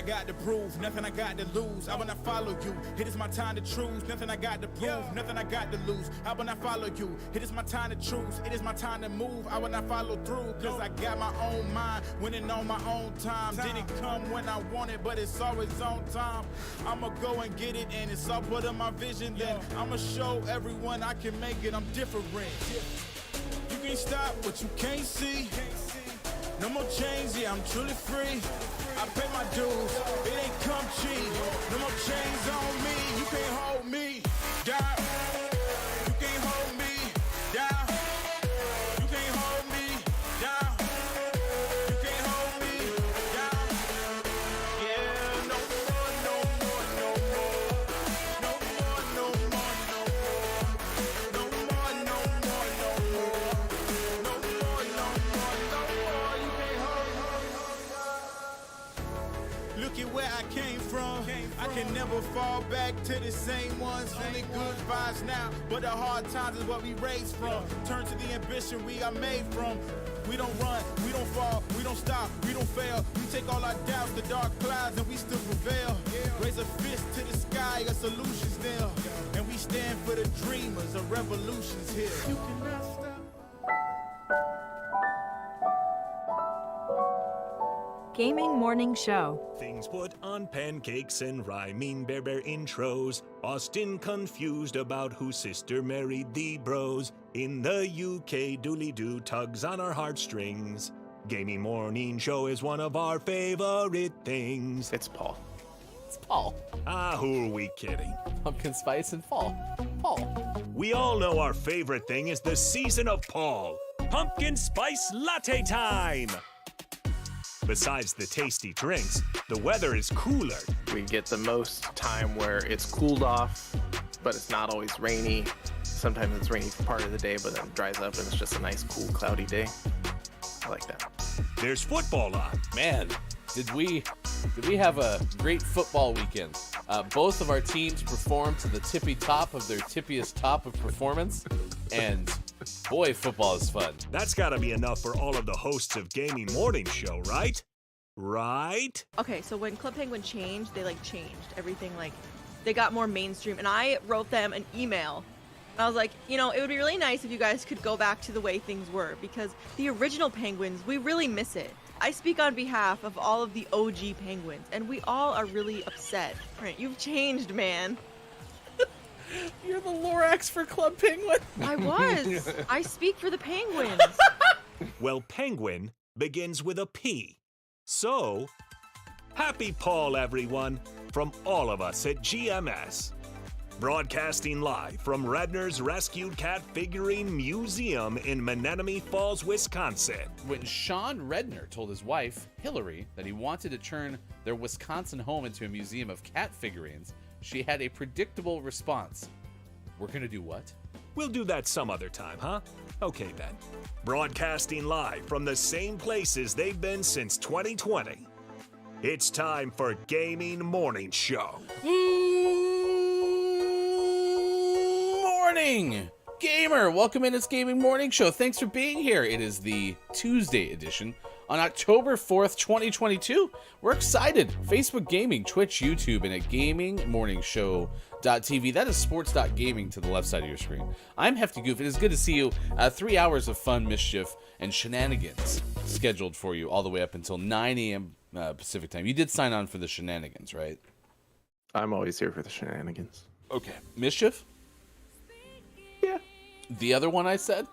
I got to prove, nothing I got to lose. I will not follow you. It is my time to choose. Nothing I got to prove, nothing I got to lose. I will not follow you. It is my time to choose. It is my time to move. I will not follow through, cause I got my own mind, winning on my own time. Didn't come when I want it, but it's always on time. I'ma go and get it, and it's all part of my vision. Then I'ma show everyone I can make it. I'm different. You can't stop what you can't see. No more chains, yeah, I'm truly free. I pay my dues, it ain't come cheap. No more chains on me, you can't hold me down. You can't hold me down. You can't hold me down. You can't hold me down. Yeah, no more, no more, no more. No more, no more, no more. No more, no more, no more. No more, no more, no more. You can't hold me. Look at where I came from. I can never fall back to the same ones. Only good vibes now, but the hard times is what we raised from. Turn to the ambition we are made from. We don't run, we don't fall, we don't stop, we don't fail. We take all our doubts, the dark clouds, and we still prevail. Raise a fist to the sky, a solution's there. And we stand for the dreamers, a revolution's here. You cannot stop. Gaming Morning Show. Things put on pancakes and rhyming bear intros. Austin confused about whose sister married the bros. In the UK, dooley-doo tugs on our heartstrings. Gaming Morning Show is one of our favorite things. It's Paul. It's Paul. Ah, who are we kidding? Pumpkin spice and fall. Paul. We all know our favorite thing is the season of Paul. Pumpkin spice latte time! Besides the tasty drinks, the weather is cooler. We get the most time where it's cooled off, but it's not always rainy. Sometimes it's rainy for part of the day, but then it dries up and it's just a nice, cool, cloudy day. I like that. There's football on. Man, did we have a great football weekend. Both of our teams performed to the tippy top of their tippiest top of performance, and boy, football is fun. That's gotta be enough for all of the hosts of Gaming Morning Show, right? Right? Okay, so when Club Penguin changed, they changed everything. They got more mainstream, and I wrote them an email. I was like, it would be really nice if you guys could go back to the way things were, because the original Penguins, we really miss it. I speak on behalf of all of the OG Penguins, and we all are really upset. Right, you've changed, man. You're the Lorax for Club Penguin. I was. I speak for the Penguins. Well, penguin begins with a P. So, happy Paul, everyone, from all of us at GMS. Broadcasting live from Redner's Rescued Cat Figurine Museum in Menominee Falls, Wisconsin. When Sean Redner told his wife, Hillary, that he wanted to turn their Wisconsin home into a museum of cat figurines, she had a predictable response. We're gonna do what? We'll do that some other time, huh? Okay then. Broadcasting live from the same places they've been since 2020. It's time for Gaming Morning Show. Morning, gamer. Welcome in. It's Gaming Morning Show. Thanks for being here. It is the Tuesday edition on October 4th, 2022. We're excited. Facebook Gaming, Twitch, YouTube, and at gamingmorningshow.tv. That is sports.gaming to the left side of your screen. I'm Hefty Goof. It is good to see you. 3 hours of fun, mischief, and shenanigans scheduled for you all the way up until 9 a.m. Pacific time. You did sign on for the shenanigans, right? I'm always here for the shenanigans. Okay. Mischief? Yeah. The other one I said?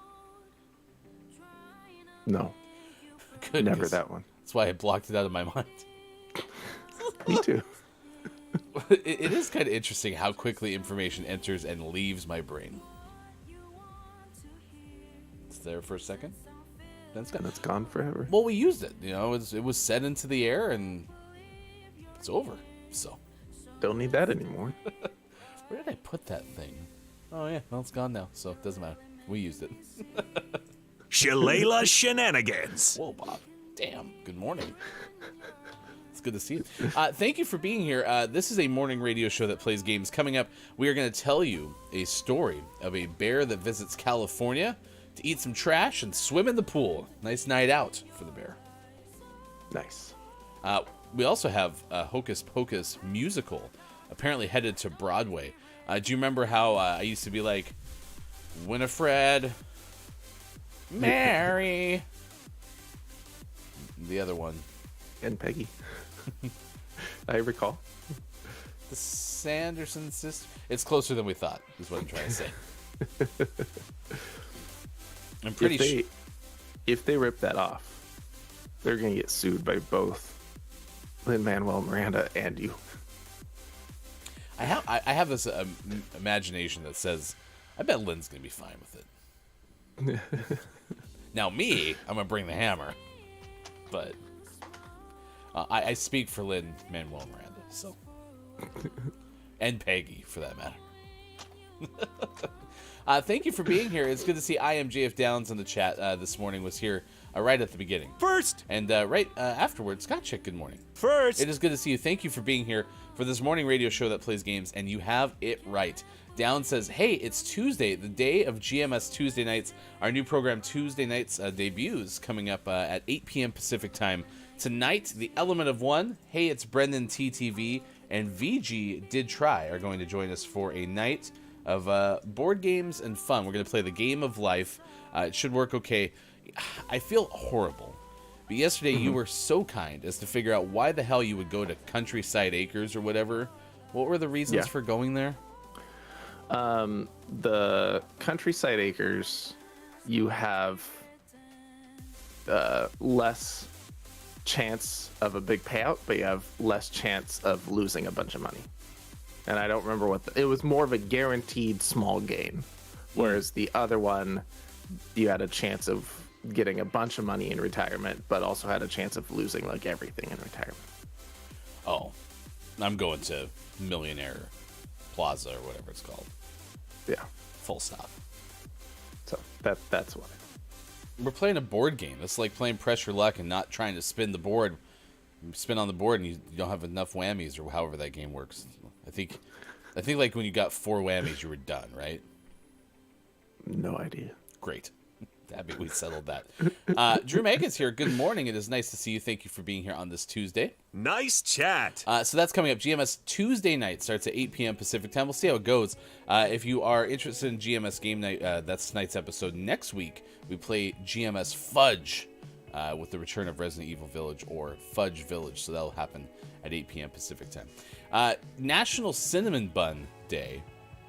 No. Good. Never that one. That's why I blocked it out of my mind. Me too. It is kind of interesting how quickly information enters and leaves my brain. It's there for a second, then it's gone. And it's gone forever. Well, we used it. It was set into the air and it's over. So don't need that anymore. Where did I put that thing? Oh yeah, well it's gone now, so it doesn't matter. We used it. Shillelagh Shenanigans. Whoa, Bob. Damn. Good morning. It's good to see you. Thank you for being here. This is a morning radio show that plays games. Coming up, we are going to tell you a story of a bear that visits California to eat some trash and swim in the pool. Nice night out for the bear. Nice. we also have a Hocus Pocus musical, apparently headed to Broadway. Do you remember how I used to be like, Winifred, Mary, the other one, And Peggy. I recall. the Sanderson sister? It's closer than we thought, is what I'm trying to say. I'm pretty sure. If they rip that off, they're going to get sued by both Lin-Manuel Miranda and you. I have this imagination that says, I bet Lynn's going to be fine with it. Now me, I'm going to bring the hammer. But I speak for Lin-Manuel Miranda, so. And Peggy, for that matter. Thank you for being here. It's good to see I am JF Downs in the chat this morning. Was here right at the beginning. First! And right afterwards, Scott Chick, good morning. First! It is good to see you. Thank you for being here for this morning radio show that plays games, and you have it right. Down says, hey, it's Tuesday, the day of GMS Tuesday nights. Our new program, Tuesday Nights, debuts coming up at 8 p.m. Pacific time. Tonight, the Element of One, hey, it's Brendan TTV, and VG Did Try are going to join us for a night of board games and fun. We're going to play the game of life. It should work okay. I feel horrible. But yesterday, you were so kind as to figure out why the hell you would go to Countryside Acres or whatever. What were the reasons for going there? The Countryside Acres, you have less chance of a big payout, but you have less chance of losing a bunch of money. And I don't remember it was more of a guaranteed small gain, whereas the other one, you had a chance of getting a bunch of money in retirement, but also had a chance of losing like everything in retirement. Oh, I'm going to Millionaire Plaza or whatever it's called. Yeah. Full stop. So that's why. We're playing a board game. It's like playing Press Your Luck and not trying to spin the board. You spin on the board and you don't have enough whammies or however that game works. I think like when you got 4 whammies, you were done, right? No idea. Great. Happy we settled that. Drew Megan's here. Good morning. It is nice to see you. Thank you for being here on this Tuesday. Nice chat. So that's coming up. GMS Tuesday night starts at 8 p.m. Pacific time. We'll see how it goes. If you are interested in GMS Game Night, that's tonight's episode. Next week, we play GMS Fudge with the return of Resident Evil Village or Fudge Village. So that'll happen at 8 p.m. Pacific time. National Cinnamon Bun Day.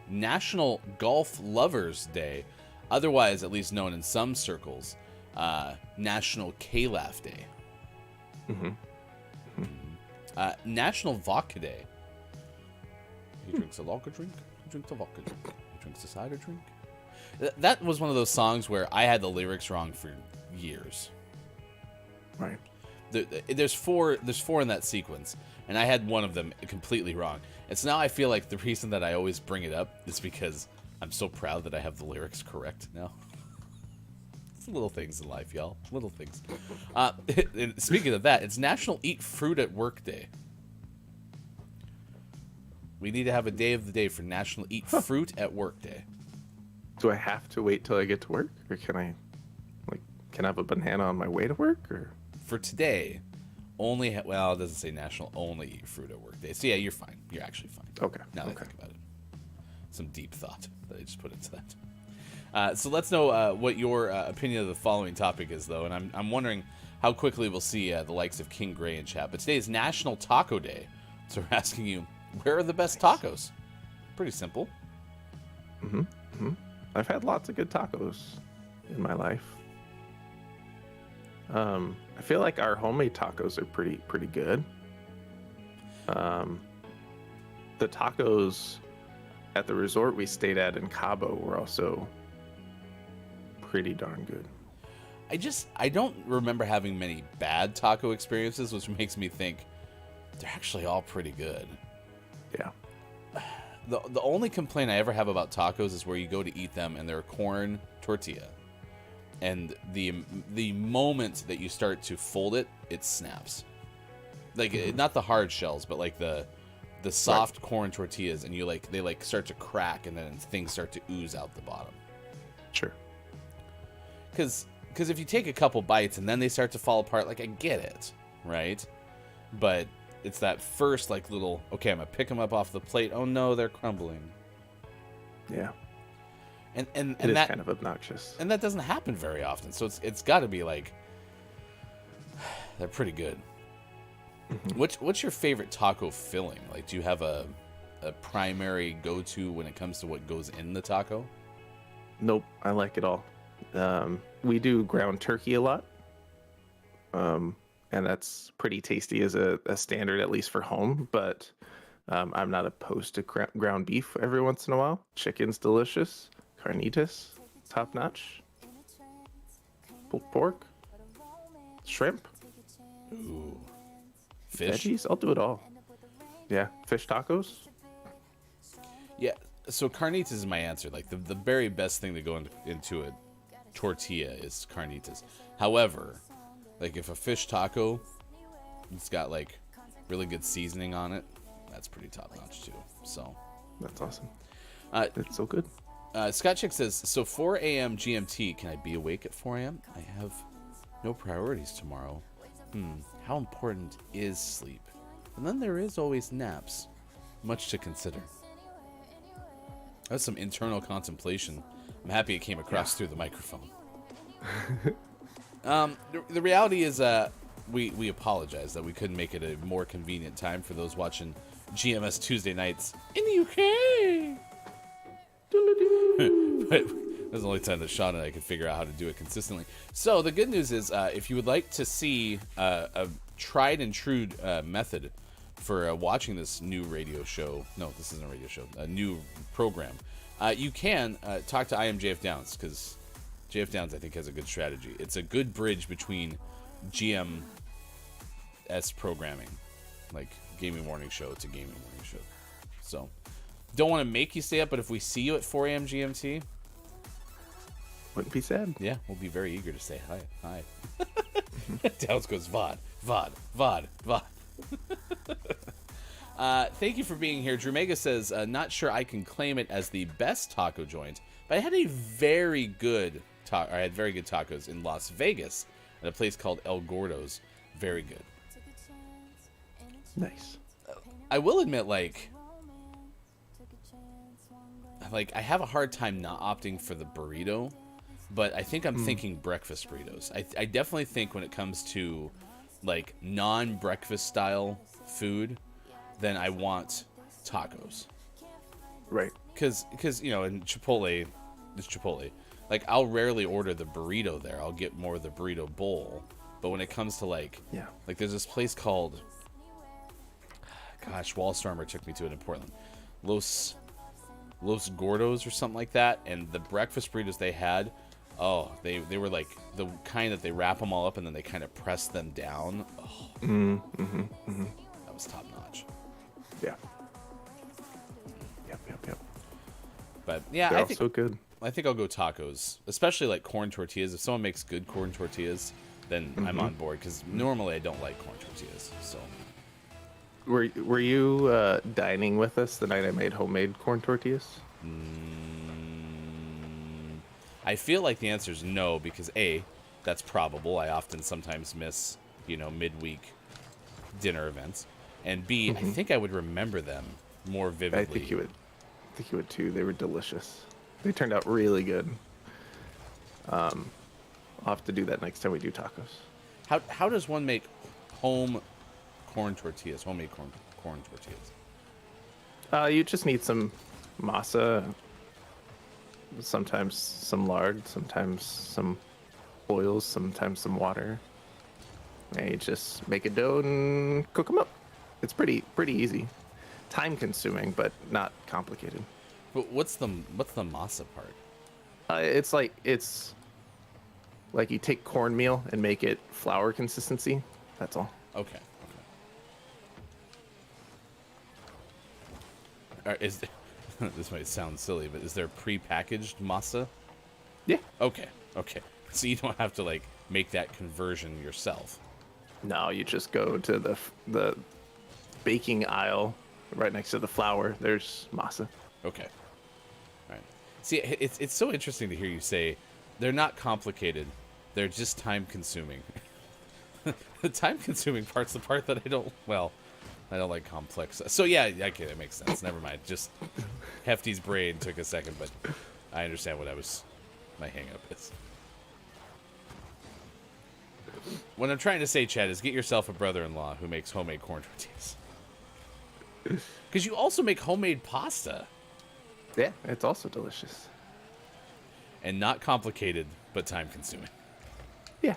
National Golf Lovers Day. Otherwise, at least known in some circles, National K-Laugh Day. National Vodka Day. He drinks a lager drink. He drinks a vodka drink. He drinks a cider drink. That was one of those songs where I had the lyrics wrong for years. Right. There's four in that sequence, and I had one of them completely wrong. And so now I feel like the reason that I always bring it up is because I'm so proud that I have the lyrics correct now. It's little things in life, y'all. Little things. Speaking of that, it's National Eat Fruit at Work Day. We need to have a day of the day for National Eat Fruit at Work Day. Do I have to wait till I get to work, or can I have a banana on my way to work, or? For today, only it doesn't say National Only Eat Fruit at Work Day. So yeah, you're fine. You're actually fine. Okay. Now that I think about it. Some deep thought that I just put into that. So let's know what your opinion of the following topic is, though. And I'm wondering how quickly we'll see the likes of King Gray in chat. But today is National Taco Day. So we're asking you, where are the best tacos? Pretty simple. I've had lots of good tacos in my life. I feel like our homemade tacos are pretty good. The tacos at the resort we stayed at in Cabo were also pretty darn good. I don't remember having many bad taco experiences, which makes me think they're actually all pretty good. Yeah. The only complaint I ever have about tacos is where you go to eat them and they're a corn tortilla. And the moment that you start to fold it, it snaps. Like not the hard shells, but like the soft corn tortillas, and they start to crack, and then things start to ooze out the bottom. Sure. Because if you take a couple bites and then they start to fall apart, like I get it, right? but it's that first like little, okay, I'm gonna pick them up off the plate. Oh no, they're crumbling. Yeah. And It is that kind of obnoxious. and that doesn't happen very often. So it's got to be like they're pretty good. What's your favorite taco filling? Like, do you have a primary go-to when it comes to what goes in the taco? Nope, I like it all. We do ground turkey a lot, and that's pretty tasty as a standard, at least for home. But I'm not opposed to ground beef every once in a while. Chicken's delicious. Carnitas, top notch. Pulled pork, shrimp, Ooh, fish. veggies. I'll do it all. Yeah, fish tacos. Yeah. So carnitas is my answer. Like the very best thing to go into a tortilla is carnitas. However, like if a fish taco, it's got like really good seasoning on it, that's pretty top notch too. So That's awesome. It's so good. Scott Chick says, so 4 a.m. GMT, can I be awake at 4 a.m.? I have no priorities tomorrow. How important is sleep? And then there is always naps. Much to consider. That's some internal contemplation. I'm happy it came across through the microphone. The reality is we apologize that we couldn't make it a more convenient time for those watching GMS Tuesday nights in the UK. But that's the only time that Sean and I could figure out how to do it consistently. So the good news is, if you would like to see a tried and true method for watching this new radio show, no, this isn't a radio show, a new program, you can talk to I Am JF Downs, because JF Downs, I think, has a good strategy. It's a good bridge between GMS programming, like gaming morning show to gaming morning show. So don't want to make you stay up, but if we see you at 4 a.m. GMT, Wouldn't be sad. yeah, we'll be very eager to say hi. Hi. Downs goes VOD, VOD, VOD, VOD. Thank you for being here. Drew Mega says, not sure I can claim it as the best taco joint, but I had a very good I had very good tacos in Las Vegas at a place called El Gordo's. Very good. Nice. I will admit, like I have a hard time not opting for the burrito, but I think I'm thinking breakfast burritos. I definitely think when it comes to like non-breakfast style food, then I want tacos. Right. Because you know, in Chipotle, it's Chipotle. Like, I'll rarely order the burrito there. I'll get more of the burrito bowl. But when it comes to like there's this place called, gosh, Wallstormer took me to it in Portland, Los Gordos or something like that, and the breakfast burritos they had, they were like the kind that they wrap them all up and then they kind of press them down. That was top notch. Yeah. Yep. But yeah, They're I all think so good. I think I'll go tacos, especially like corn tortillas. If someone makes good corn tortillas, then I'm on board, because normally I don't like corn tortillas. So Were you dining with us the night I made homemade corn tortillas? I feel like the answer is no, because A, that's probable. I often sometimes miss, midweek dinner events. And B, I think I would remember them more vividly. I think you would too. They were delicious. They turned out really good. I'll have to do that next time we do tacos. How does one make homemade corn tortillas? You just need some masa, sometimes some lard, sometimes some oils, sometimes some water. And you just make a dough and cook them up. It's pretty easy. Time consuming, but not complicated. But what's the masa part? It's like you take cornmeal and make it flour consistency. That's all. Okay. This might sound silly, but is there pre-packaged masa? Yeah. Okay. So you don't have to make that conversion yourself. No, you just go to the baking aisle right next to the flour. There's masa. Okay. All right. See, it's so interesting to hear you say they're not complicated. They're just time consuming. The time-consuming part's the part that I don't like complex. So yeah, okay, that makes sense. Never mind. Just Hefty's brain took a second, but I understand what my hang-up is. What I'm trying to say, Chad, is get yourself a brother-in-law who makes homemade corn tortillas. Because you also make homemade pasta. Yeah, it's also delicious. And not complicated, but time-consuming. Yeah.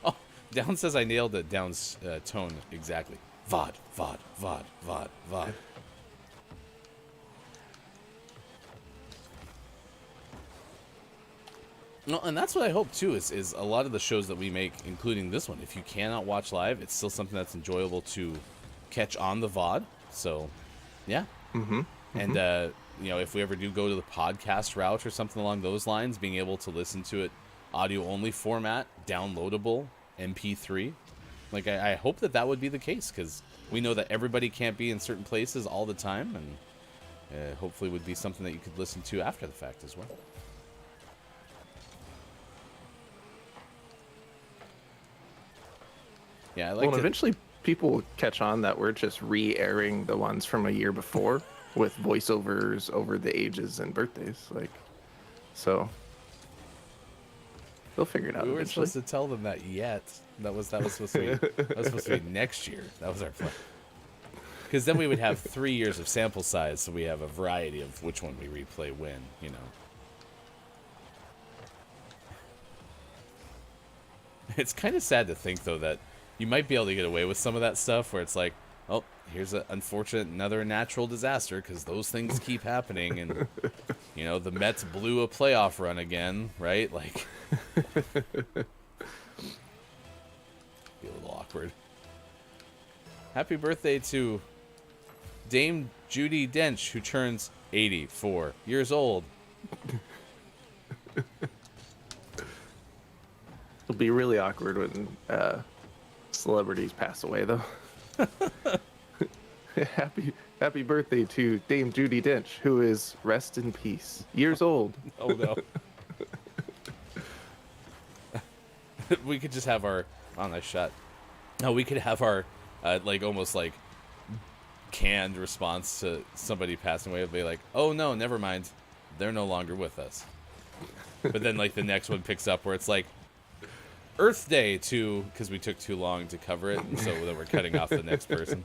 Oh, Down says I nailed it. Down's tone exactly. Vod, vod, vod, vod, vod. Well, and that's what I hope too. Is a lot of the shows that we make, including this one, if you cannot watch live, it's still something that's enjoyable to catch on the VOD. So, yeah. Mm-hmm. And if we ever do go to the podcast route or something along those lines, being able to listen to it audio only format, downloadable MP3. Like I hope that would be the case, because we know that everybody can't be in certain places all the time, and hopefully would be something that you could listen to after the fact as well. Yeah, I like. Well, eventually people will catch on that we're just re-airing the ones from a year before with voiceovers over the ages and birthdays, so they'll figure it out. We weren't eventually. supposed to tell them that yet. That was supposed to be next year. That was our plan. Because then we would have 3 years of sample size, so we have a variety of which one we replay when, It's kind of sad to think, though, that you might be able to get away with some of that stuff where it's like, oh, here's another natural disaster, because those things keep happening, and, the Mets blew a playoff run again, right? Like, be a little awkward. Happy birthday to Dame Judi Dench, who turns 84 years old. It'll be really awkward when celebrities pass away, though. Happy birthday to Dame Judi Dench, who is, rest in peace, years old. Oh no. We could just have our nice shot. No, we could have our almost like canned response to somebody passing away. It'd be like, oh no, never mind, they're no longer with us. But then the next one picks up where it's like, Earth Day to, because we took too long to cover it, and so then we're cutting off the next person.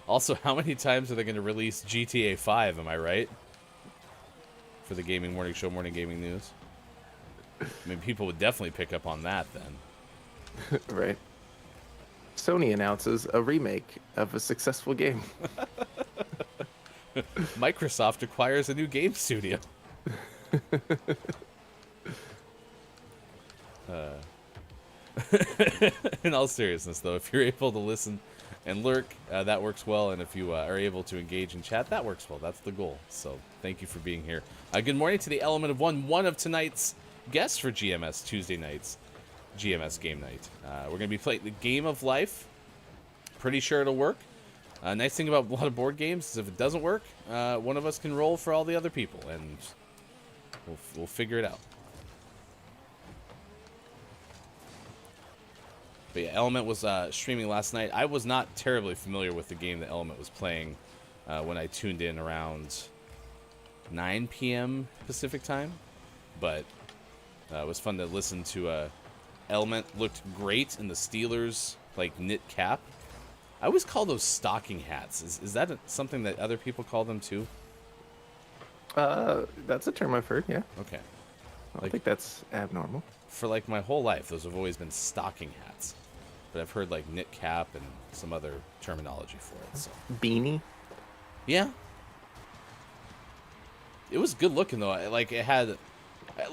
Also, how many times are they going to release GTA 5, am I right? For the Gaming Morning Show, Morning Gaming News. I mean, people would definitely pick up on that then. Right. Sony announces a remake of a successful game. Microsoft acquires a new game studio. In all seriousness, though, if you're able to listen and lurk, that works well. And if you are able to engage in chat, that works well. That's the goal. So thank you for being here. Good morning to the Element of one of tonight's guests for GMS Tuesday nights, GMS Game Night. We're going to be playing the Game of Life. Pretty sure it'll work. Nice thing about a lot of board games is if it doesn't work, one of us can roll for all the other people, and we'll figure it out. But yeah, Element was streaming last night. I was not terribly familiar with the game that Element was playing when I tuned in around 9 p.m. Pacific time. But it was fun to listen to Element. Looked great in the Steelers knit cap. I always call those stocking hats. Is that something that other people call them too? That's a term I've heard, yeah. Okay. I don't think that's abnormal. For my whole life, those have always been stocking hats. But I've heard knit cap and some other terminology for it. So. Beanie? Yeah. It was good looking though. It had.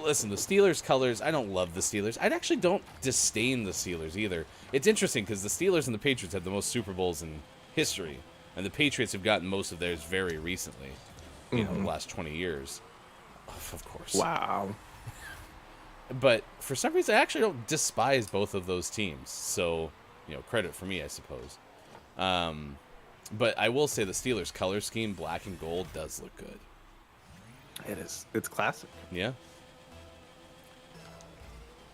Listen, the Steelers colors. I don't love the Steelers. I actually don't disdain the Steelers either. It's interesting because the Steelers and the Patriots have the most Super Bowls in history, and the Patriots have gotten most of theirs very recently. The last 20 years, of course. Wow. But for some reason, I actually don't despise both of those teams. So, credit for me, I suppose. But I will say the Steelers' color scheme, black and gold, does look good. It is. It's classic. Yeah.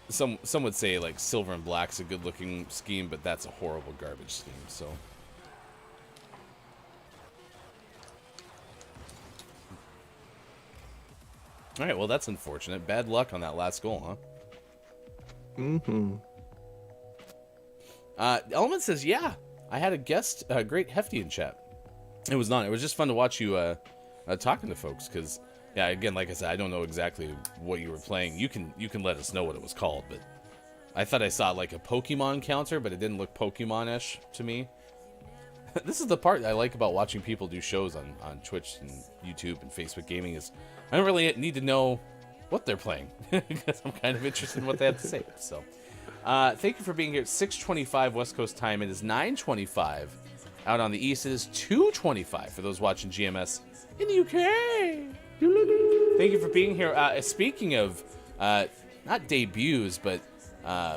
Some would say like silver and black's a good looking scheme, but that's a horrible garbage scheme. So. All right, well, that's unfortunate. Bad luck on that last goal, huh? Mm-hmm. Element says, yeah, I had a guest, great hefty in chat. It was not. It was just fun to watch you talking to folks because, yeah, again, like I said, I don't know exactly what you were playing. You can let us know what it was called, but I thought I saw like a Pokemon counter, but it didn't look Pokemon-ish to me. This is the part I like about watching people do shows on Twitch and YouTube and Facebook Gaming is I don't really need to know what they're playing because I'm kind of interested in what they have to say. So, thank you for being here. It's 6:25 West Coast time. It is 9:25 out on the East. It is 2:25 for those watching GMS in the UK. Thank you for being here. Speaking of not debuts, but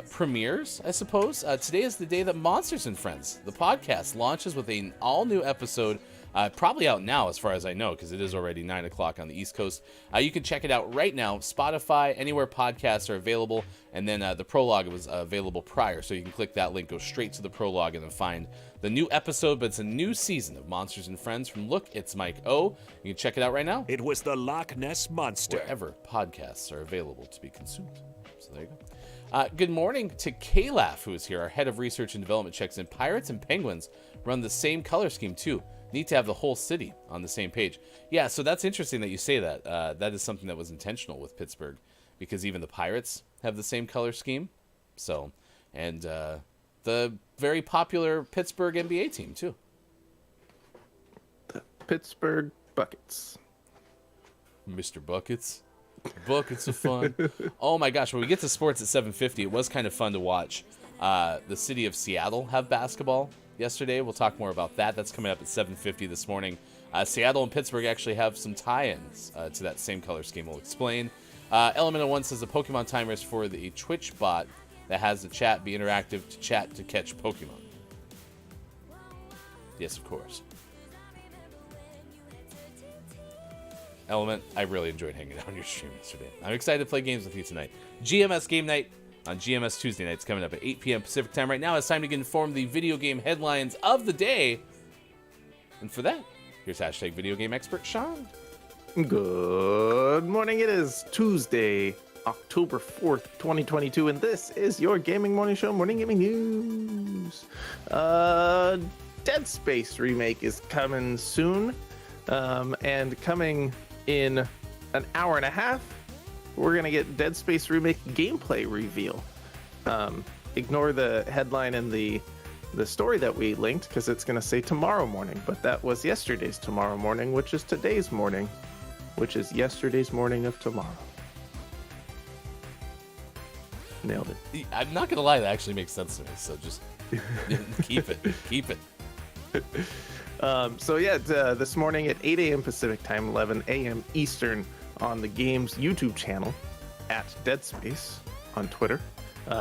premieres, I suppose. Today is the day that Monsters and Friends, the podcast, launches with an all-new episode. Probably out now, as far as I know, because it is already 9 o'clock on the East Coast. You can check it out right now. Spotify, anywhere podcasts are available. And then the prologue was available prior, so you can click that link, go straight to the prologue, and then find the new episode. But it's a new season of Monsters and Friends from Look, It's Mike O. You can check it out right now. It was the Loch Ness Monster. Wherever podcasts are available to be consumed. So there you go. Good morning to Kalaf, who is here. Our head of research and development checks in. Pirates and Penguins run the same color scheme, too. Need to have the whole city on the same page. Yeah, so that's interesting that you say that. That is something that was intentional with Pittsburgh, because even the Pirates have the same color scheme. So, and the very popular Pittsburgh NBA team, too. The Pittsburgh Buckets. Mr. Buckets. Buckets of fun. Oh my gosh, when we get to sports at 7:50, it was kind of fun to watch the city of Seattle have basketball yesterday. We'll talk more about that. That's coming up at 7:50 this morning. Seattle and Pittsburgh actually have some tie-ins to that same color scheme. We'll explain. Elemental One says the Pokemon timer is for the Twitch bot that has the chat be interactive to chat to catch Pokemon. Yes, of course. Element, I really enjoyed hanging out on your stream yesterday. I'm excited to play games with you tonight. GMS Game Night on GMS Tuesday nights coming up at 8 p.m. Pacific time. Right now, it's time to get informed the video game headlines of the day. And for that, here's hashtag video game expert Sean. Good morning. It is Tuesday, October 4th, 2022, and this is your gaming morning show, Morning Gaming News. Dead Space remake is coming soon, and coming in an hour and a half, we're going to get Dead Space remake gameplay reveal. Ignore the headline and the story that we linked, because it's going to say tomorrow morning, but that was yesterday's tomorrow morning, which is today's morning, which is yesterday's morning of tomorrow. Nailed it. I'm not going to lie, that actually makes sense to me, so just keep it. So yeah, this morning at 8 a.m. Pacific time, 11 a.m. Eastern, on the game's YouTube channel, at Dead Space on Twitter,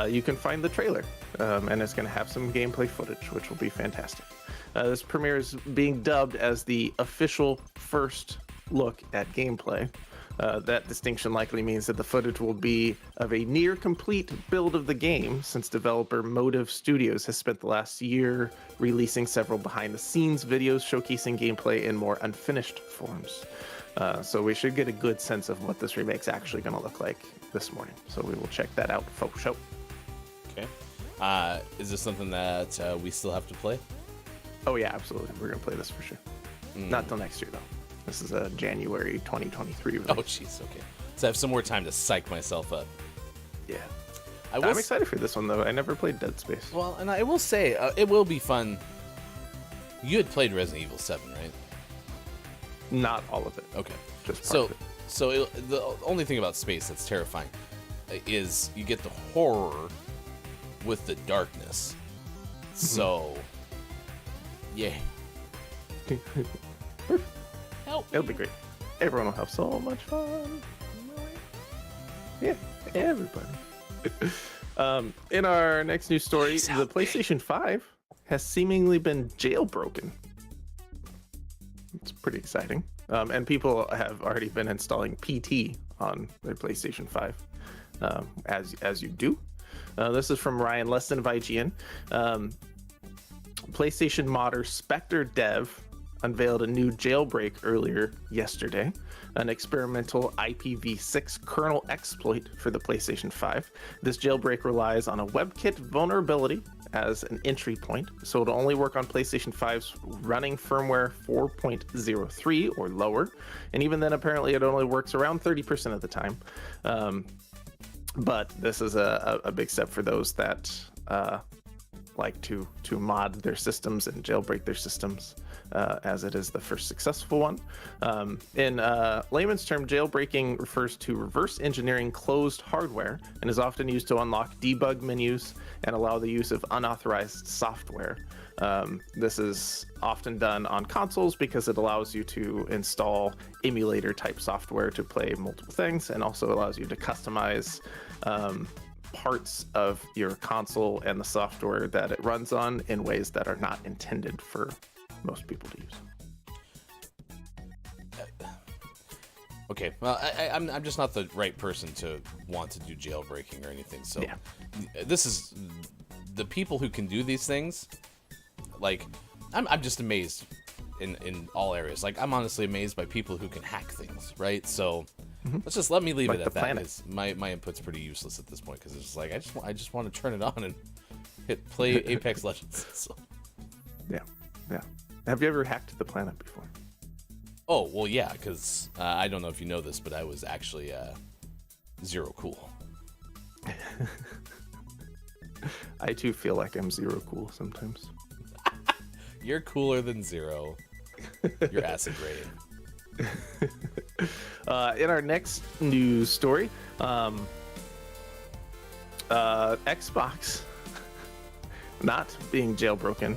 you can find the trailer, and it's going to have some gameplay footage, which will be fantastic. This premiere is being dubbed as the official first look at gameplay. That distinction likely means that the footage will be of a near complete build of the game, since developer Motive Studios has spent the last year releasing several behind-the-scenes videos showcasing gameplay in more unfinished forms. So we should get a good sense of what this remake's actually going to look like this morning. So we will check that out for sure. Okay. Is this something that we still have to play? Oh yeah, absolutely. We're going to play this for sure. Not till next year, though. This is a January 2023 release. Oh, jeez, okay. So I have some more time to psych myself up. Yeah. I'm I'm excited for this one, though. I never played Dead Space. Well, and I will say, it will be fun. You had played Resident Evil 7, right? Not all of it. Okay. Just part of it. So the only thing about space that's terrifying is you get the horror with the darkness. So, yeah. Help. It'll be great. Everyone will have so much fun. Yeah, everybody. In our next news story, the PlayStation 5 has seemingly been jailbroken. It's pretty exciting. And people have already been installing PT on their PlayStation 5, as you do. This is from Ryan Lesson of IGN. PlayStation modder Spectre Dev unveiled a new jailbreak earlier yesterday, an experimental IPv6 kernel exploit for the PlayStation 5. This jailbreak relies on a WebKit vulnerability as an entry point, so it'll only work on PlayStation 5's running firmware 4.03 or lower, and even then apparently it only works around 30% of the time. But this is a big step for those that like to mod their systems and jailbreak their systems, as it is the first successful one. In layman's term, jailbreaking refers to reverse engineering closed hardware and is often used to unlock debug menus and allow the use of unauthorized software. This is often done on consoles because it allows you to install emulator type software to play multiple things, and also allows you to customize parts of your console and the software that it runs on in ways that are not intended for most people to use. Okay, well, I'm just not the right person to want to do jailbreaking or anything. So Yeah. This is the people who can do these things. Like, I'm just amazed in all areas. Like, I'm honestly amazed by people who can hack things, right? So let's just let me leave Like it the at that. planet. 'Cause my input's pretty useless at this point, because it's just like I just want to turn it on and play Apex Legends. So. Yeah. Have you ever hacked the planet before? Oh well, yeah, because I don't know if you know this, but I was actually zero cool. I too feel like I'm zero cool sometimes. You're cooler than zero. Your acid rating. In our next news story, Xbox not being jailbroken,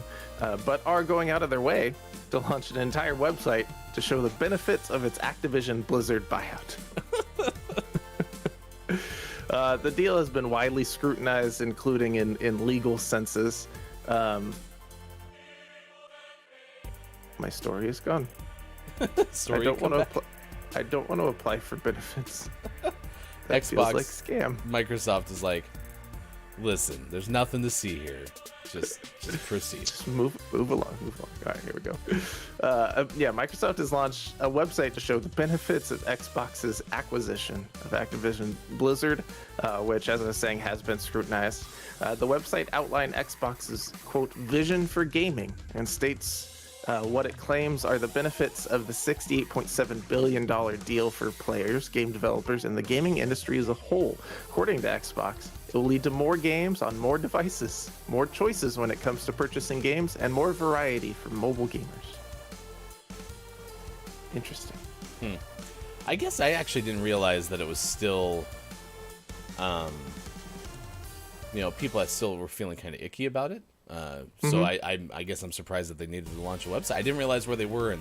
but are going out of their way to launch an entire website to show the benefits of its Activision Blizzard buyout. The deal has been widely scrutinized, including in legal senses. My story is gone. Story, I don't come want to. back. I don't want to apply for benefits. That Xbox, feels like scam. Microsoft is like, listen, there's nothing to see here. Just proceed. Just move along. All right, here we go. Microsoft has launched a website to show the benefits of Xbox's acquisition of Activision Blizzard, which, as I was saying, has been scrutinized. The website outlined Xbox's, quote, vision for gaming and states what it claims are the benefits of the $68.7 billion deal for players, game developers, and the gaming industry as a whole. According to Xbox, it will lead to more games on more devices, more choices when it comes to purchasing games, and more variety for mobile gamers. Interesting. I guess I actually didn't realize that it was still, people that still were feeling kind of icky about it. So I guess I'm surprised that they needed to launch a website. I didn't realize where they were in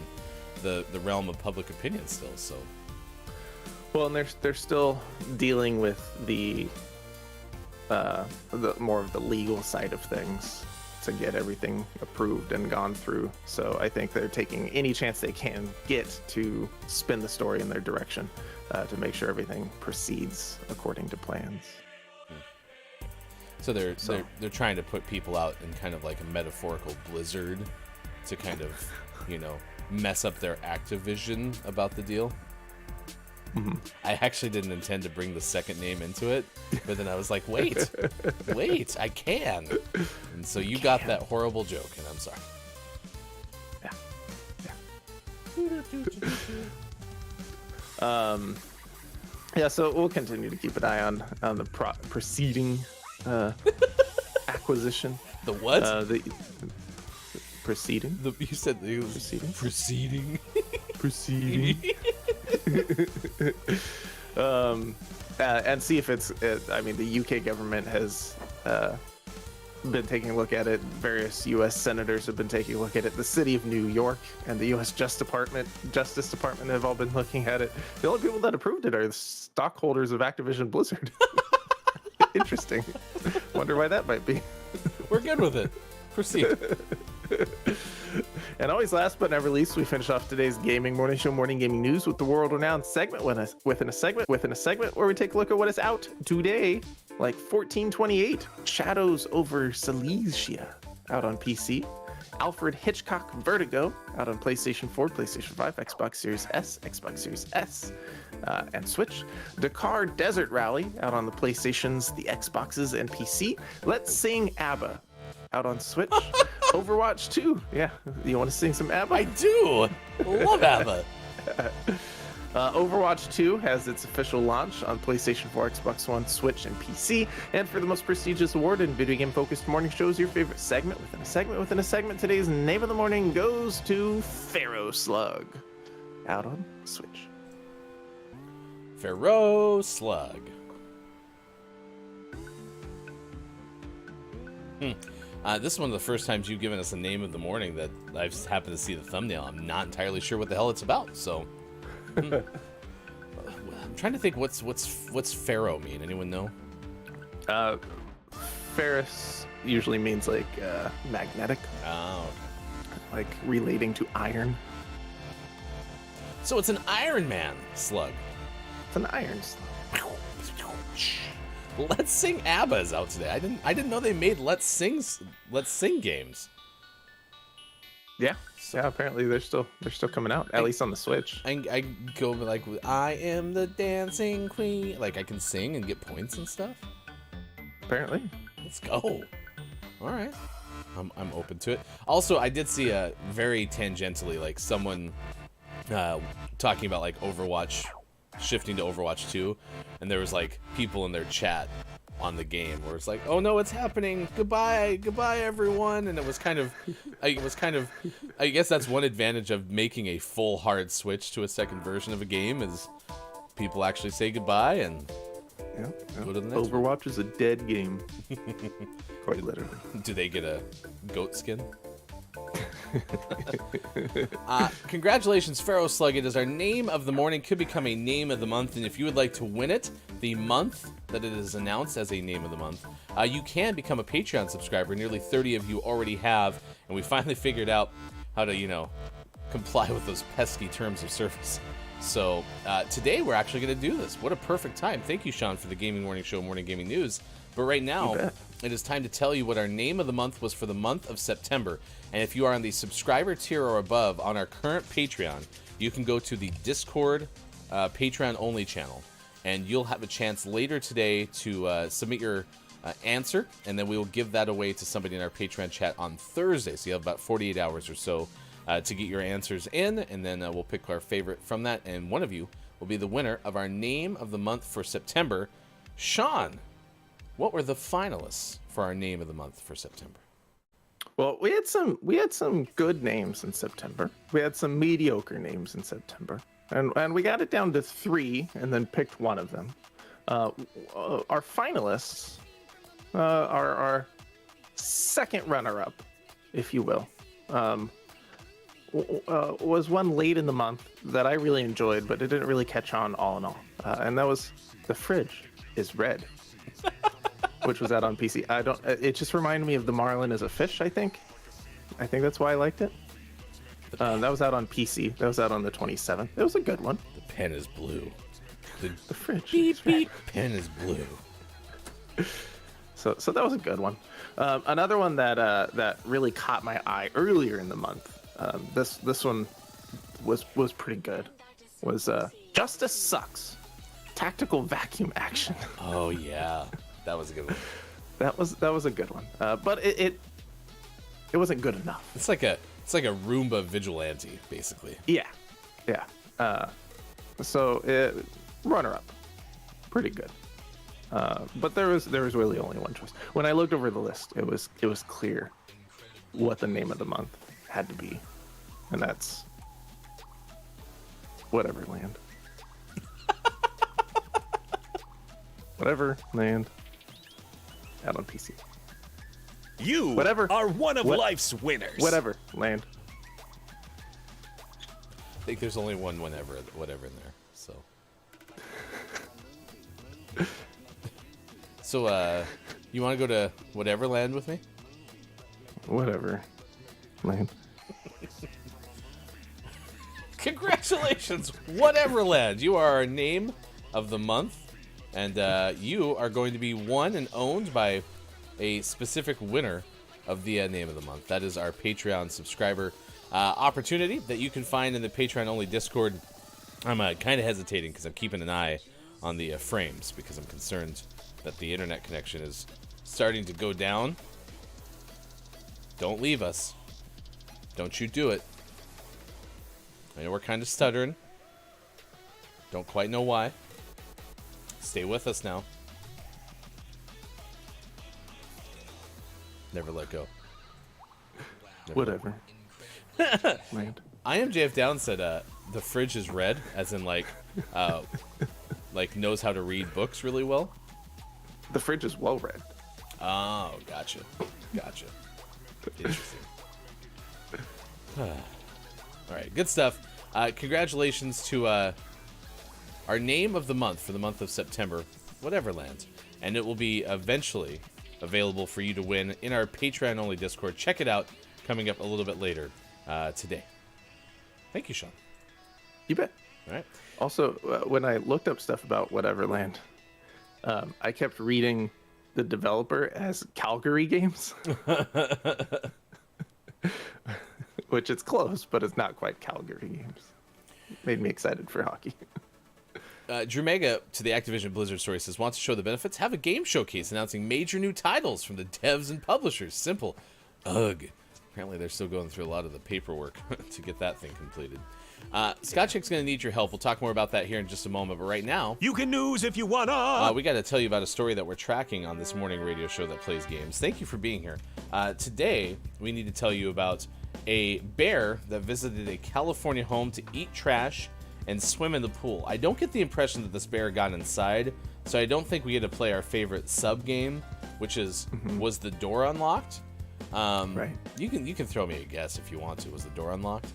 the realm of public opinion still. So, well, and they're still dealing with the more of the legal side of things to get everything approved and gone through. So I think they're taking any chance they can get to spin the story in their direction to make sure everything proceeds according to plans. So they're trying to put people out in kind of like a metaphorical blizzard to kind of, mess up their Activision about the deal. I actually didn't intend to bring the second name into it, but then I was like, wait, I can. And so you got that horrible joke, and I'm sorry. Yeah. So we'll continue to keep an eye on the proceeding acquisition. The what? The proceeding. You said it was proceeding. And see if the UK government has been taking a look at it. Various US senators have been taking a look at it. The city of New York and the US Justice Department have all been looking at it. The only people that approved it are the stockholders of Activision Blizzard. Interesting. Wonder why that might be. We're good with it. Proceed. And always last but never least, we finish off today's gaming morning show, morning gaming news, with the world-renowned segment within a segment where we take a look at what is out today, like 1428, Shadows over Silesia, out on PC. Alfred Hitchcock Vertigo, out on PlayStation 4, PlayStation 5, Xbox Series S, Xbox Series S, and Switch. Dakar Desert Rally, out on the PlayStations, the Xboxes, and PC. Let's Sing ABBA, out on Switch. Overwatch 2, yeah, you want to sing some ABBA? I do. Love ABBA. Overwatch 2 has its official launch on PlayStation 4, Xbox One, Switch, and PC. And for the most prestigious award in video game focused morning shows, your favorite segment within a segment, today's name of the morning goes to Pharaoh Slug, out on Switch. Pharaoh Slug. This is one of the first times you've given us a name of the morning that I've just happened to see the thumbnail. I'm not entirely sure what the hell it's about, so. I'm trying to think what's Pharaoh mean? Anyone know? Ferrous usually means like magnetic, like relating to iron. So it's an Iron Man slug. It's an iron slug. Let's Sing ABBA is out today. I didn't know they made Let's Sing games. Yeah. Yeah, apparently they're still coming out, at least on the Switch. I go like, I am the dancing queen. Like, I can sing and get points and stuff. Apparently. Let's go. All right. I'm open to it. Also, I did see a very tangentially, like, someone talking about, like, Overwatch, shifting to Overwatch 2, and there was, like, people in their chat on the game where it's like, oh no, it's happening, goodbye everyone. And it was kind of I guess that's one advantage of making a full hard switch to a second version of a game, is people actually say goodbye and go to the next Overwatch is a dead game. Quite literally. Do they get a goat skin? Congratulations, Pharaoh Slug. It is our name of the morning, could become a name of the month, and if you would like to win it the month that it is announced as a name of the month, you can become a Patreon subscriber. Nearly 30 of you already have, and we finally figured out how to, comply with those pesky terms of service. So today we're actually going to do this. What a perfect time. Thank you, Sean, for the Gaming Morning Show Morning Gaming News. But right now, it is time to tell you what our name of the month was for the month of September. And if you are on the subscriber tier or above on our current Patreon, you can go to the Discord Patreon only channel, and you'll have a chance later today to submit your answer, and then we will give that away to somebody in our Patreon chat on Thursday. So you have about 48 hours or so to get your answers in, and then we'll pick our favorite from that, and one of you will be the winner of our name of the month for September. Sean, what were the finalists for our name of the month for September? Well, we had some good names in September. We had some mediocre names in September, and we got it down to 3, and then picked one of them. Our finalists are our second runner-up, if you will. Was one late in the month that I really enjoyed, but it didn't really catch on all in all, and that was The Fridge is Red. Which was out on PC. It just reminded me of the marlin as a fish, I think. I think that's why I liked it. That was out on PC. That was out on the 27th. It was a good one. The pen is blue. The fridge. Beep, beep. Pen is blue. So that was a good one. Another one that really caught my eye earlier in the month. This one was pretty good. Was Justice Sucks. Tactical vacuum action. Oh yeah. That was a good one. That was a good one. But it wasn't good enough. It's like a Roomba vigilante, basically. Yeah. So runner up, pretty good. But there was really only one choice. When I looked over the list, it was clear what the name of the month had to be, and that's Whatever Land. Whatever Land. Out on PC. You are one of life's winners. Whatever Land. I think there's only one whatever in there. So, you want to go to Whatever Land with me? Whatever. man. Congratulations, Whateverland. You are our name of the month, and you are going to be won and owned by a specific winner of the name of the month. That is our Patreon subscriber opportunity that you can find in the Patreon-only Discord. I'm kind of hesitating because I'm keeping an eye on the frames because I'm concerned that the internet connection is starting to go down. Don't leave us. Don't you do it. I know we're kind of stuttering. Don't quite know why. Stay with us now. Never let go. Never Whatever. Man. I am JF Down said the fridge is red, as in like knows how to read books really well. The fridge is well read. Oh, gotcha. Interesting. All right, good stuff. Congratulations to our name of the month for the month of September, Whateverland, and it will be eventually available for you to win in our Patreon-only Discord. Check it out, coming up a little bit later today. Thank you, Sean. You bet. All right. Also, when I looked up stuff about Whateverland, I kept reading the developer as Calgary Games. Which it's close, but it's not quite Calgary Games. Made me excited for hockey. Drew Mega to the Activision Blizzard story says, wants to show the benefits? Have a game showcase announcing major new titles from the devs and publishers. Simple. Ugh. Apparently they're still going through a lot of the paperwork to get that thing completed. Scott Chick's going to need your help. We'll talk more about that here in just a moment. But right now, You can news if you wanna. we got to tell you about a story that we're tracking on this morning radio show that plays games. Thank you for being here. Today, we need to tell you about a bear that visited a California home to eat trash and swim in the pool. I don't get the impression that this bear got inside, so I don't think we get to play our favorite sub game, which is was the door unlocked? Right. You can throw me a guess if you want to. Was the door unlocked?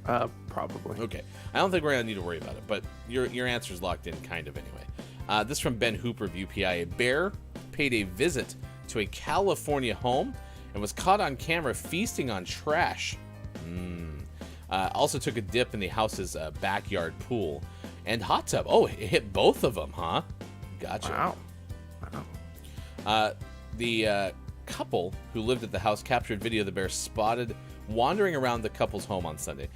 Probably. Okay. I don't think we're going to need to worry about it, but your answer's locked in kind of anyway. This from Ben Hooper of UPI. A bear paid a visit to a California home and was caught on camera feasting on trash. Also took a dip in the house's backyard pool and hot tub. Oh, it hit both of them, huh? Gotcha. Wow. The couple who lived at the house captured video of the bear spotted wandering around the couple's home on Sunday.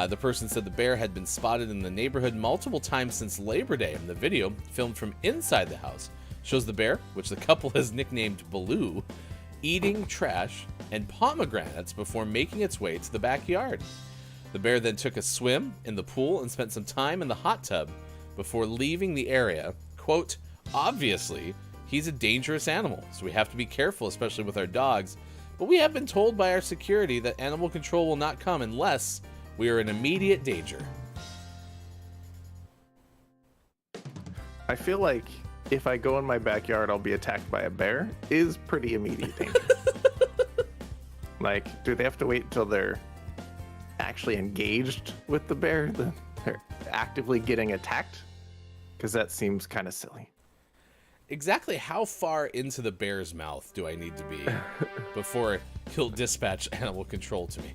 The person said the bear had been spotted in the neighborhood multiple times since Labor Day, and the video, filmed from inside the house, shows the bear, which the couple has nicknamed Baloo, eating trash and pomegranates before making its way to the backyard. The bear then took a swim in the pool and spent some time in the hot tub before leaving the area. Quote, obviously, he's a dangerous animal, so we have to be careful, especially with our dogs. But we have been told by our security that animal control will not come unless we are in immediate danger. I feel like if I go in my backyard, I'll be attacked by a bear is pretty immediate danger. Like, do they have to wait until they're actually engaged with the bear? They're actively getting attacked? Because that seems kind of silly. Exactly how far into the bear's mouth do I need to be before he'll dispatch animal control to me?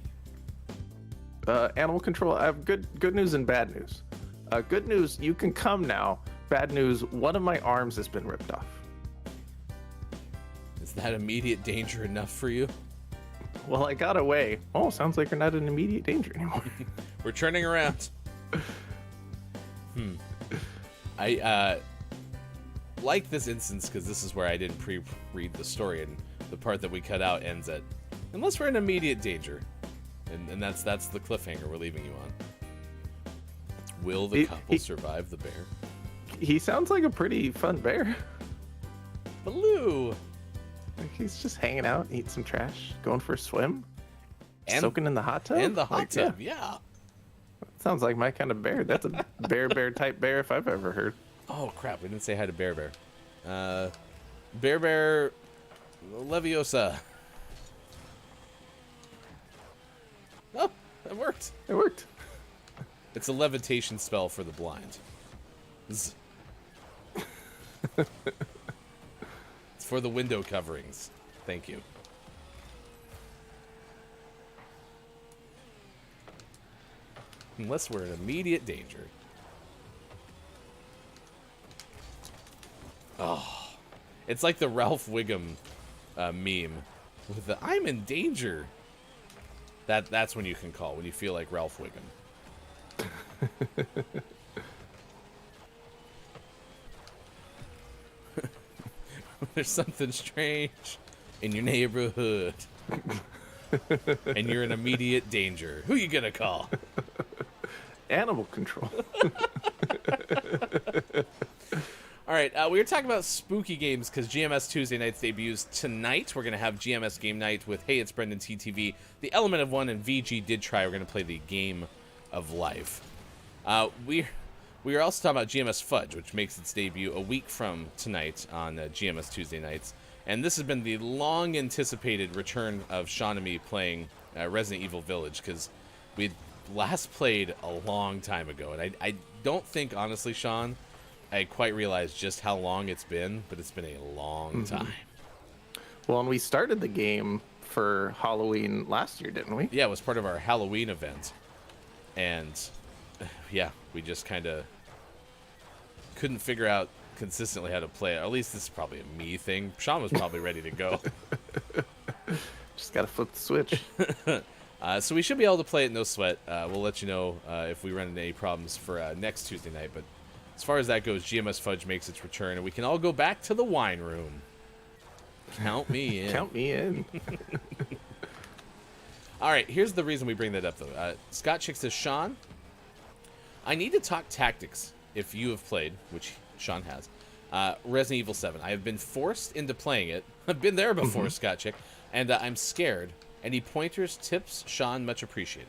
Animal control, I have good news and bad news. Good news, you can come now. Bad news, one of my arms has been ripped off. Is that immediate danger enough for you? Well, I got away. Oh, sounds like you're not in immediate danger anymore. We're turning around. I like this instance because this is where I didn't pre-read the story, and the part that we cut out ends at unless we're in immediate danger, and that's the cliffhanger we're leaving you on. Will the couple survive the bear? He sounds like a pretty fun bear. Baloo! Like he's just hanging out, eating some trash, going for a swim, And- soaking in the hot tub. And the hot Like, tub, yeah. Sounds like my kind of bear. That's a bear type bear if I've ever heard. Oh crap! We didn't say hi to Bear. Bear Leviosa. Oh, it worked. It worked. It's a levitation spell for the blind. It's for the window coverings. Thank you. Unless we're in immediate danger. Oh, it's like the Ralph Wiggum meme with the "I'm in danger." That's when you can call, when you feel like Ralph Wiggum. There's something strange in your neighborhood, and you're in immediate danger. Who you gonna call? Animal control. All right, we were talking about spooky games because GMS Tuesday Nights debuts tonight. We're going to have GMS Game Night with Hey, It's Brendan TTV, The Element of One, and VG Did Try. We're going to play the Game of Life. We are also talking about GMS Fudge, which makes its debut a week from tonight on GMS Tuesday Nights. And this has been the long-anticipated return of Sean and me playing Resident Evil Village, because we last played a long time ago. And I don't think, honestly, Sean, I quite realized just how long it's been, but it's been a long time. Well, and we started the game for Halloween last year, didn't we? Yeah, it was part of our Halloween event. And, yeah, we just kind of couldn't figure out consistently how to play it. Or at least this is probably a me thing. Sean was probably ready to go. Just got to flip the switch. So we should be able to play it, no sweat. We'll let you know if we run into any problems for next Tuesday night. But as far as that goes, GMS Fudge makes its return, and we can all go back to the wine room. Count me in. Count me in. All right, here's the reason we bring that up, though. Scott Chick says, Sean, I need to talk tactics if you have played, which Sean has, Resident Evil 7. I have been forced into playing it. I've been there before, Scott Chick, and I'm scared. Any pointers, tips, Sean, much appreciated.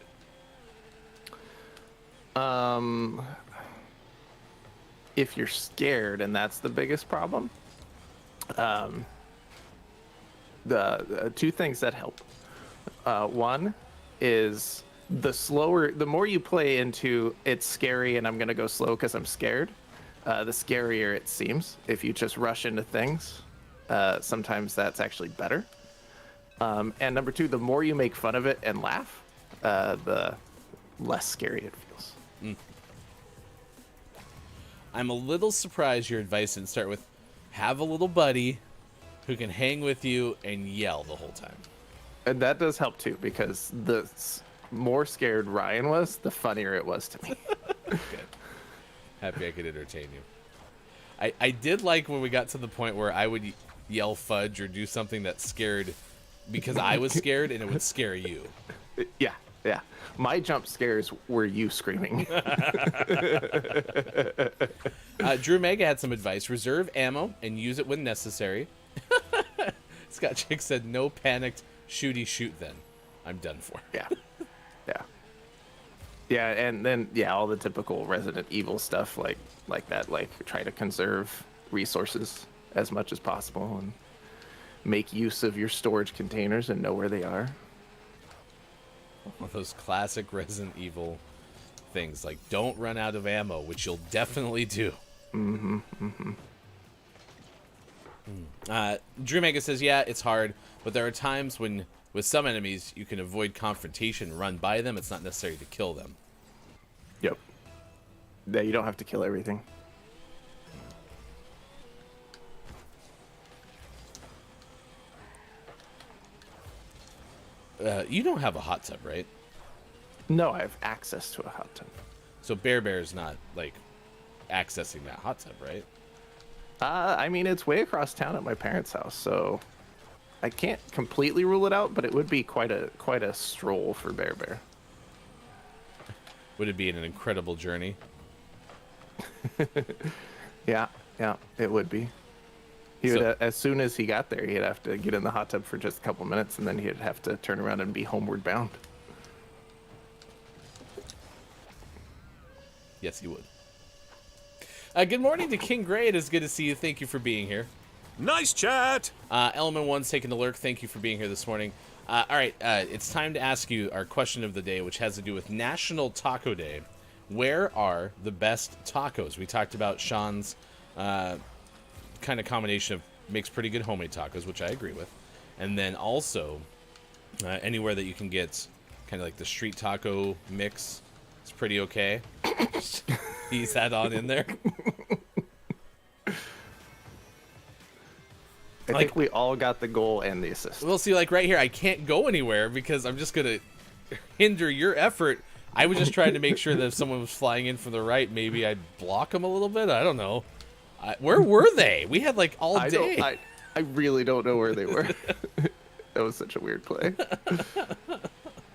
If you're scared and that's the biggest problem, the two things that help. One is the more you play into it's scary and I'm going to go slow because I'm scared, the scarier it seems. If you just rush into things, sometimes that's actually better. And number two, the more you make fun of it and laugh, the less scary it feels. I'm a little surprised your advice didn't start with have a little buddy who can hang with you and yell the whole time. And that does help too, because the more scared Ryan was, the funnier it was to me. Good. Happy I could entertain you. I did like when we got to the point where I would yell fudge or do something that scared because I was scared and it would scare you. Yeah. My jump scares were you screaming. Drew Mega had some advice. Reserve ammo and use it when necessary. Scott Chick said, no panicked shooty shoot then. I'm done for. Yeah, and then all the typical Resident Evil stuff like that, like try to conserve resources as much as possible and make use of your storage containers and know where they are. One of those classic Resident Evil things, like don't run out of ammo, which you'll definitely do. Drew Mega says, yeah, it's hard, but there are times when with some enemies you can avoid confrontation, run by them. It's not necessary to kill them. Yep. Yeah, you don't have to kill everything. You don't have a hot tub, right? No, I have access to a hot tub. So Bear's not like accessing that hot tub, right? I mean, it's way across town at my parents' house, so I can't completely rule it out, but it would be quite a stroll for Bear. Would it be an incredible journey? Yeah, it would be. He would, as soon as he got there, he'd have to get in the hot tub for just a couple minutes, and then he'd have to turn around and be homeward bound. Yes, he would. Good morning to King Gray. It is good to see you. Thank you for being here. Nice chat! Element 1's taking a lurk. Thank you for being here this morning. All right, it's time to ask you our question of the day, which has to do with National Taco Day. Where are the best tacos? We talked about Sean's kind of combination of makes pretty good homemade tacos, which I agree with. And then also anywhere that you can get kind of like the street taco mix It's pretty okay. Ease that on in there. I think we all got the goal and the assist. We'll see, like right here, I can't go anywhere because I'm just going to hinder your effort. I was just trying to make sure that if someone was flying in from the right, maybe I'd block them a little bit. I don't know. Where were they? We had like all day. I really don't know where they were. That was such a weird play.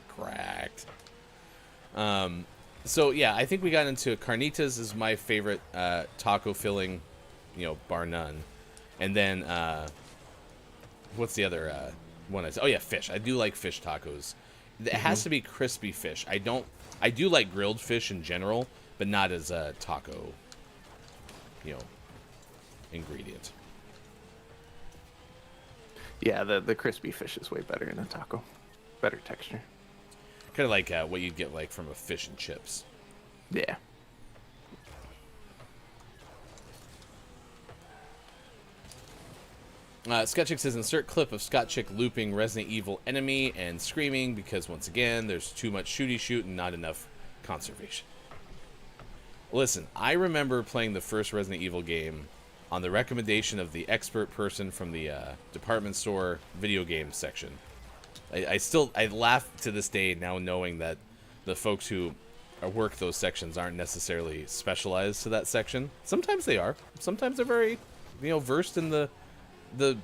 Cracked. So yeah, I think we got into carnitas is my favorite taco filling, bar none. And then what's the other one? Oh yeah, fish. I do like fish tacos. It has to be crispy fish. I do like grilled fish in general, but not as a taco, ingredient. Yeah, the crispy fish is way better in a taco. Better texture. Kind of like what you'd get like from a fish and chips. Yeah. Scott Chick says, insert clip of Scott Chick looping Resident Evil enemy and screaming because, once again, there's too much shooty shoot and not enough conservation. Listen, I remember playing the first Resident Evil game on the recommendation of the expert person from the department store video game section. I laugh to this day now knowing that the folks who work those sections aren't necessarily specialized to that section. Sometimes they are. Sometimes they're very, versed in the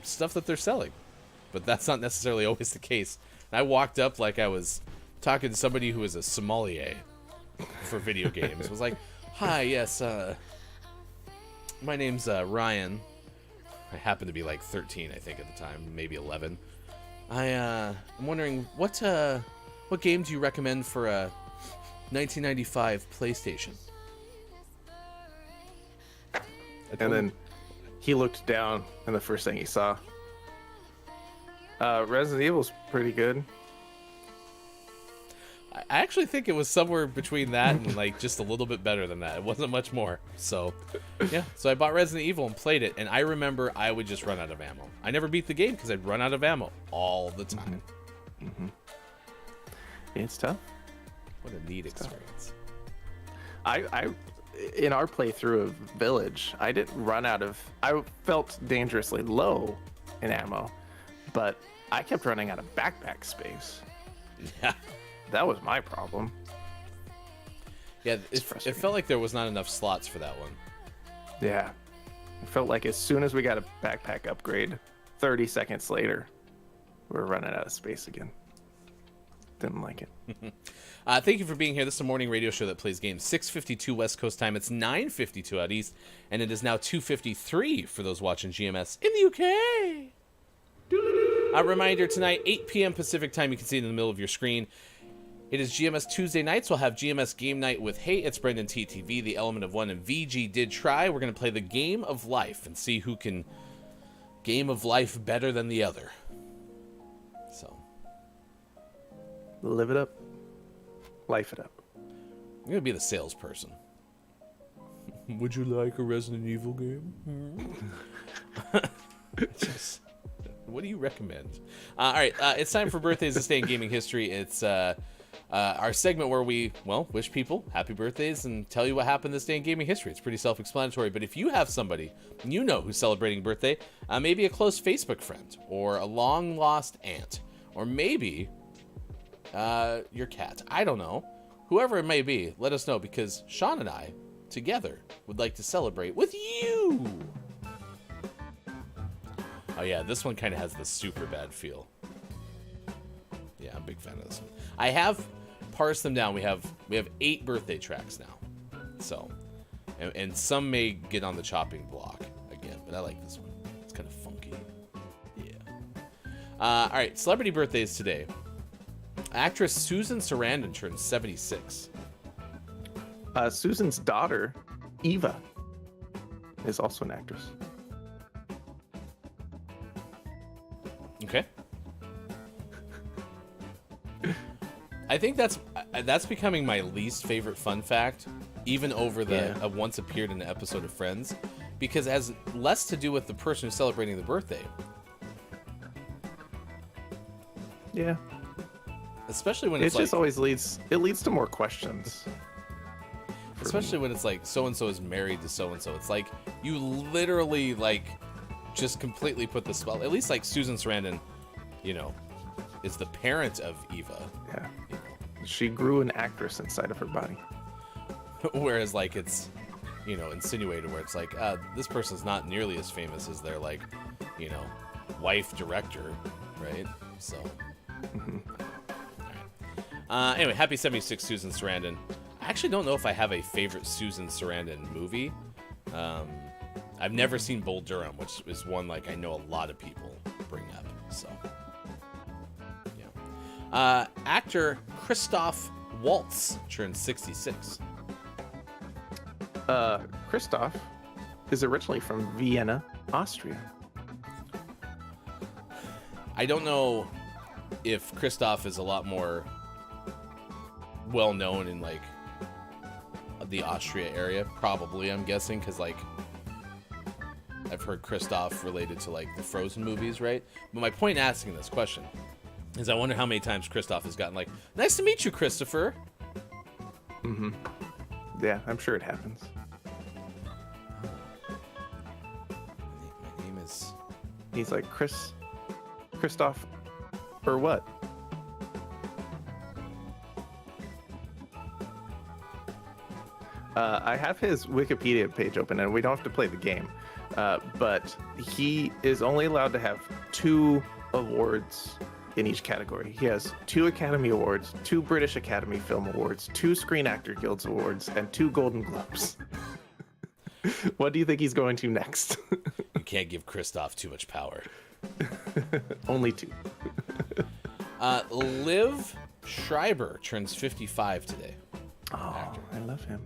stuff that they're selling, but that's not necessarily always the case. And I walked up like I was talking to somebody who was a sommelier for video games. I was like, hi, yes, my name's Ryan. I happened to be like 13, I think, at the time, maybe 11. I'm wondering what game do you recommend for a 1995 PlayStation? And then he looked down, and the first thing he saw, Resident Evil's pretty good. I actually think it was somewhere between that and like just a little bit better than that. It wasn't much more. So, yeah. So I bought Resident Evil and played it, and I remember I would just run out of ammo. I never beat the game because I'd run out of ammo all the time. Mm-hmm. It's tough. What a neat experience. I in our playthrough of Village, I didn't run out of... I felt dangerously low in ammo, but I kept running out of backpack space. Yeah. That was my problem. Yeah, it felt like there was not enough slots for that one. Yeah. It felt like as soon as we got a backpack upgrade, 30 seconds later, we were running out of space again. Didn't like it. Thank you for being here. This is a morning radio show that plays games 6:52 West Coast time. It's 9:52 out east, and it is now 2:53 for those watching GMS in the UK. A reminder, tonight, 8 p.m. Pacific time, you can see it in the middle of your screen. It is GMS Tuesday nights. We'll have GMS Game Night with Hey, It's Brendan TTV, The Element of One, and VG Did Try. We're going to play the Game of Life and see who can Game of Life better than the other. So, live it up. Life it up. I'm going to be the salesperson. Would you like a Resident Evil game? Just, what do you recommend? All right, it's time for Birthdays This Day in Gaming History. It's our segment where we, wish people happy birthdays and tell you what happened this day in gaming history. It's pretty self-explanatory, but if you have somebody you know who's celebrating a birthday, maybe a close Facebook friend, or a long-lost aunt, or maybe your cat, I don't know, whoever it may be, let us know, because Sean and I, together, would like to celebrate with you. Oh yeah, this one kind of has the super bad feel. Yeah, I'm a big fan of this one. I have parsed them down. We have 8 birthday tracks now. So, and some may get on the chopping block again, but I like this one. It's kind of funky. Yeah. All right, celebrity birthdays today. Actress Susan Sarandon turns 76. Susan's daughter, Eva, is also an actress. Okay. I think that's becoming my least favorite fun fact, even over the once appeared in an episode of Friends, because it has less to do with the person who's celebrating the birthday. Yeah. Especially when it it's just always leads to more questions. Especially when it's like so-and-so is married to so-and-so. It's like you literally like just completely put the spell. At least like Susan Sarandon, you know, is the parent of Eva. Yeah. She grew an actress inside of her body. Whereas like it's, you know, insinuated where it's like, this person's not nearly as famous as their like, you know, wife director, right? So. All right. Anyway, happy 76, Susan Sarandon. I actually don't know if I have a favorite Susan Sarandon movie. I've never seen Bull Durham, which is one like I know a lot of people bring up. So, yeah. Actor Christoph Waltz turned 66. Christoph is originally from Vienna, Austria. I don't know if Christoph is a lot more well known in like the Austria area. Probably, I'm guessing, because like I've heard Christoph related to like the Frozen movies, right? But my point in asking this question is I wonder how many times Christoph has gotten like, "Nice to meet you, Christopher." Mm-hmm. Yeah, I'm sure it happens. My name is... He's like, Christoph, or what? I have his Wikipedia page open, and we don't have to play the game. But he is only allowed to have 2 awards in each category. He has 2 Academy Awards, 2 British Academy Film Awards, 2 Screen Actor Guilds Awards, and 2 Golden Globes. What do you think he's going to next? You can't give Christoph too much power. Only 2. Liev Schreiber turns 55 today. Oh, Actor. I love him.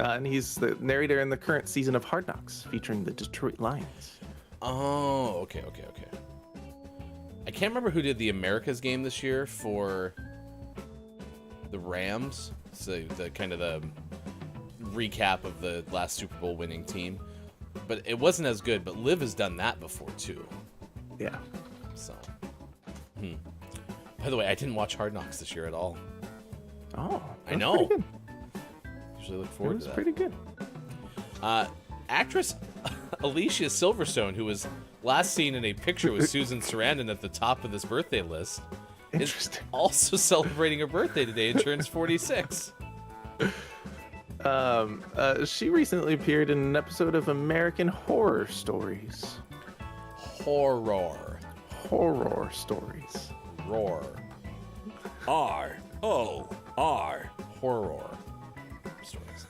And he's the narrator in the current season of Hard Knocks, featuring the Detroit Lions. Oh, okay. I can't remember who did the Americas game this year for the Rams. So the kind of the recap of the last Super Bowl winning team. But it wasn't as good, but Liv has done that before too. Yeah. So. By the way, I didn't watch Hard Knocks this year at all. Oh, I know. Pretty good. Usually look forward It was to that. pretty good. Actress Alicia Silverstone, who was last seen in a picture with Susan Sarandon at the top of this birthday list, is Interesting. also celebrating her birthday today and turns 46. She recently appeared in an episode of American Horror Stories. Horror. Horror Stories. Roar. R-O-R. Horror stories.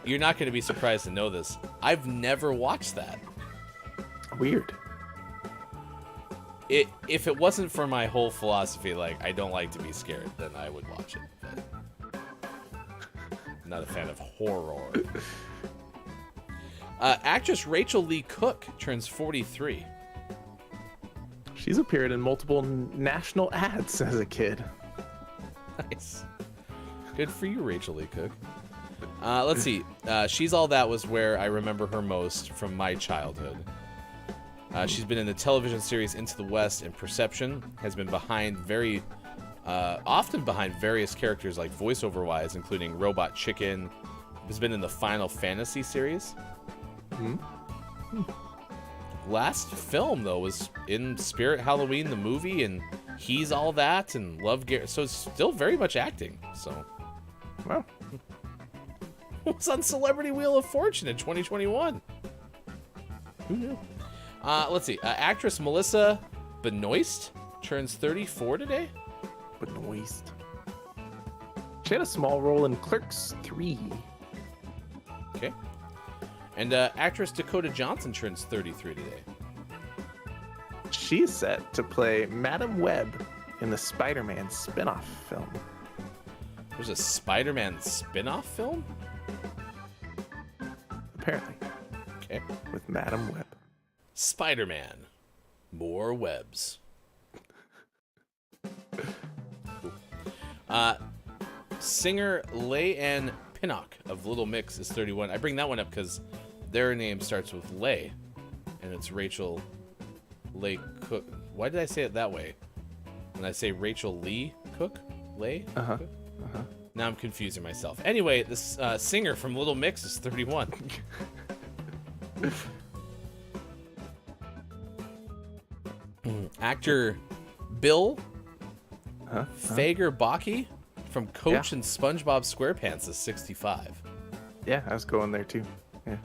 You're not going to be surprised to know this. I've never watched that. Weird. If it wasn't for my whole philosophy, like, I don't like to be scared, then I would watch it. But I'm not a fan of horror. Actress Rachael Leigh Cook turns 43. She's appeared in multiple national ads as a kid. Nice. Good for you, Rachael Leigh Cook. Let's see. She's All That was where I remember her most from my childhood. She's been in the television series Into the West and Perception, has been often behind various characters like voiceover-wise, including Robot Chicken, has been in the Final Fantasy series. Last film, though, was in Spirit Halloween, the movie, and He's All That, and Love Gary. So it's still very much acting. So, Wow. was on Celebrity Wheel of Fortune in 2021. Who knew? Let's see. Actress Melissa Benoist turns 34 today. Benoist. She had a small role in Clerks 3. Okay. And actress Dakota Johnson turns 33 today. She's set to play Madam Web in the Spider-Man spin-off film. There's a Spider-Man spin-off film? Apparently. Okay. With Madam Web. Spider-Man. More webs. Singer Leigh Pinnock of Little Mix is 31. I bring that one up because their name starts with Leigh, and it's Rachael Leigh Cook. Why did I say it that way? When I say Rachael Leigh Cook? Leigh? Uh-huh. Cook? Uh-huh. Now I'm confusing myself. Anyway, this singer from Little Mix is 31. Actor Bill Fager-Baki from Coach and SpongeBob SquarePants is 65. Yeah, I was going there too. Yeah.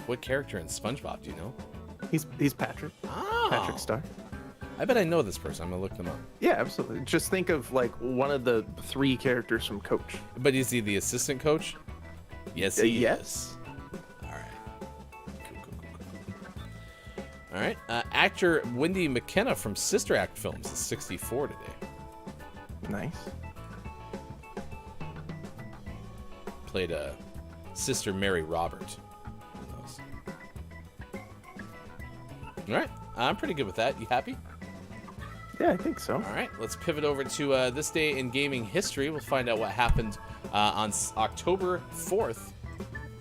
What character in SpongeBob do you know? He's Patrick. Oh. Patrick Star. I bet I know this person. I'm gonna look them up. Yeah, absolutely. Just think of like one of the 3 characters from Coach. But is he the assistant coach? Yes, he yes. is. All right. Cool. All right. Actor Wendy McKenna from Sister Act films is 64 today. Nice. Played Sister Mary Robert. All right. I'm pretty good with that. You happy? Yeah, I think so. All right, let's pivot over to this day in gaming history. We'll find out what happened on October 4th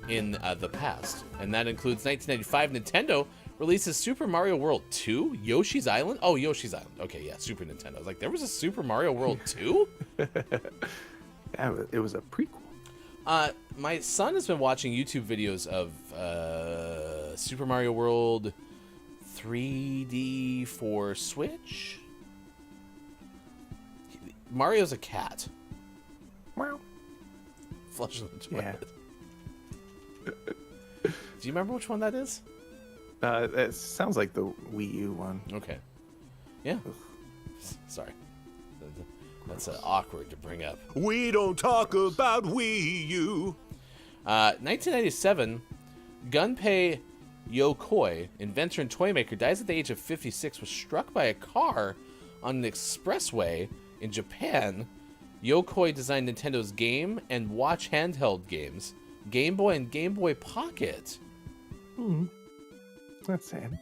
in the past. And that includes 1995, Nintendo releases Super Mario World 2, Yoshi's Island. Oh, Yoshi's Island. Okay, yeah, Super Nintendo. I was like, there was a Super Mario World 2? Yeah, it was a prequel. My son has been watching YouTube videos of Super Mario World 3D for Switch. Mario's a cat. Wow. Flush of the toilet. Yeah. Do you remember which one that is? It sounds like the Wii U one. Okay. Yeah. Sorry. That's awkward to bring up. We don't talk about Wii U. 1997, Gunpei Yokoi, inventor and toy maker, dies at the age of 56, was struck by a car on an expressway in Japan. Yokoi designed Nintendo's game and watch handheld games, Game Boy and Game Boy Pocket. That's sad.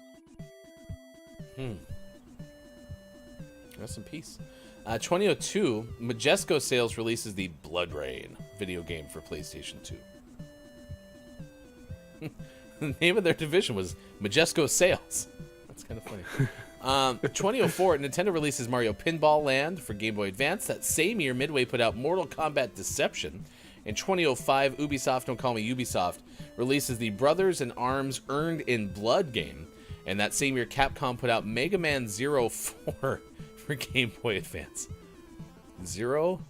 Rest in peace. 2002, Majesco Sales releases the Blood Rain video game for PlayStation 2. The name of their division was Majesco Sales. That's kind of funny. 2004, Nintendo releases Mario Pinball Land for Game Boy Advance. That same year, Midway put out Mortal Kombat Deception. In 2005, Ubisoft, don't call me Ubisoft, releases the Brothers in Arms Earned in Blood game. And that same year, Capcom put out Mega Man 04 for Game Boy Advance. 0,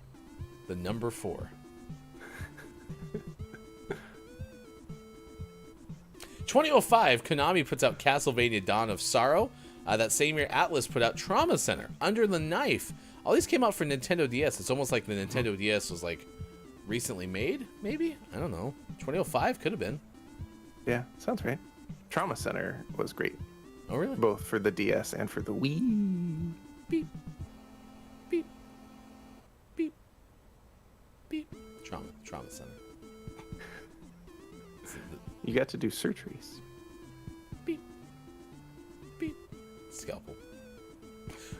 the number 4. 2005, Konami puts out Castlevania Dawn of Sorrow. That same year, Atlas put out Trauma Center, Under the Knife. All these came out for Nintendo DS. It's almost like the Nintendo DS was like recently made, maybe? I don't know. 2005 could have been. Yeah, sounds right. Trauma Center was great. Oh, really? Both for the DS and for the Wii. Beep. Beep. Beep. Beep. Trauma Center. You got to do surgeries. Beep. Beep. Scalpel.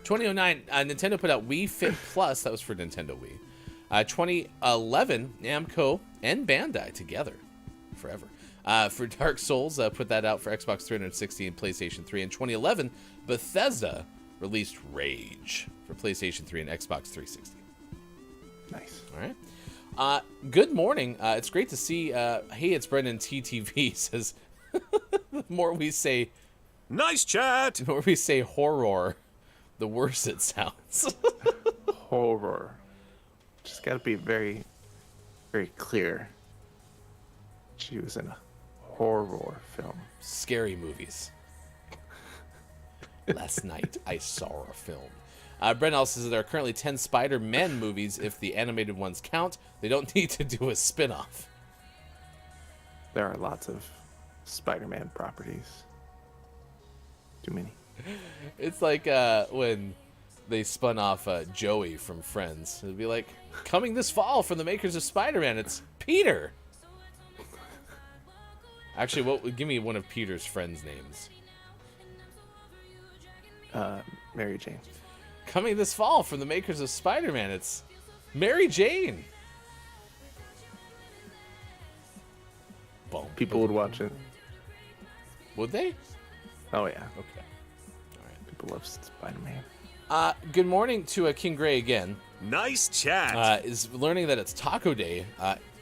2009, Nintendo put out Wii Fit Plus. That was for Nintendo Wii. 2011, Namco and Bandai together forever. For Dark Souls, put that out for Xbox 360 and PlayStation 3. In 2011, Bethesda released Rage for PlayStation 3 and Xbox 360. Nice. All right. Good morning. It's great to see. Hey, it's Brendan TTV says. The more we say, Nice chat. the more we say horror, the worse it sounds. Horror. Just got to be very, very clear. She was in a horror film. Scary movies. Last night I saw a film. Brent also says that there are currently 10 Spider-Man movies. If the animated ones count, they don't need to do a spin-off. There are lots of Spider-Man properties. Too many. It's like when they spun off Joey from Friends. It'd be like, coming this fall from the makers of Spider-Man, it's Peter. Actually, give me one of Peter's friends' names. Mary Jane. Coming this fall from the makers of Spider-Man, it's Mary Jane. Boom. People would watch it. Would they? Oh, yeah. Okay. All right. People love Spider-Man. Good morning to King Gray again. Nice chat. Is learning that it's Taco Day.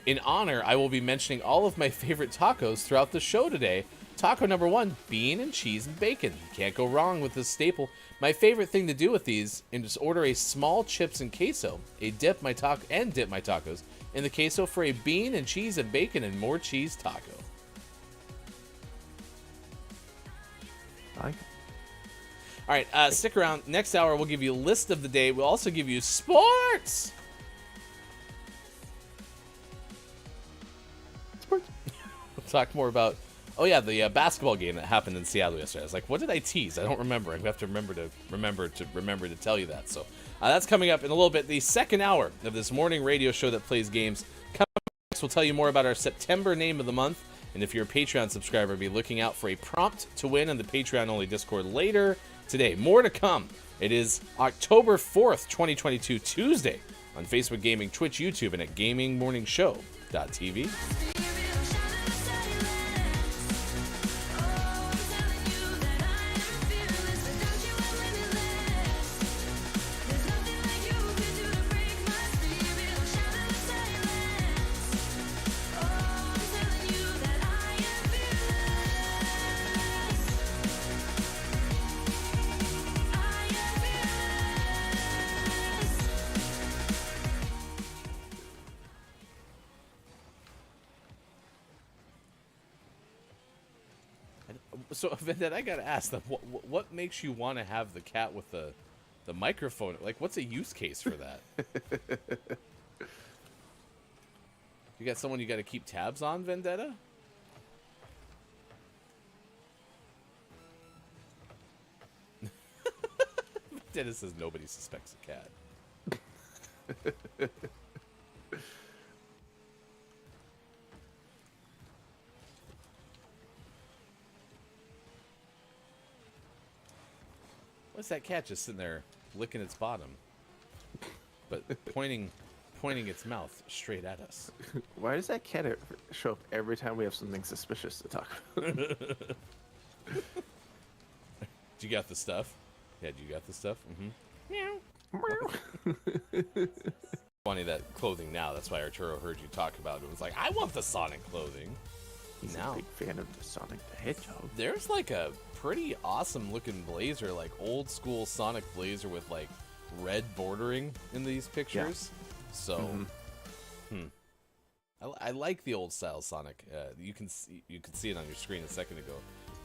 In honor, I will be mentioning all of my favorite tacos throughout the show today. Taco number 1, bean and cheese and bacon. Can't go wrong with this staple. My favorite thing to do with these is just order a small chips and queso, dip my tacos in the queso for a bean and cheese and bacon and more cheese taco. I like it. All right, stick around. Next hour, we'll give you a list of the day. We'll also give you sports. We'll talk more about, the basketball game that happened in Seattle yesterday. I was like, what did I tease? I don't remember. I have to remember to tell you that. So that's coming up in a little bit. The second hour of this morning radio show that plays games. Coming up next, we'll tell you more about our September name of the month. And if you're a Patreon subscriber, be looking out for a prompt to win on the Patreon-only Discord later today. More to come. It is October 4th, 2022, Tuesday, on Facebook Gaming, Twitch, YouTube, and at gamingmorningshow.tv. So, Vendetta, I gotta ask them, what makes you want to have the cat with the microphone? Like, what's a use case for that? You got someone you got to keep tabs on, Vendetta? Vendetta says nobody suspects a cat. What's that cat just sitting there licking its bottom, but pointing its mouth straight at us? Why does that cat show up every time we have something suspicious to talk about? Do you got the stuff? Yeah, do you got the stuff? Mm-hmm. Meow. Funny that clothing now. That's why Arturo heard you talk about it. It was like, I want the Sonic clothing. He's a big fan of the Sonic the Hedgehog. There's like a pretty awesome looking blazer, like old school Sonic blazer with like red bordering in these pictures. Yeah. So, I like the old style Sonic. You can see it on your screen a second ago.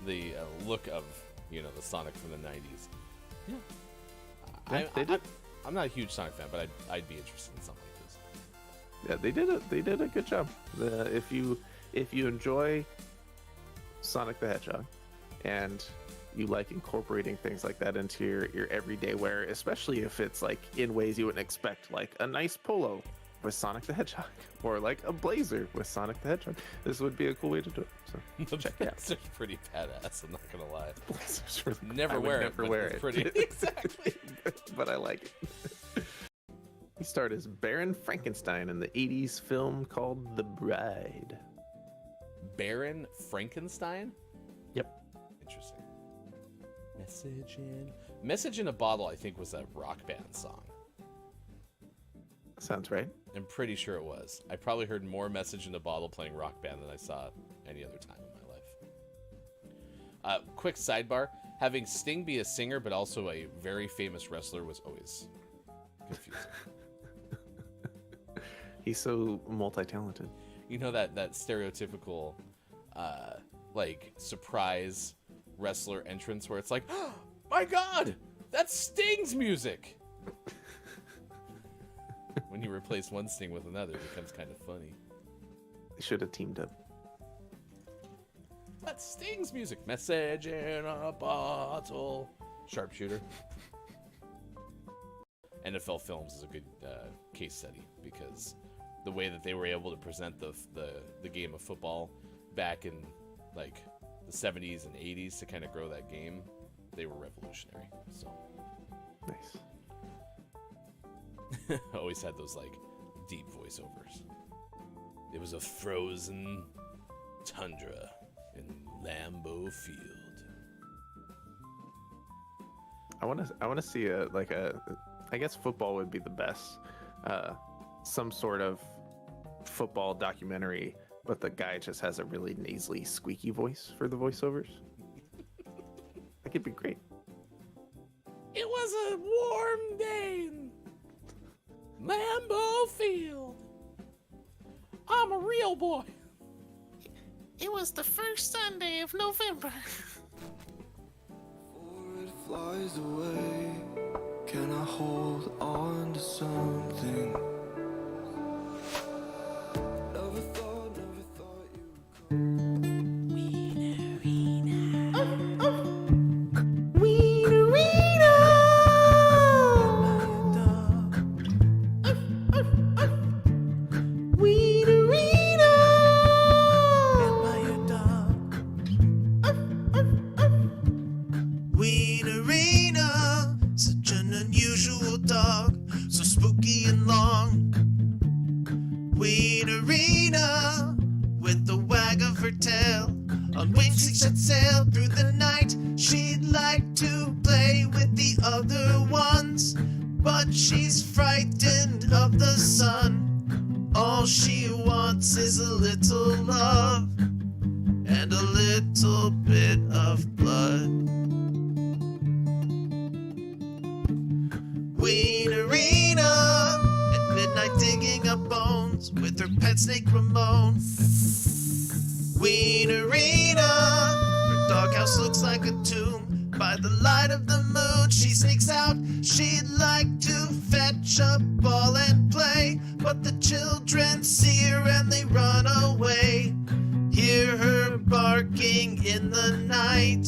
The look of the Sonic from the '90s. Yeah, I'm not a huge Sonic fan, but I'd be interested in something like this. Yeah, they did a good job. If you enjoy Sonic the Hedgehog and you like incorporating things like that into your everyday wear, especially if it's like in ways you wouldn't expect, like a nice polo with Sonic the Hedgehog or like a blazer with Sonic the Hedgehog, this would be a cool way to do it. So check it out. It's pretty badass, I'm not gonna lie. Blazer's really never wear it, but it's pretty. Exactly. But I like it. He starred as Baron Frankenstein in the 80s film called The Bride. Baron Frankenstein? Yep. Interesting. Message in a Bottle, I think, was that Rock Band song. Sounds right. I'm pretty sure it was. I probably heard more Message in a Bottle playing Rock Band than I saw any other time in my life. Quick sidebar. Having Sting be a singer but also a very famous wrestler was always confusing. He's so multi-talented. You know that stereotypical like surprise wrestler entrance where it's like, oh, my God, that's Sting's music. When you replace one Sting with another, it becomes kind of funny. They should have teamed up. That's Sting's music. Message in a bottle. Sharpshooter. NFL Films is a good case study because the way that they were able to present the game of football back in like the 70s and 80s to kind of grow that game, they were revolutionary. So nice. Always had those like deep voiceovers. It was a frozen tundra in Lambeau Field. I want to see I guess football would be the best. Some sort of football documentary, but the guy just has a really nasally, squeaky voice for the voiceovers. That could be great. It was a warm day in Lambeau Field. I'm a real boy. It was the first Sunday of November. Before it flies away, can I hold on to something? Never thought you would come. Wienerina, such an unusual dog, so spooky and long. Wienerina, with the wag of her tail, on wings she set sail through the night. She'd like to play with the other ones, but she's frightened of the sun. All she wants is a little love and a little bit of blood. Wienerina, at midnight digging up bones with her pet snake Ramon. Wienerina, her doghouse looks like a tomb. By the light of the moon she sneaks out. She'd like to fetch a ball and play, but the children see her and they run away. Hear her barking in the night.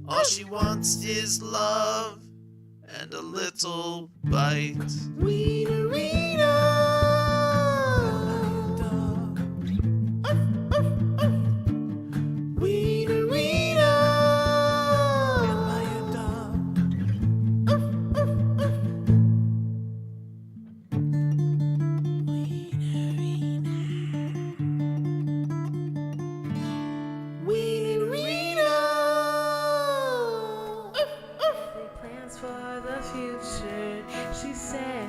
All she wants is love and a little bite. Wienerina. Plans for the future. She said,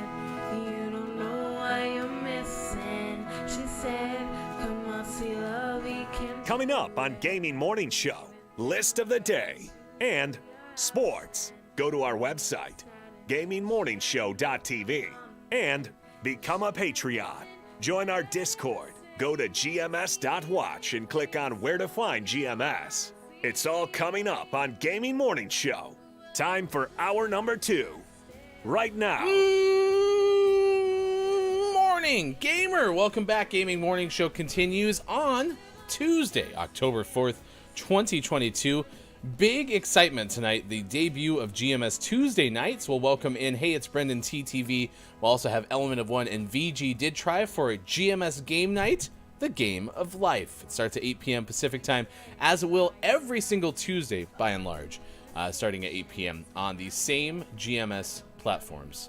you don't know why you're missing. She said, come on, see love, we can. Coming up on Gaming Morning Show, list of the day and sports. Go to our website, gamingmorningshow.tv, and become a Patreon. Join our Discord. Go to gms.watch and click on where to find GMS. It's all coming up on Gaming Morning Show. Time for hour number 2. Right now. Morning, gamer! Welcome back. Gaming Morning Show continues on Tuesday, October 4th, 2022. Big excitement tonight. The debut of GMS Tuesday nights. We'll welcome in, hey, it's Brendan TTV. We'll also have Element of One and VG did try for a GMS game night, the game of life. It starts at 8 p.m. Pacific time, as it will every single Tuesday, by and large, starting at 8 p.m. on the same GMS platforms.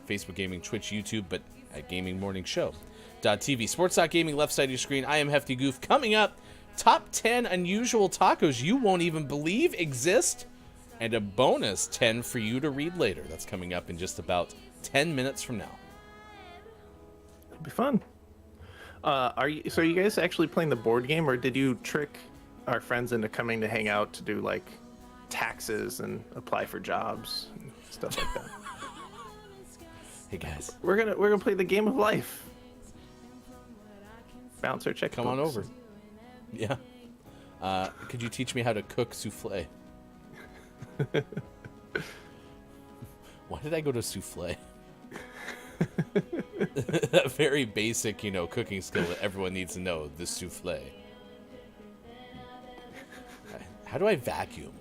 Facebook Gaming, Twitch, YouTube, but at Gaming Morning Show.tv. Sports.gaming, left side of your screen. I am Hefty Goof. Coming up, top 10 unusual tacos you won't even believe exist, and a bonus 10 for you to read later. That's coming up in just about 10 minutes from now. It'll be fun. Are you guys actually playing the board game, or did you trick our friends into coming to hang out to do like taxes and apply for jobs and stuff like that? Hey guys, We're gonna play the game of life. Bounce our checkbooks. come on over. Yeah. Could you teach me how to cook souffle? Why did I go to souffle? That very basic, cooking skill that everyone needs to know, the souffle. How do I vacuum?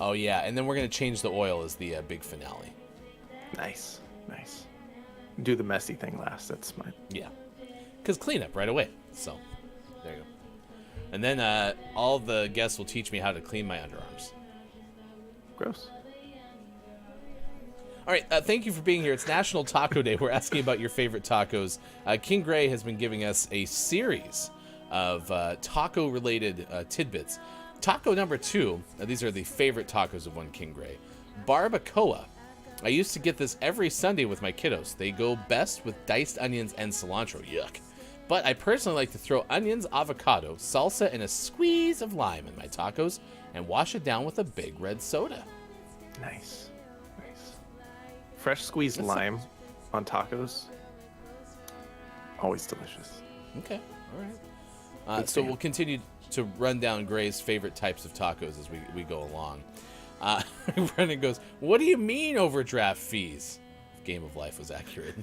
Oh, yeah, and then we're going to change the oil as the big finale. Nice. Do the messy thing last. That's smart. Yeah. Because cleanup right away. So, there you go. And then all the guests will teach me how to clean my underarms. Gross. All right, thank you for being here. It's National Taco Day. We're asking about your favorite tacos. King Gray has been giving us a series of taco-related tidbits. Taco number 2. These are the favorite tacos of One King Gray. Barbacoa. I used to get this every Sunday with my kiddos. They go best with diced onions and cilantro. Yuck. But I personally like to throw onions, avocado, salsa, and a squeeze of lime in my tacos and wash it down with a big red soda. Nice. Fresh squeezed lime on tacos. Always delicious. Okay, all right. So we'll continue to run down Gray's favorite types of tacos as we go along. Brendan goes, what do you mean overdraft fees? If Game of Life was accurate.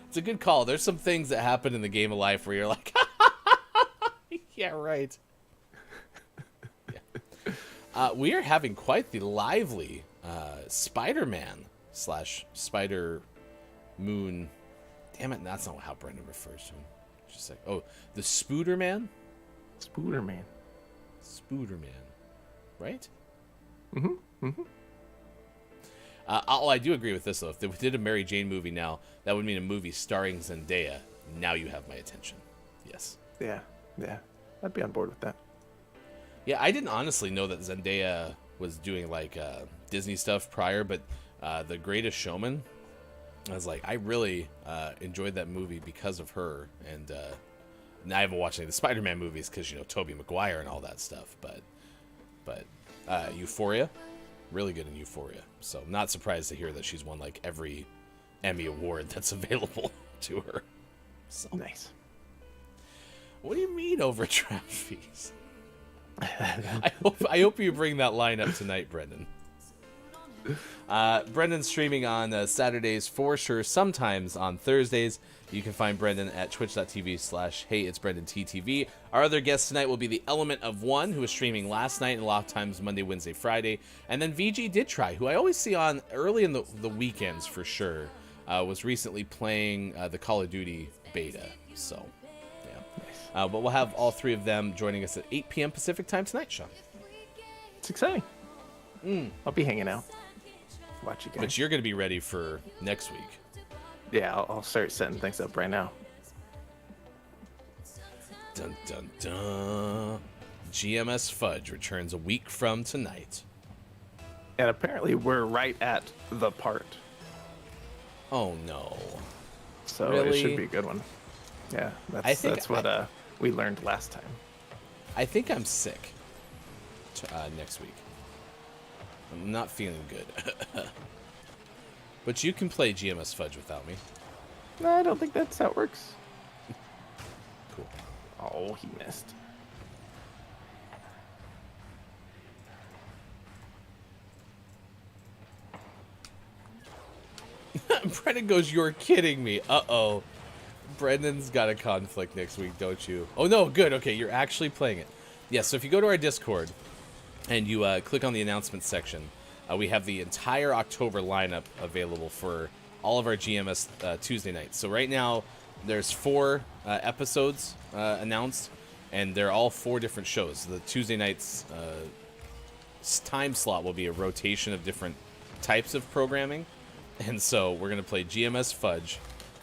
It's a good call. There's some things that happen in the Game of Life where you're like, yeah, right. Yeah. We are having quite the lively Spider-Man / Spider Moon. Damn it, that's not how Brendan refers to him. Just like, oh, the Spooderman? Spooderman. Spooderman. Right? Mm-hmm. Mm-hmm. I do agree with this, though. If they did a Mary Jane movie now, that would mean a movie starring Zendaya. Now you have my attention. Yes. Yeah. I'd be on board with that. Yeah, I didn't honestly know that Zendaya was doing, like, Disney stuff prior, but The Greatest Showman, I was like, I really enjoyed that movie because of her. And I haven't watched any of the Spider-Man movies because, Tobey Maguire and all that stuff. But Euphoria, really good in Euphoria. So not surprised to hear that she's won, like, every Emmy award that's available to her. So nice. What do you mean overdraft fees? I hope you bring that line up tonight, Brendan. Brendan's streaming on Saturdays for sure, sometimes on Thursdays. You can find Brendan at twitch.tv/HeyIt'sBrendanTTV. Our other guest tonight will be the Element of One, who was streaming last night and a lot of times Monday, Wednesday, Friday. And then VG Did Try, who I always see on early in the weekends for sure, was recently playing the Call of Duty beta. So, yeah. But we'll have all three of them joining us at 8 p.m. Pacific time tonight, Sean. It's exciting. I'll be hanging out. Watch you guys. But you're going to be ready for next week. Yeah, I'll start setting things up right now. Dun, dun, dun. GMS Fudge returns a week from tonight. And apparently we're right at the part. Oh, no. So really? It should be a good one. Yeah, that's what we learned last time. I think I'm sick next week. I'm not feeling good. But you can play GMS Fudge without me. No, I don't think that's how it works. Cool. Oh, he missed. Brendan goes, you're kidding me. Uh-oh. Brendan's got a conflict next week, don't you? Oh, no, good. Okay, you're actually playing it. Yes, so if you go to our Discord and you click on the announcements section, we have the entire October lineup available for all of our GMS Tuesday nights. So right now, there's 4 episodes announced, and they're all 4 different shows. The Tuesday nights time slot will be a rotation of different types of programming. And so we're going to play GMS Fudge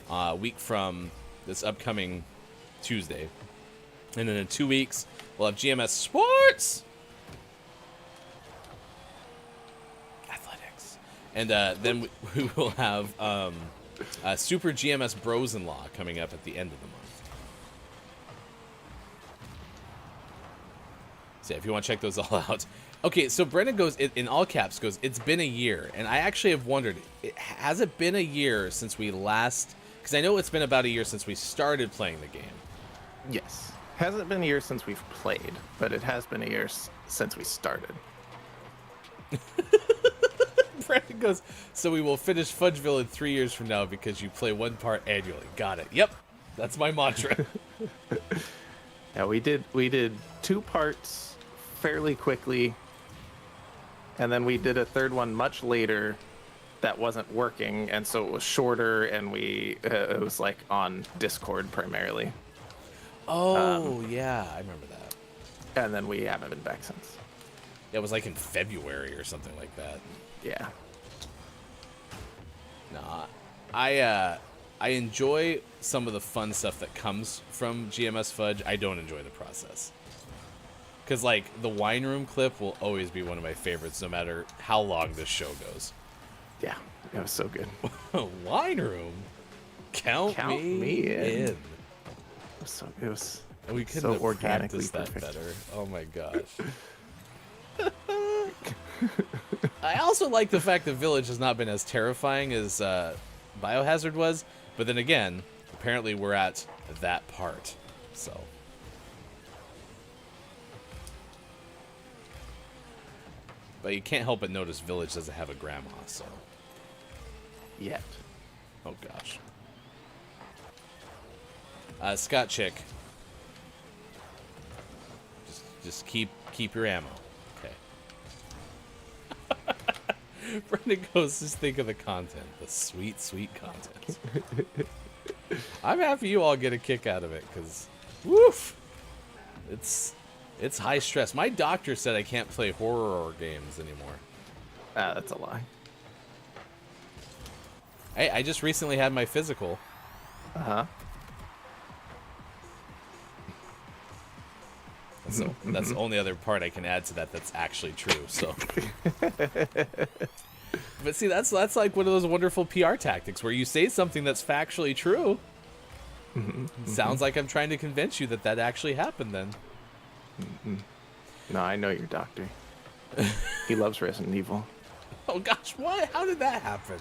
a week from this upcoming Tuesday. And then in 2 weeks, we'll have GMS Sports! And then we will have Super GMS Bros-in-Law coming up at the end of the month. So yeah, if you want to check those all out. Okay, so Brendan goes, in all caps, goes, it's been a year. And I actually have wondered, has it been a year since we last... Because I know it's been about a year since we started playing the game. Yes. Hasn't been a year since we've played, but it has been a year since we started. Brendan goes, so we will finish Fudgeville in 3 years from now because you play one part annually. Got it. Yep. That's my mantra. Yeah, we did 2 parts fairly quickly, and then we did a third one much later that wasn't working, and so it was shorter, and it was like on Discord primarily. Oh, yeah, I remember that. And then we haven't been back since. Yeah, it was like in February or something like that. Yeah. Nah, I I enjoy some of the fun stuff that comes from GMS Fudge. I don't enjoy the process. Because, like, the wine room clip will always be one of my favorites, no matter how long this show goes. Yeah, it was so good. Wine room? Count me in. It was And we couldn't so have organically practiced that perfect. better. Oh my gosh. I also like the fact that Village has not been as terrifying as Biohazard was, but then again, apparently we're at that part, so. But you can't help but notice Village doesn't have a grandma, so. Yet. Oh gosh. Scott Chick. Just keep your ammo. Okay. Brendan goes, just think of the content. The sweet, sweet content. I'm happy you all get a kick out of it, because woof! It's high stress. My doctor said I can't play horror games anymore. That's a lie. Hey, I just recently had my physical. Uh-huh. That's the only other part I can add to that that's actually true. So, but see, that's like one of those wonderful PR tactics where you say something that's factually true. Sounds like I'm trying to convince you that actually happened. Then. No, I know your doctor. He loves Resident Evil. Oh gosh, what? How did that happen?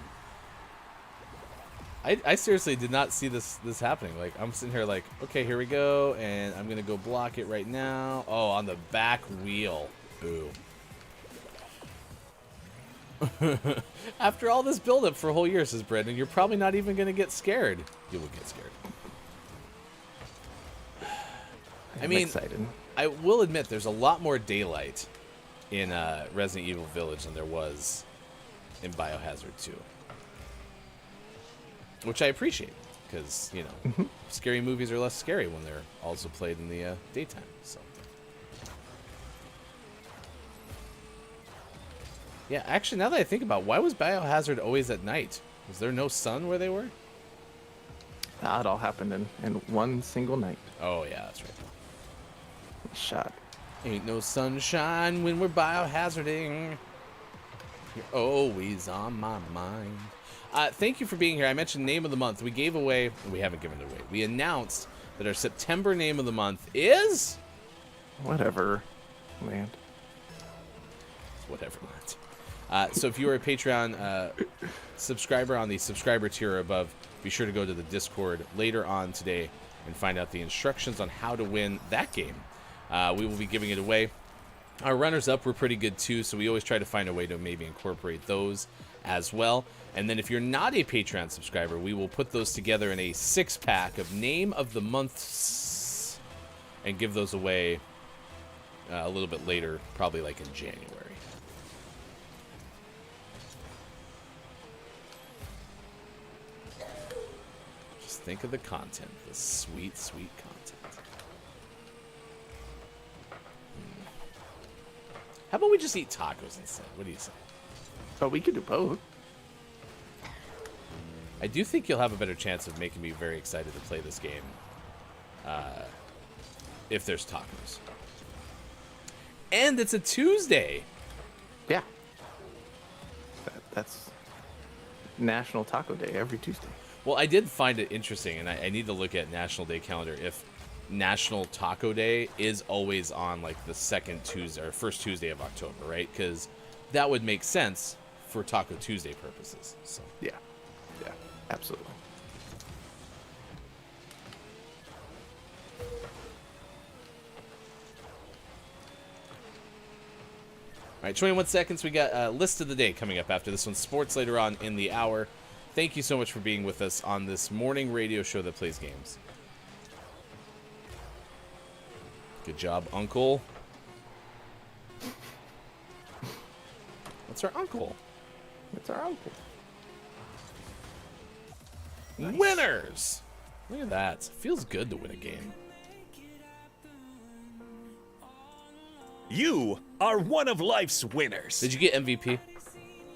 I seriously did not see this happening. Like, I'm sitting here like, okay, here we go, and I'm gonna go block it right now. Oh, on the back wheel. Boo. After all this buildup for a whole year, says Brendan, you're probably not even gonna get scared. You will get scared. I mean, excited. I will admit there's a lot more daylight in Resident Evil Village than there was in Biohazard 2. Which I appreciate, because, you know, scary movies are less scary when they're also played in the daytime, so. Yeah, actually, now that I think about it, why was Biohazard always at night? Was there no sun where they were? It all happened in one single night. Oh, yeah, that's right. Shot. Ain't no sunshine when we're biohazarding. You're always on my mind. Thank you for being here. I mentioned name of the month. We gave away, we haven't given it away. We announced that our September name of the month is Whatever, land. Whatever Land. So if you are a Patreon subscriber on the subscriber tier above, be sure to go to the Discord later on today and find out the instructions on how to win that game. We will be giving it away. Our runners-up were pretty good too, so we always try to find a way to maybe incorporate those as well. And then if you're not a Patreon subscriber, we will put those together in a 6-pack of Name of the Months and give those away a little bit later, probably like in January. Just think of the content, the sweet, sweet content. How about we just eat tacos instead? What do you say? Oh, we could do both. I do think you'll have a better chance of making me very excited to play this game if there's tacos. And it's a Tuesday. Yeah. That's National Taco Day every Tuesday. Well, I did find it interesting, and I need to look at National Day calendar if National Taco Day is always on like the second Tuesday or first Tuesday of October, right? Because that would make sense for Taco Tuesday purposes. So Yeah. Yeah, absolutely. All right, 21 seconds. We got a list of the day coming up after this one. Sports later on in the hour. Thank you so much for being with us on this morning radio show that plays games. Good job, Uncle. What's our uncle? It's our uncle. Nice. Winners! Look at that. Feels good to win a game. You are one of life's winners. Did you get MVP?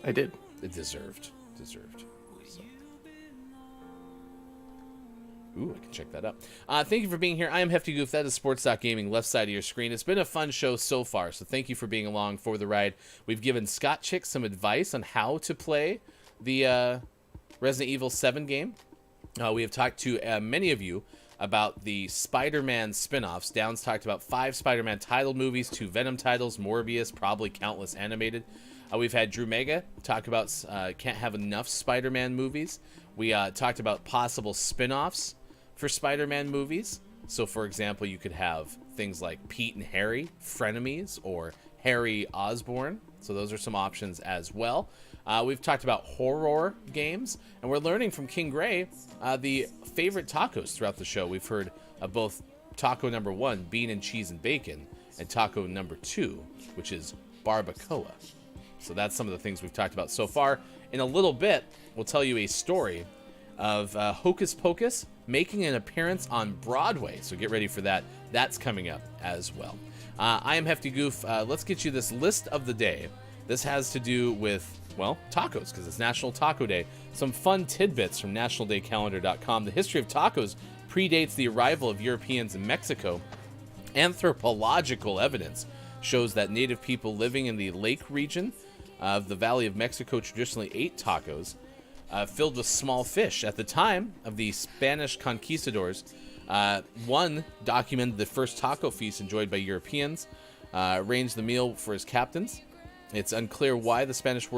I did. It deserved. Deserved. So. Ooh, I can check that up. Thank you for being here. I am Hefty Goof. That is Sports.Gaming, left side of your screen. It's been a fun show so far, so thank you for being along for the ride. We've given Scott Chick some advice on how to play the Resident Evil 7 game. We have talked to many of you about the Spider-Man spin-offs. Downs talked about 5 Spider-Man titled movies, 2 Venom titles, Morbius, probably countless animated. We've had Drew Mega talk about can't have enough Spider-Man movies. We talked about possible spin-offs for Spider-Man movies. So, for example, you could have things like Pete and Harry, frenemies, or Harry Osborn. So those are some options as well. We've talked about horror games, and we're learning from King Gray the favorite tacos throughout the show. We've heard of both taco number 1, bean and cheese and bacon, and taco number 2, which is barbacoa. So that's some of the things we've talked about so far. In a little bit, we'll tell you a story of Hocus Pocus making an appearance on Broadway. So get ready for that. That's coming up as well. I am Hefty Goof. Let's get you this list of the day. This has to do with, well, tacos, because it's National Taco Day. Some fun tidbits from nationaldaycalendar.com. The history of tacos predates the arrival of Europeans in Mexico. Anthropological evidence shows that native people living in the lake region of the Valley of Mexico traditionally ate tacos filled with small fish. At the time of the Spanish conquistadors, one documented the first taco feast enjoyed by Europeans, arranged the meal for his captains. It's unclear why the Spanish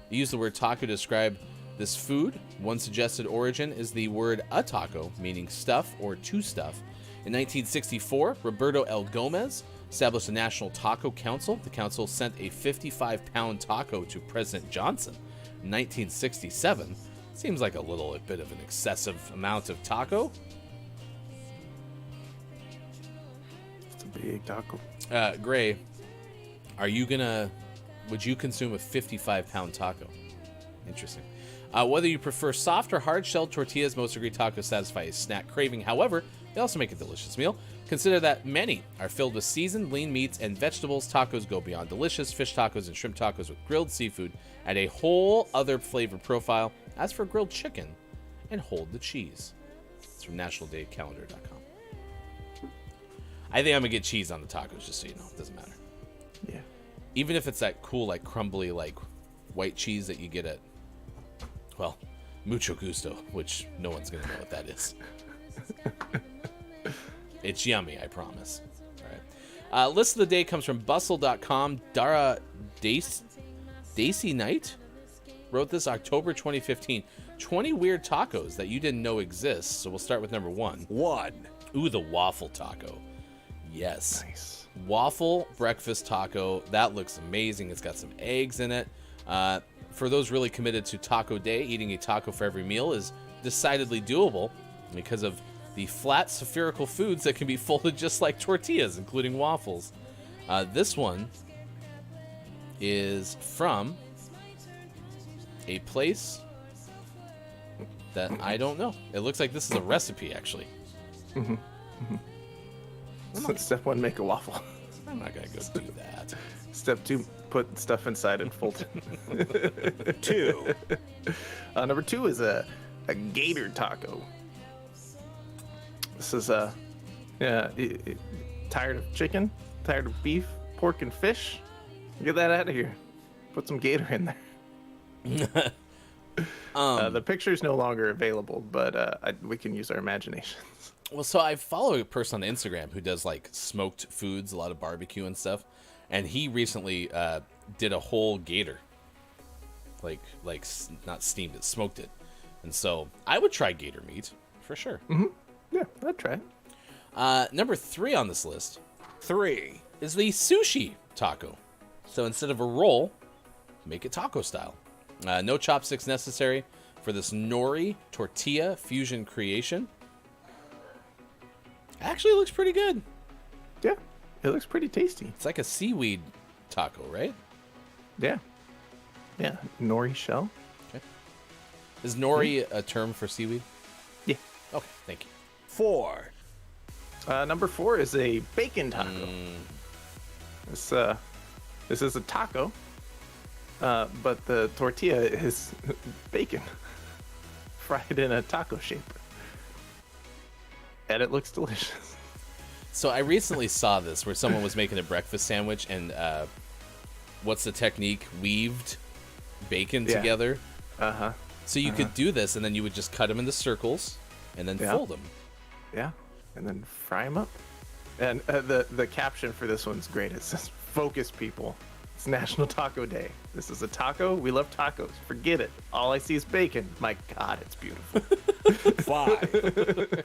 used the word taco to describe this food. One suggested origin is the word a taco, meaning stuff or to stuff. In 1964, Roberto L. Gomez established a National Taco Council. The council sent a 55-pound taco to President Johnson. In 1967, seems like a bit of an excessive amount of taco. It's a big taco. Gray, would you consume a 55-pound taco? Interesting. Whether you prefer soft or hard-shelled tortillas, most agree tacos satisfy a snack craving. However, they also make a delicious meal. Consider that many are filled with seasoned lean meats and vegetables. Tacos go beyond delicious. Fish tacos and shrimp tacos with grilled seafood add a whole other flavor profile. As for grilled chicken, and hold the cheese. It's from nationaldaycalendar.com. I think I'm gonna get cheese on the tacos, just so you know. It doesn't matter. Yeah. Even if it's that cool, like crumbly, like white cheese that you get at, well, Mucho Gusto, which no one's gonna know what that is. It's yummy, I promise. All right. List of the day comes from bustle.com. Dara Daisy Knight wrote this October 2015. 20 weird tacos that you didn't know exist. So we'll start with number 1. Ooh, the waffle taco. Yes. Nice. Waffle breakfast taco. That looks amazing. It's got some eggs in it. For those really committed to Taco Day, eating a taco for every meal is decidedly doable because of the flat spherical foods that can be folded just like tortillas, including waffles. This one is from a place that I don't know. It looks like this is a recipe, actually. Step 1, make a waffle. I'm not going to go do that. Step 2, put stuff inside and fold it. 2. Number 2 is a Gator Taco. This is tired of chicken, tired of beef, pork, and fish. Get that out of here. Put some gator in there. The picture's no longer available, but we can use our imaginations. Well, so I follow a person on Instagram who does like smoked foods, a lot of barbecue and stuff, and he recently did a whole gator, like not steamed it, smoked it, and so I would try gator meat for sure. Yeah, I'd try it. Number 3 on this list 3. is the sushi taco. So instead of a roll, make it taco style. No chopsticks necessary for this nori tortilla fusion creation. Actually, it looks pretty good. Yeah, it looks pretty tasty. It's like a seaweed taco, right? Yeah. Nori shell. Okay. Is nori a term for seaweed? Yeah. Okay, thank you. 4. Number 4 is a bacon taco. This is a taco, but the tortilla is bacon fried in a taco shape. And it looks delicious. So I recently saw this where someone was making a breakfast sandwich and what's the technique? Weaved bacon together. Uh-huh. So you could do this and then you would just cut them into circles and then fold them. Yeah. And then fry them up. And the caption for this one's great. It says, "Focus, people. It's National Taco Day. This is a taco. We love tacos. Forget it. All I see is bacon. My God, it's beautiful." 5.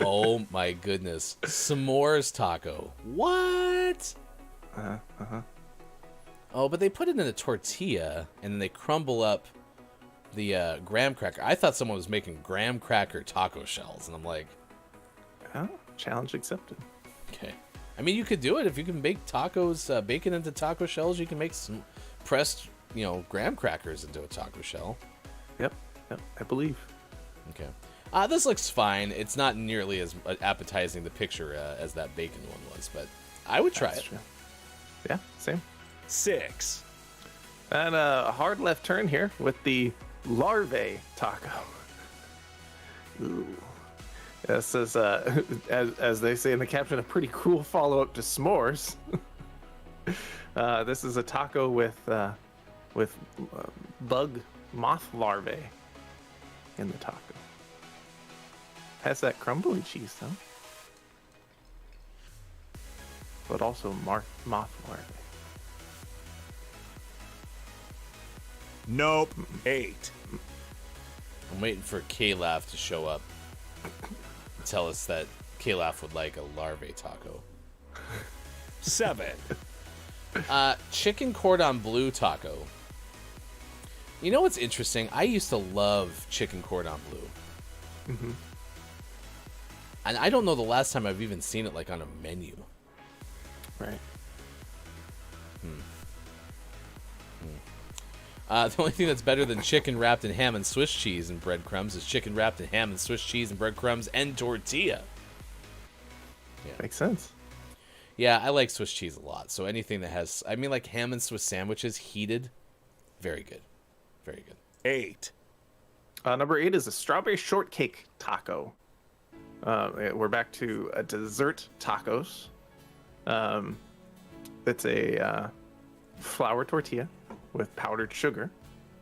Oh my goodness. S'mores taco. What? Oh, but they put it in a tortilla and then they crumble up the graham cracker. I thought someone was making graham cracker taco shells, and I'm like, Oh, challenge accepted. okay. I mean, you could do it if you can make tacos, bacon into taco shells. You can make some pressed, graham crackers into a taco shell. Yep, I believe. Okay. This looks fine. It's not nearly as appetizing the picture as that bacon one was, but I would try it. True. Yeah, same. 6. And a hard left turn here with the Larvae Taco. Ooh. This is, as they say in the caption, a pretty cool follow-up to s'mores. This is a taco with bug moth larvae in the taco. Has that crumbly cheese though, but also moth larvae. Nope. 8. I'm waiting for K-Lav to show up. Tell us that K-Lav would like a larvae taco. 7. Chicken cordon bleu taco. You know what's interesting? I used to love chicken cordon bleu. Mm-hmm. And I don't know the last time I've even seen it like on a menu. Right. The only thing that's better than chicken wrapped in ham and Swiss cheese and breadcrumbs is chicken wrapped in ham and Swiss cheese and breadcrumbs and tortilla. Makes sense. Yeah, I like Swiss cheese a lot. So anything that has, like ham and Swiss sandwiches heated, very good. Very good. 8. Number 8 is a strawberry shortcake taco. We're back to dessert tacos. It's a flour tortilla with powdered sugar.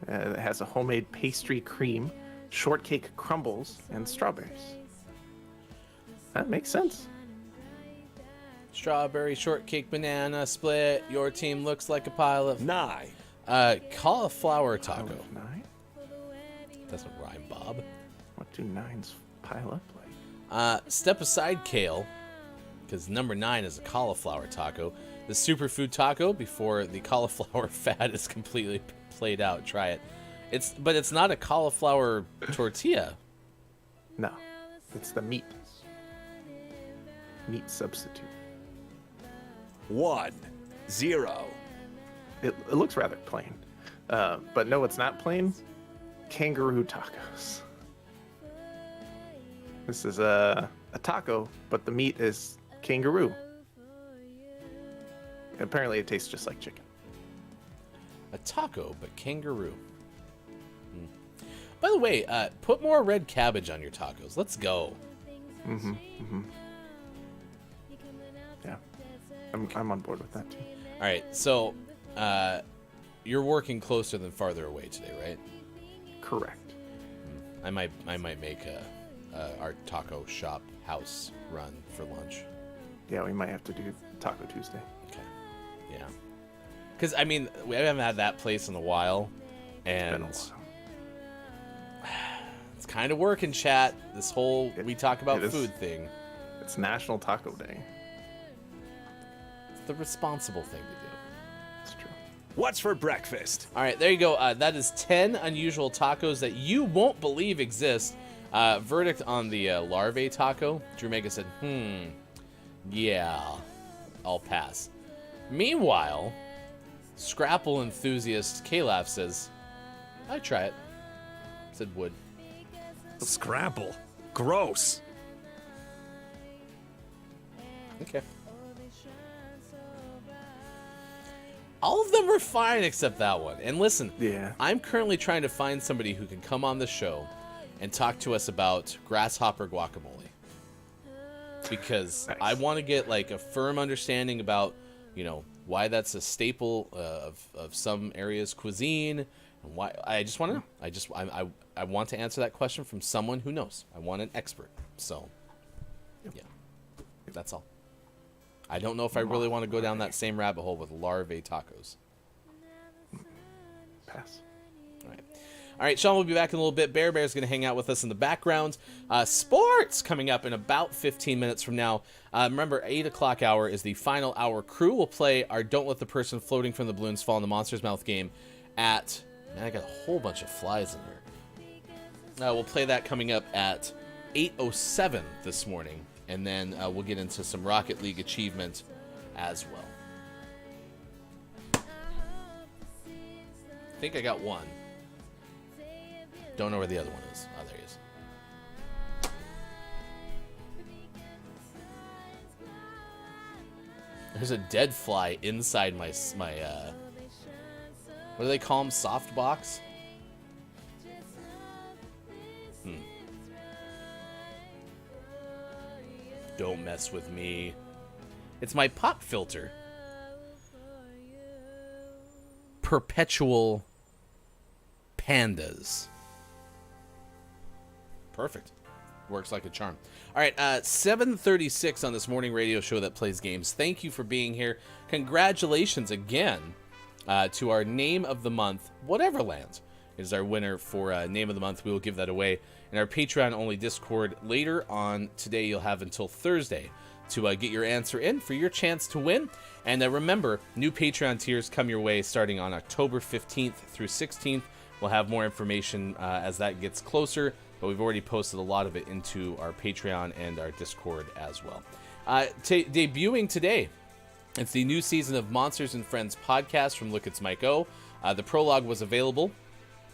It has a homemade pastry cream, shortcake crumbles, and strawberries. That makes sense. Strawberry shortcake banana split. Your team looks like a pile of 9. Cauliflower taco. 9? Doesn't rhyme, Bob. What do 9s pile up like? Step aside kale, because number 9 is a cauliflower taco. The superfood taco before the cauliflower fat is completely played out. Try it. But it's not a cauliflower tortilla. No, it's the meat substitute. 1. 0. It looks rather plain, but no, it's not plain. Kangaroo tacos. This is a taco, but the meat is kangaroo. Apparently, it tastes just like chicken. A taco, but kangaroo. By the way, put more red cabbage on your tacos. Let's go. Yeah, I'm on board with that too. All right, so you're working closer than farther away today, right? Correct. I might make our taco shop house run for lunch. Yeah, we might have to do Taco Tuesday. Okay. Yeah. Because we haven't had that place in a while, and It's been a while. it's kind of working, chat. This whole we talk about it is. food thing. It's National Taco Day. It's the responsible thing to do. It's true. What's for breakfast? All right, there you go. That is 10 unusual tacos that you won't believe exist. Verdict on the Larvae Taco. Drew Mega said, yeah, I'll pass. Meanwhile, Scrapple enthusiast K-Lav says, I'd try it. Said would. Scrapple. Gross. Okay. All of them are fine except that one. And listen, Yeah. I'm currently trying to find somebody who can come on the show and talk to us about grasshopper guacamole. because Nice. I want to get like a firm understanding about, why that's a staple of some areas' cuisine, and why. I just want to know. I want to answer that question from someone who knows. I want an expert. So, yeah, that's all. I don't know if I really want to go down that same rabbit hole with Larvae Tacos. Pass. All right, Sean will be back in a little bit. Bear's going to hang out with us in the background. Sports coming up in about 15 minutes from now. Remember, 8 o'clock hour is the final hour. Crew will play our Don't Let the Person Floating from the Balloons Fall in the Monster's Mouth game at... Man, I got a whole bunch of flies in here. We'll play that coming up at 8:07 this morning. And then we'll get into some Rocket League achievement as well. I think I got one. Don't know where the other one is. Oh, there he is. There's a dead fly inside my what do they call them? Soft box? Don't mess with me. It's my pop filter. Perpetual pandas. Perfect. Works like a charm. All right, 7:36 on this morning radio show that plays games. Thank you for being here. Congratulations again to our Name of the Month, Whateverland is our winner for Name of the Month. We will give that away in our Patreon-only Discord later on today. You'll have until Thursday to get your answer in for your chance to win. And remember, new Patreon tiers come your way starting on October 15th through 16th. We'll have more information as that gets closer, but we've already posted a lot of it into our Patreon and our Discord as well. Debuting today, it's the new season of Monsters and Friends podcast from Look It's Mike O. The prologue was available,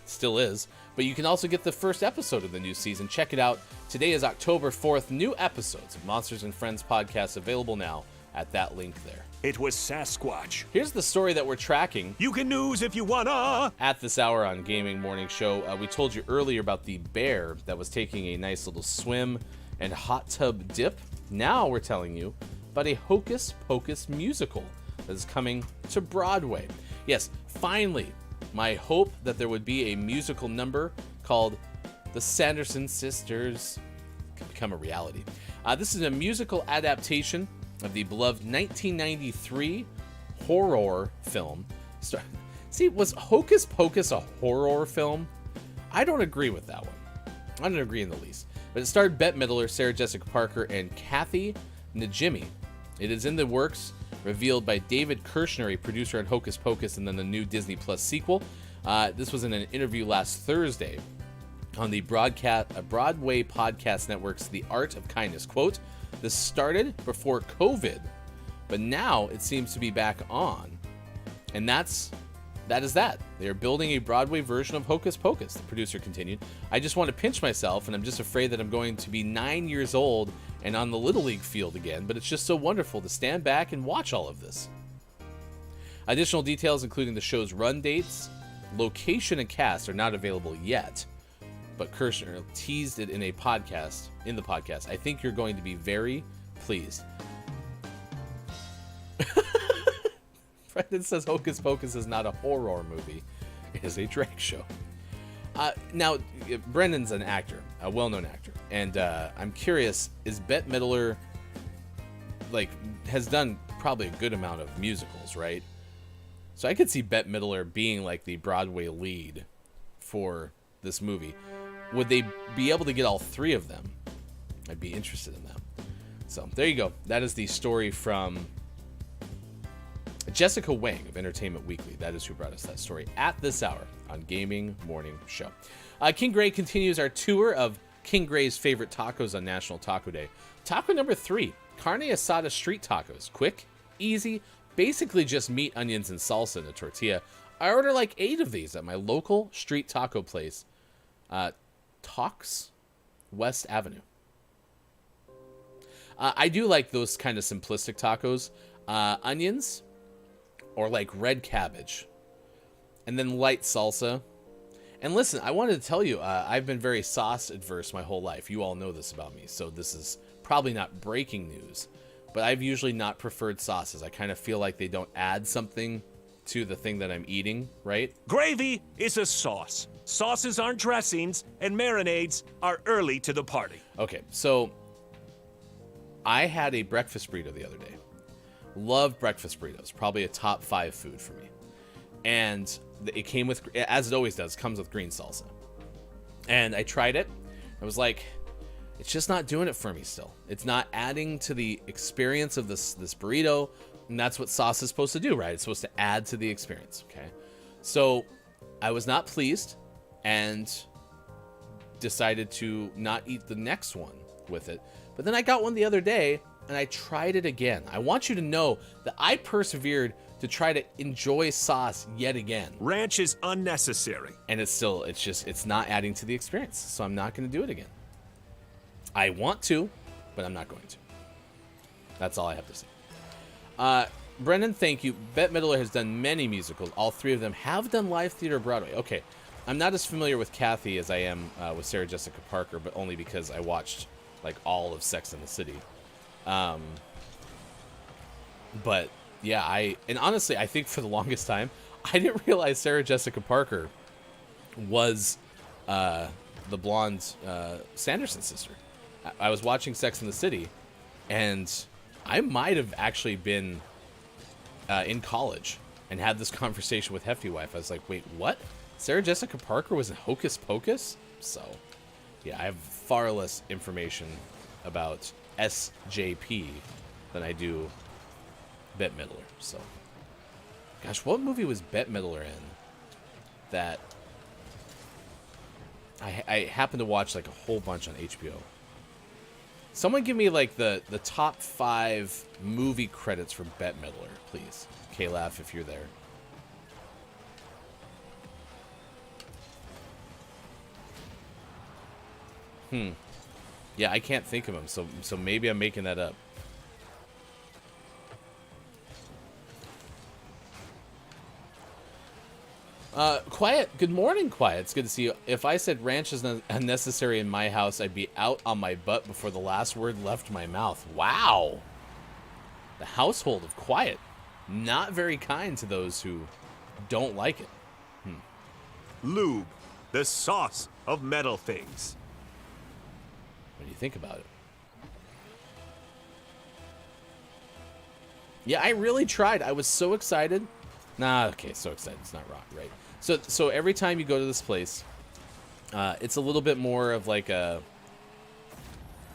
still is, but you can also get the first episode of the new season. Check it out. Today is October 4th. New episodes of Monsters and Friends podcast available now at that link there. It was Sasquatch. Here's the story that we're tracking. You can news if you wanna. At this hour on Gaming Morning Show, we told you earlier about the bear that was taking a nice little swim and hot tub dip. Now we're telling you about a Hocus Pocus musical that is coming to Broadway. Yes, finally, my hope that there would be a musical number called The Sanderson Sisters can become a reality. This is a musical adaptation of the beloved 1993 horror film. See, was Hocus Pocus a horror film? I don't agree with that one. I don't agree in the least. But it starred Bette Midler, Sarah Jessica Parker, and Kathy Najimy. It is in the works, revealed by David Kirshner, a producer on Hocus Pocus and then the new Disney Plus sequel. This was in an interview last Thursday on the Broadway Podcast Network's The Art of Kindness. Quote, "This started before COVID, but now it seems to be back on." And that is that. They are building a Broadway version of Hocus Pocus, the producer continued. "I just want to pinch myself, and I'm just afraid that I'm going to be 9 years old and on the Little League field again, but it's just so wonderful to stand back and watch all of this." Additional details, including the show's run dates, location, and cast, are not available yet, but Kirshner teased it in the podcast. "I think you're going to be very pleased." Brendan says Hocus Pocus is not a horror movie. It is a drag show. Now, Brendan's an actor, a well-known actor, and I'm curious, is Bette Midler, has done probably a good amount of musicals, right? So I could see Bette Midler being like the Broadway lead for this movie. Would they be able to get all three of them? I'd be interested in that. So there you go. That is the story from Jessica Wang of Entertainment Weekly. That is who brought us that story at this hour on Gaming Morning Show. King Gray continues our tour of King Gray's favorite tacos on National Taco Day. Taco number 3, carne asada street tacos. Quick, easy, basically just meat, onions, and salsa in a tortilla. I order like 8 of these at my local street taco place, Talks West Avenue. I do like those kind of simplistic tacos. Onions or like red cabbage, and then light salsa. And listen, I wanted to tell you, I've been very sauce adverse my whole life. You all know this about me, so this is probably not breaking news, but I've usually not preferred sauces. I kind of feel like they don't add something to the thing that I'm eating, right? Gravy is a sauce. Sauces aren't dressings, and marinades are early to the party. Okay, so I had a breakfast burrito the other day. Love breakfast burritos. Probably a top 5 food for me. And it came with, as it always does, comes with green salsa. And I tried it. I was like, it's just not doing it for me still. It's not adding to the experience of this burrito. And that's what sauce is supposed to do, right? It's supposed to add to the experience, okay? So I was not pleased and decided to not eat the next one with it. But then I got one the other day and I tried it again. I want you to know that I persevered to try to enjoy sauce yet again. Ranch is unnecessary. And it's not adding to the experience. So I'm not going to do it again. I want to, but I'm not going to. That's all I have to say. Brendan, thank you. Bette Midler has done many musicals. All 3 of them have done live theater Broadway. Okay. I'm not as familiar with Kathy as I am with Sarah Jessica Parker, but only because I watched like all of Sex and the City. But yeah, and honestly, I think for the longest time, I didn't realize Sarah Jessica Parker was the blonde Sanderson sister. I was watching Sex and the City, and I might have actually been in college and had this conversation with Hefty Wife. I was like, wait, what? Sarah Jessica Parker was in Hocus Pocus? So, yeah, I have far less information about SJP than I do Bette Midler. So, gosh, what movie was Bette Midler in that I happened to watch like a whole bunch on HBO? Someone give me like the top 5 movie credits for Bette Midler, please. K-Laugh, if you're there. Yeah, I can't think of them, so maybe I'm making that up. Quiet. Good morning, Quiet. It's good to see you. If I said ranch is unnecessary in my house, I'd be out on my butt before the last word left my mouth. Wow. The household of Quiet. Not very kind to those who don't like it. Lube, the sauce of metal things. What do you think about it? Yeah, I really tried. I was so excited. Okay, so excited. It's not rock, right? So every time you go to this place, it's a little bit more of like a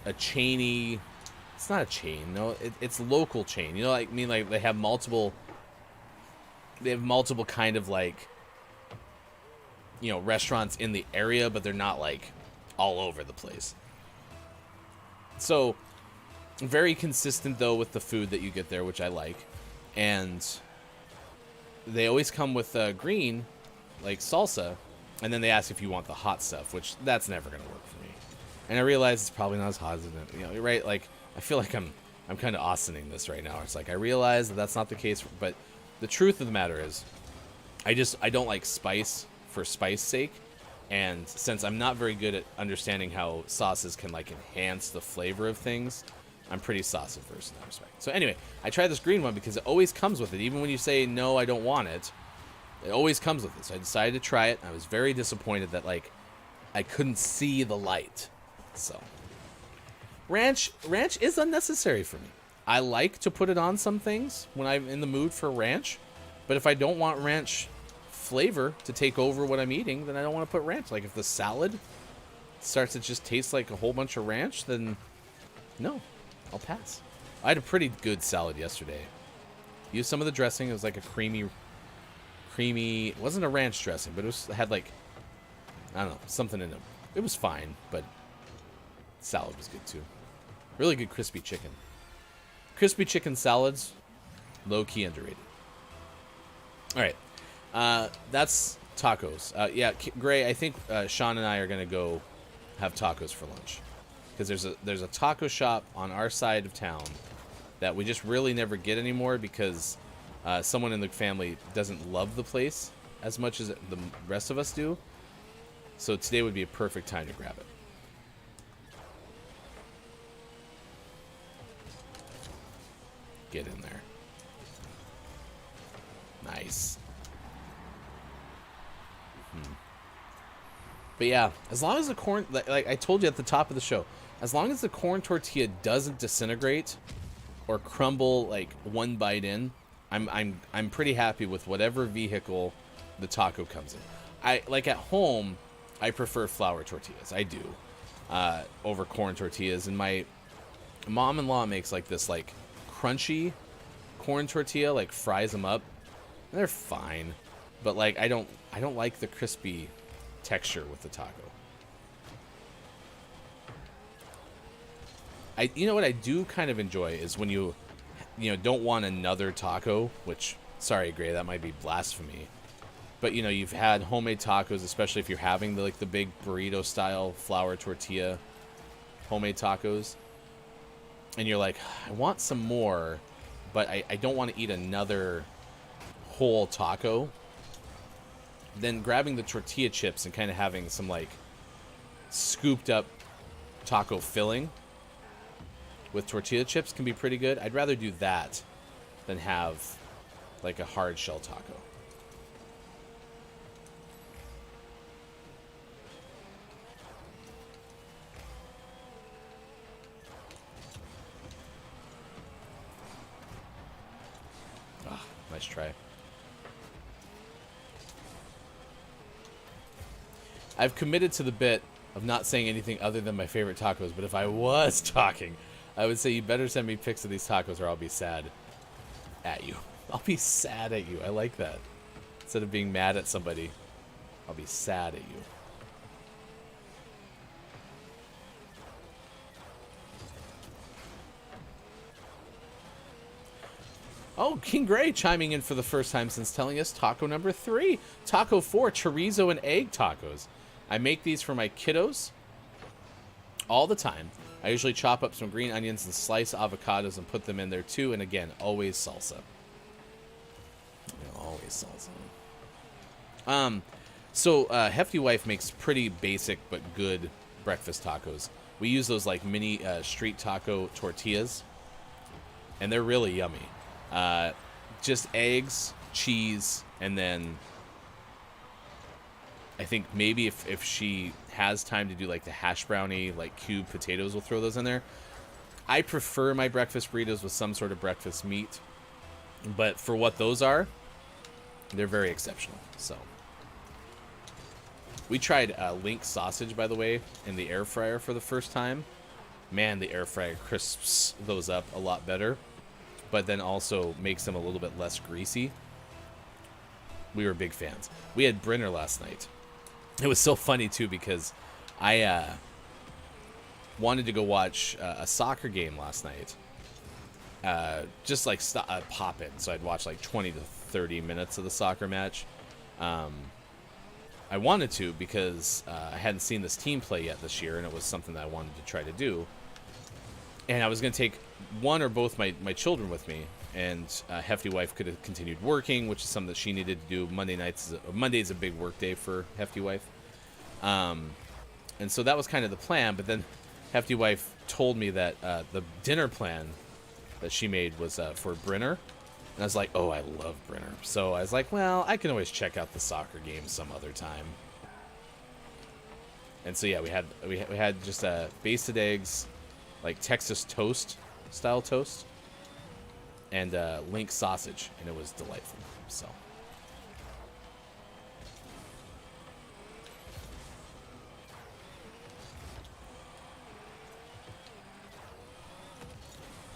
chainy. It's not a chain, no. It's local chain. You know, like like they have multiple. They have multiple kind of like, you know, restaurants in the area, but they're not like all over the place. So very consistent though with the food that you get there, which I like, and they always come with green, like salsa, and then they ask if you want the hot stuff, which that's never gonna work for me. And I realize it's probably not as hot as it, you know, right? Like I feel like I'm kind of Austining this right now. It's like I realize that that's not the case, but the truth of the matter is, I don't like spice for spice sake, and since I'm not very good at understanding how sauces can like enhance the flavor of things, I'm pretty sauce averse in that respect. So anyway, I tried this green one because it always comes with it. Even when you say, no, I don't want it, it always comes with it. So I decided to try it. I was very disappointed that, like, I couldn't see the light. So, ranch is unnecessary for me. I like to put it on some things when I'm in the mood for ranch. But if I don't want ranch flavor to take over what I'm eating, then I don't want to put ranch. Like, if the salad starts to just taste like a whole bunch of ranch, then no. I'll pass. I had a pretty good salad yesterday. Used some of the dressing. It was like a creamy. It wasn't a ranch dressing, but it had like, I don't know, something in it. It was fine, but salad was good too. Really good crispy chicken. Crispy chicken salads, low-key underrated. All right. That's tacos. Yeah, Gray, I think Sean and I are going to go have tacos for lunch. Because there's a taco shop on our side of town that we just really never get anymore because someone in the family doesn't love the place as much as the rest of us do. So today would be a perfect time to grab it. get in there. Nice. But yeah, as long as the corn, like I told you at the top of the show, as long as the corn tortilla doesn't disintegrate or crumble like one bite in, I'm pretty happy with whatever vehicle the taco comes in. I like at home, I prefer flour tortillas. I do over corn tortillas, and my mom-in-law makes like this like crunchy corn tortilla, like fries them up. And they're fine, but like I don't like the crispy texture with the taco. You know what I do kind of enjoy is when you don't want another taco, which, sorry Gray, that might be blasphemy, but you've had homemade tacos, especially if you're having the big burrito style flour tortilla homemade tacos, and you're like, I want some more, but I don't want to eat another whole taco. Then grabbing the tortilla chips and kind of having some like scooped up taco filling with tortilla chips can be pretty good. I'd rather do that than have like a hard shell taco. Ah, nice try. I've committed to the bit of not saying anything other than my favorite tacos, but if I was talking, I would say you better send me pics of these tacos or I'll be sad at you. I'll be sad at you. I like that. Instead of being mad at somebody, I'll be sad at you. Oh, King Gray chiming in for the first time since telling us taco number 3. Taco 4, chorizo and egg tacos. I make these for my kiddos all the time. I usually chop up some green onions and slice avocados and put them in there too. And again, always salsa. Always salsa. So Hefty Wife makes pretty basic but good breakfast tacos. We use those like mini street taco tortillas, and they're really yummy. Just eggs, cheese, and then I think maybe if she has time to do like the hash brownie, like cube potatoes, we'll throw those in there. I prefer my breakfast burritos with some sort of breakfast meat, but for what those are, they're very exceptional. So we tried link sausage, by the way, in the air fryer for the first time. Man, the air fryer crisps those up a lot better, but then also makes them a little bit less greasy. We were big fans. We had Brinner last night. It was so funny too because I wanted to go watch a soccer game last night. Just like pop in, so I'd watch like 20 to 30 minutes of the soccer match. I wanted to because I hadn't seen this team play yet this year, and it was something that I wanted to try to do. And I was going to take one or both my children with me, and Hefty Wife could have continued working, which is something that she needed to do. Monday's a big work day for Hefty Wife. And so that was kind of the plan, but then Hefty Wife told me that the dinner plan that she made was for Brinner. And I was like, oh, I love Brinner. So I was like, well, I can always check out the soccer game some other time. And so yeah, we had just basted eggs, like Texas toast style toast, and link sausage, and it was delightful. So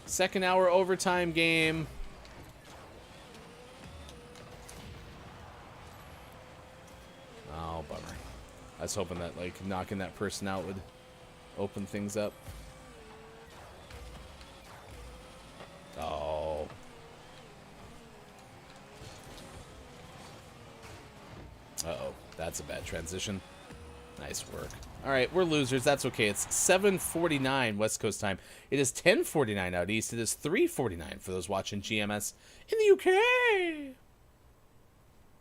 second hour overtime game. Oh, bummer. I was hoping that like knocking that person out would open things up. Oh. Uh-oh. That's a bad transition. Nice work. All right, we're losers. That's okay. It's 7:49 West Coast time. It is 10:49 out east. It is 3:49 for those watching GMS in the UK.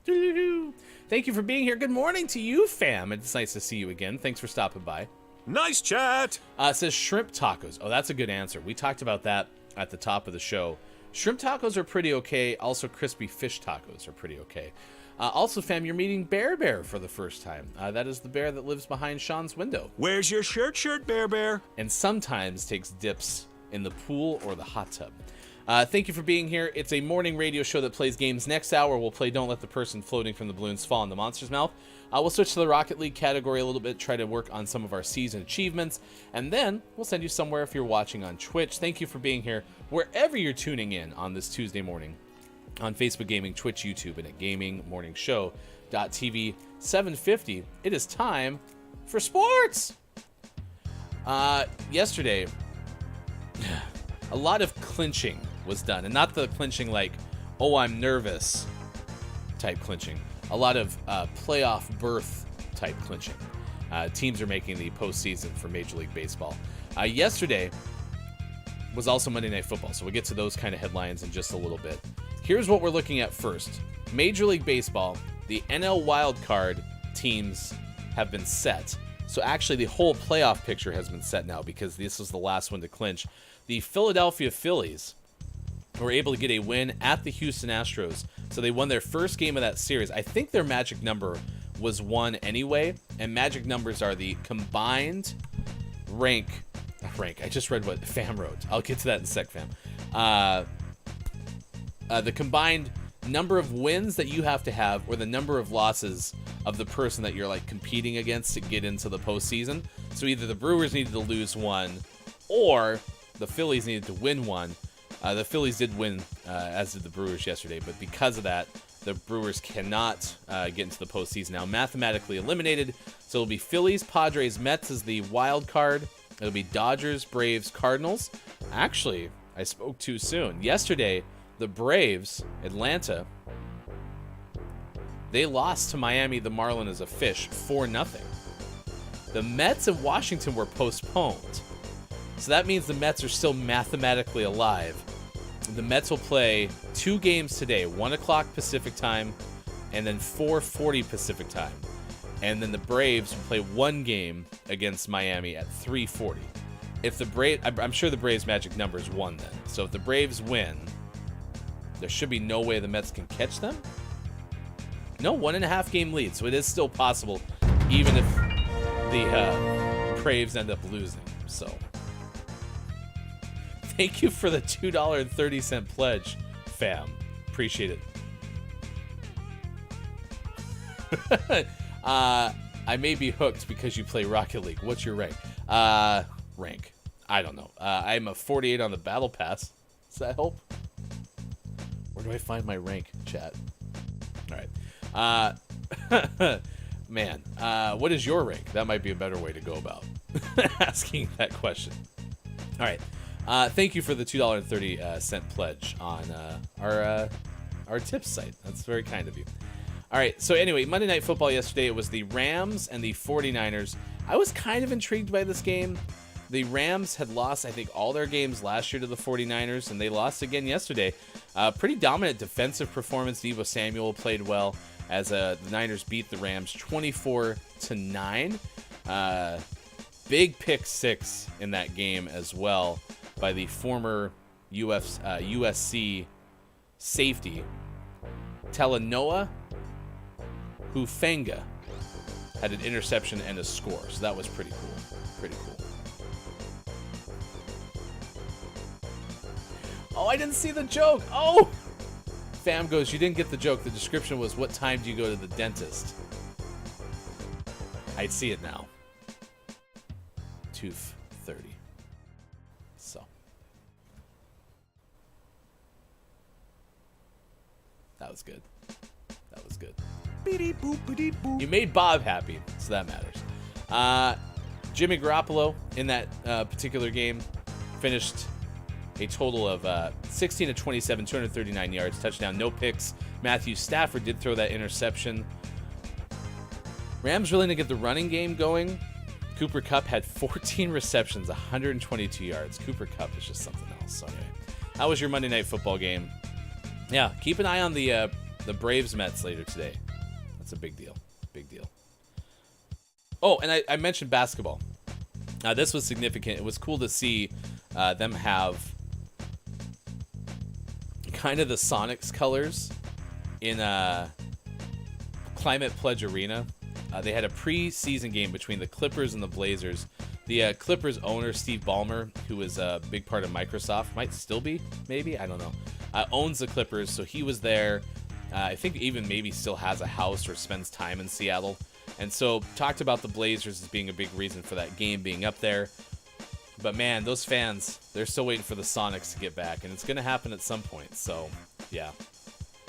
Doo-doo-doo. Thank you for being here. Good morning to you, fam. It's nice to see you again. Thanks for stopping by. Nice chat. It says shrimp tacos. Oh, that's a good answer. We talked about that at the top of the show. Shrimp tacos are pretty okay. Also, crispy fish tacos are pretty okay. Also, fam, you're meeting Bear for the first time. That is the bear that lives behind Sean's window. Where's your shirt, Bear? And sometimes takes dips in the pool or the hot tub. Thank you for being here. It's a morning radio show that plays games. Next hour, we'll play Don't Let the Person Floating from the Balloons Fall in the Monster's Mouth. We'll switch to the Rocket League category a little bit, try to work on some of our season achievements, and then we'll send you somewhere if you're watching on Twitch. Thank you for being here wherever you're tuning in on this Tuesday morning on Facebook Gaming, Twitch, YouTube, and at gamingmorningshow.tv 750. It is time for sports! Yesterday, a lot of clinching was done, and not the clinching like, oh, I'm nervous type clinching. A lot of playoff berth type clinching. Teams are making the postseason for Major League Baseball. Yesterday was also Monday Night Football, so we'll get to those kind of headlines in just a little bit. Here's what we're looking at first. Major League Baseball, the NL wildcard teams have been set. So actually the whole playoff picture has been set now because this is the last one to clinch. The Philadelphia Phillies were able to get a win at the Houston Astros. So they won their first game of that series. I think their magic number was 1 anyway. And magic numbers are the combined rank. I just read what Fam wrote. I'll get to that in a sec, Fam. The combined number of wins that you have to have, or the number of losses of the person that you're like competing against to get into the postseason. So either the Brewers needed to lose 1, or the Phillies needed to win 1. The Phillies did win, as did the Brewers yesterday, but because of that, the Brewers cannot get into the postseason now. Mathematically eliminated, so it'll be Phillies, Padres, Mets as the wild card. It'll be Dodgers, Braves, Cardinals. Actually, I spoke too soon. Yesterday, the Braves, Atlanta, they lost to Miami, the Marlin as a fish, 4-0. The Mets of Washington were postponed. So that means the Mets are still mathematically alive. The Mets will play 2 games today, 1 o'clock Pacific time, and then 4:40 Pacific time. And then the Braves will play 1 game against Miami at 3:40. If the Braves, I'm sure the Braves' magic number is 1 then. So if the Braves win, there should be no way the Mets can catch them. No, 1.5 game lead, so it is still possible, even if the Braves end up losing. So. Thank you for the $2.30 pledge, fam. Appreciate it. I may be hooked because you play Rocket League. What's your rank? Rank. I don't know. I'm a 48 on the Battle Pass. Does that help? Where do I find my rank, chat? All right. Man, what is your rank? That might be a better way to go about asking that question. All right. Thank you for the $2.30 pledge on our tips site. That's very kind of you. All right, so anyway, Monday Night Football yesterday, it was the Rams and the 49ers. I was kind of intrigued by this game. The Rams had lost, I think, all their games last year to the 49ers, and they lost again yesterday. Pretty dominant defensive performance. Deebo Samuel played well as the Niners beat the Rams 24-9. Big pick 6 in that game as well by the former USC safety, Talanoa Hufanga, had an interception and a score. So that was pretty cool. Pretty cool. Oh, I didn't see the joke. Oh! Fam goes, you didn't get the joke. The description was, what time do you go to the dentist? I see it now. 2:30. So. That was good. That was good. You made Bob happy, so that matters. Jimmy Garoppolo in that particular game finished a total of 16 of 27, 239 yards, touchdown, no picks. Matthew Stafford did throw that interception. Rams really didn't get the running game going. Cooper Kupp had 14 receptions, 122 yards. Cooper Kupp is just something else. So anyway, how was your Monday Night Football game? Yeah, keep an eye on the Braves Mets later today. That's a big deal. Big deal. Oh, and I mentioned basketball. This was significant. It was cool to see them have kind of the Sonics colors in Climate Pledge Arena. They had a preseason game between the Clippers and the Blazers. The Clippers owner, Steve Ballmer, who was a big part of Microsoft, might still be, maybe, I don't know, owns the Clippers, so he was there. I think even maybe still has a house or spends time in Seattle. And so talked about the Blazers as being a big reason for that game being up there. But man, those fans, they're still waiting for the Sonics to get back, and it's going to happen at some point. So, yeah,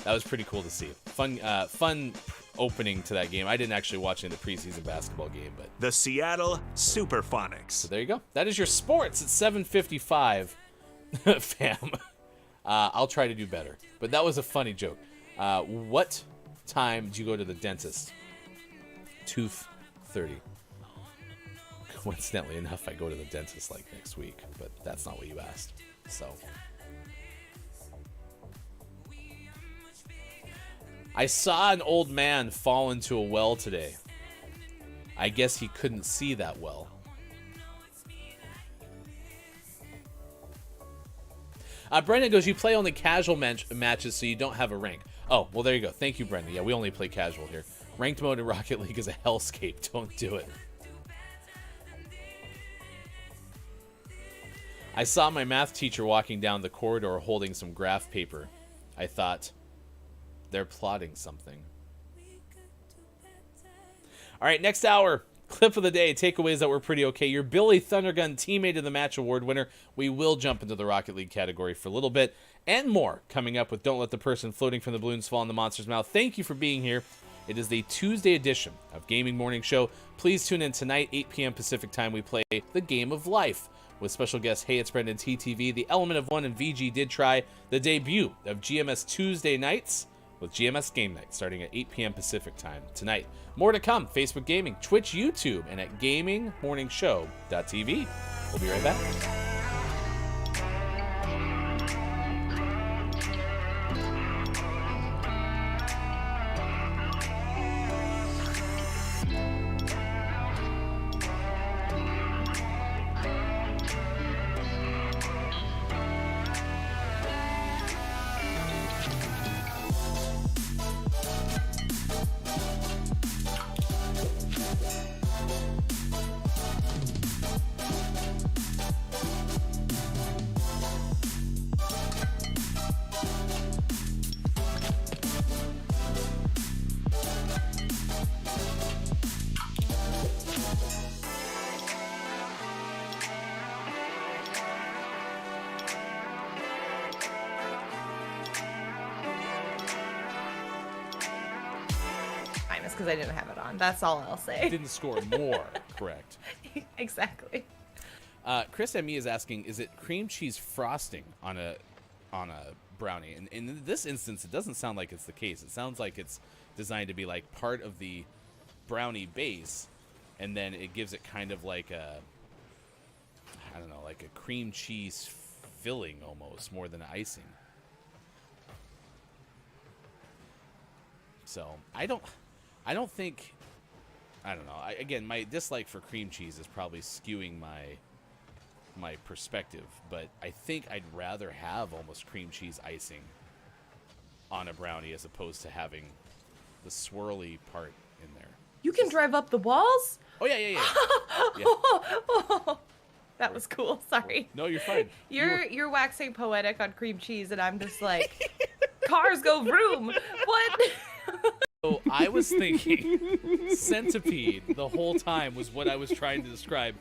that was pretty cool to see. Fun opening to that game. I didn't actually watch any of the preseason basketball game, but The Seattle Superphonics. so there you go. That is your sports at 7:55, fam. I'll try to do better, but that was a funny joke. What time did you go to the dentist? 2:30. Coincidentally enough, I go to the dentist like next week, but that's not what you asked. So I saw an old man fall into a well today. I guess he couldn't see that well. Brendan goes, you play only casual matches, so you don't have a rank. Oh, well, there you go. Thank you, Brendan. Yeah, we only play casual here. Ranked mode in Rocket League is a hellscape. Don't do it. I saw my math teacher walking down the corridor holding some graph paper. I thought, they're plotting something. All right, next hour. Clip of the day, takeaways that were pretty okay. Your Billy Thundergun Teammate of the Match Award winner. We will jump into the Rocket League category for a little bit and more coming up with Don't Let the Person Floating from the Balloons Fall in the Monster's Mouth. Thank you for being here. It is the Tuesday edition of Gaming Morning Show. Please tune in tonight, 8 p.m. Pacific time. We play The Game of Life with special guest Hey It's Brendan TTV. The Element of One and VG did try the debut of GMS Tuesday nights with GMS Game Night starting at 8 p.m. Pacific time tonight. More to come, Facebook Gaming, Twitch, YouTube, and at gamingmorningshow.tv. We'll be right back. Because I didn't have it on. That's all I'll say. Didn't score more, correct. Exactly. Chris M.E. is asking, is it cream cheese frosting on a brownie? And in this instance, it doesn't sound like it's the case. It sounds like it's designed to be like part of the brownie base, and then it gives it kind of like a, I don't know, like a cream cheese filling almost, more than icing. So I don't think, I don't know. Again, my dislike for cream cheese is probably skewing my perspective, but I think I'd rather have almost cream cheese icing on a brownie as opposed to having the swirly part in there. You can drive up the walls? Oh, yeah. That was cool. Sorry. No, you're fine. You're waxing poetic on cream cheese, and I'm just like, cars go vroom. What? So I was thinking centipede the whole time was what I was trying to describe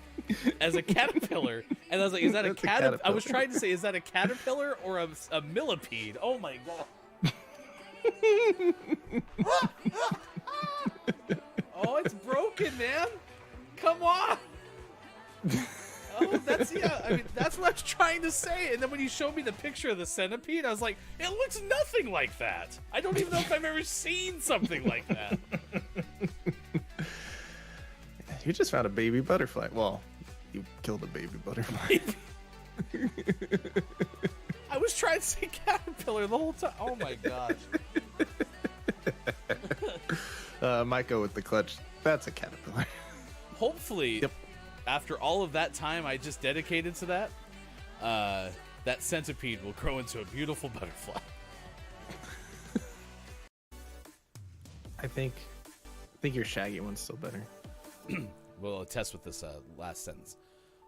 as a caterpillar. And I was like, is that a caterpillar? I was trying to say, is that a caterpillar or a millipede? Oh my God. Oh, it's broken, man. Come on. Oh, that's, yeah, I mean, that's what I was trying to say. And then when you showed me the picture of the centipede, I was like, it looks nothing like that. I don't even know if I've ever seen something like that. You just found a baby butterfly. Well, you killed a baby butterfly. I was trying to say caterpillar the whole time. Oh my gosh. Micah with the clutch. That's a caterpillar. Hopefully, Yep. After all of that time I just dedicated to that, that centipede will grow into a beautiful butterfly. I think your Shaggy one's still better. We'll test with this last sentence.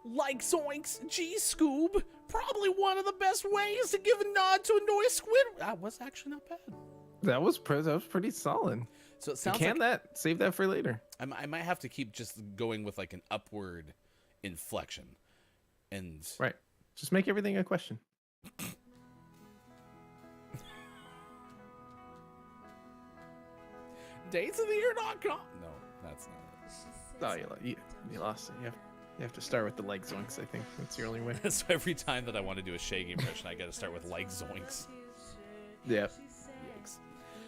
Like Zoinks, G Scoob, probably one of the best ways to give a nod to annoy Squid. That was actually not bad. That was pretty solid. So it sounds save that for later. I might have to keep just going with like an upward inflection, and right. Just make everything a question. datesoftheyear.com. No, that's not it. Oh, you lost it. You have to start with the like zoinks. I think that's your only way. So every time that I want to do a Shaggy impression, I got to start with like zoinks. Yeah. Yikes.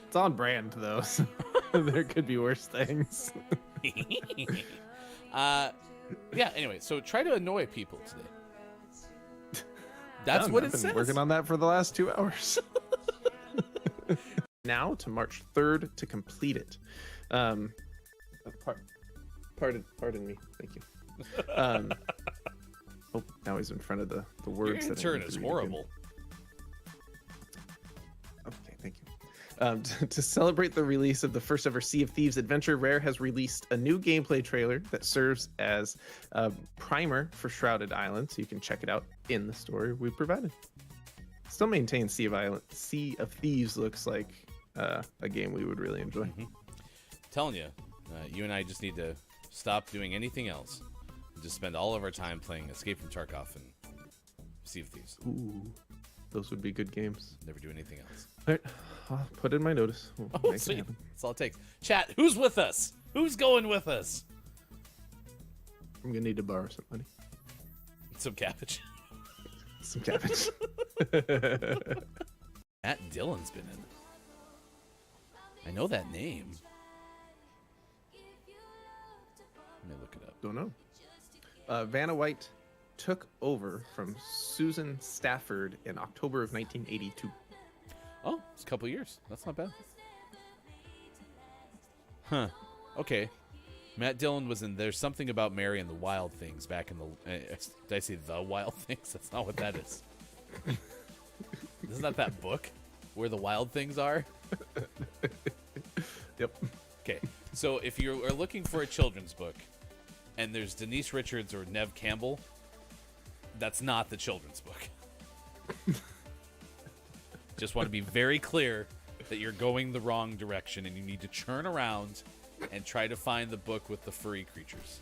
It's on brand though. So there could be worse things. Yeah. Anyway, so try to annoy people today. That's what it says. I've been working on that for the last 2 hours. Now to March 3rd to complete it. Pardon me. Thank you. Oh, now he's in front of the words. Your intern is horrible. Okay, thank you. To celebrate the release of the first ever Sea of Thieves adventure, Rare has released a new gameplay trailer that serves as a primer for Shrouded Island, so you can check it out in the story we provided. Still maintains Sea of Thieves looks like a game we would really enjoy. Telling you, you and I just need to stop doing anything else. Just spend all of our time playing Escape from Tarkov and Sea of Thieves. Ooh, those would be good games. Never do anything else. All right, I'll put in my notice. Oh, sweet. That's all it takes. Chat, who's with us? Who's going with us? I'm going to need to borrow some money. Some cabbage. Some cabbage. Matt Dillon's been in. I know that name. Let me look it up. Don't know. Vanna White took over from Susan Stafford in October of 1982. Oh, it's a couple years. That's not bad. Huh. Okay. Matt Dillon was in There's Something About Mary and the Wild Things back in the... did I say The Wild Things? That's not what that is. Isn't that book where the wild things are? Yep. Okay. So if you are looking for a children's book and there's Denise Richards or Nev Campbell, that's not the children's book. Just want to be very clear that you're going the wrong direction and you need to churn around and try to find the book with the furry creatures.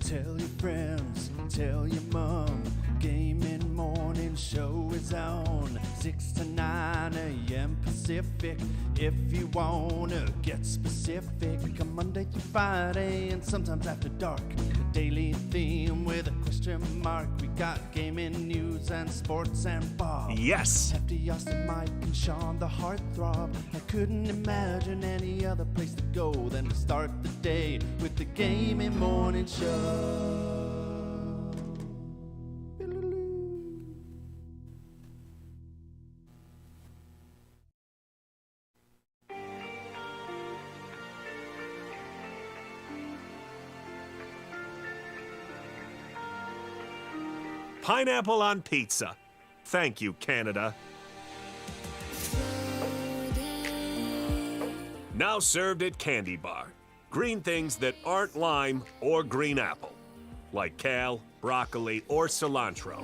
Tell your friends, tell your mom, Gaming Morning Show is on 6 to 9 a.m. Pacific. If you wanna get specific, come Monday through Friday and sometimes after dark. The daily theme with a question mark. We got gaming news and sports and Bob. Yes. Hefty, Austin, Mike, and Sean, the heartthrob. I couldn't imagine any other place to go than to start the day with the Gaming Morning Show. Pineapple on pizza. Thank you, Canada. Now served at Candy Bar. Green things that aren't lime or green apple, like kale, broccoli, or cilantro.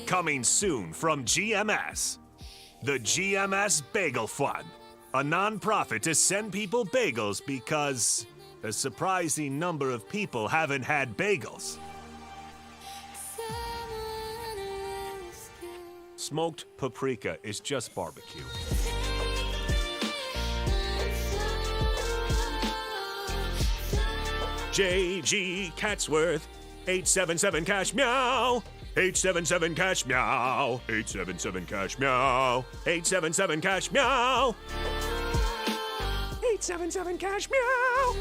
Coming soon from GMS. The GMS Bagel Fund. A non-profit to send people bagels because a surprising number of people haven't had bagels. Smoked paprika is just barbecue. J.G. Catsworth, 877 cash meow. 877 cash meow. 877 cash meow. 877 cash meow. 877 cash meow.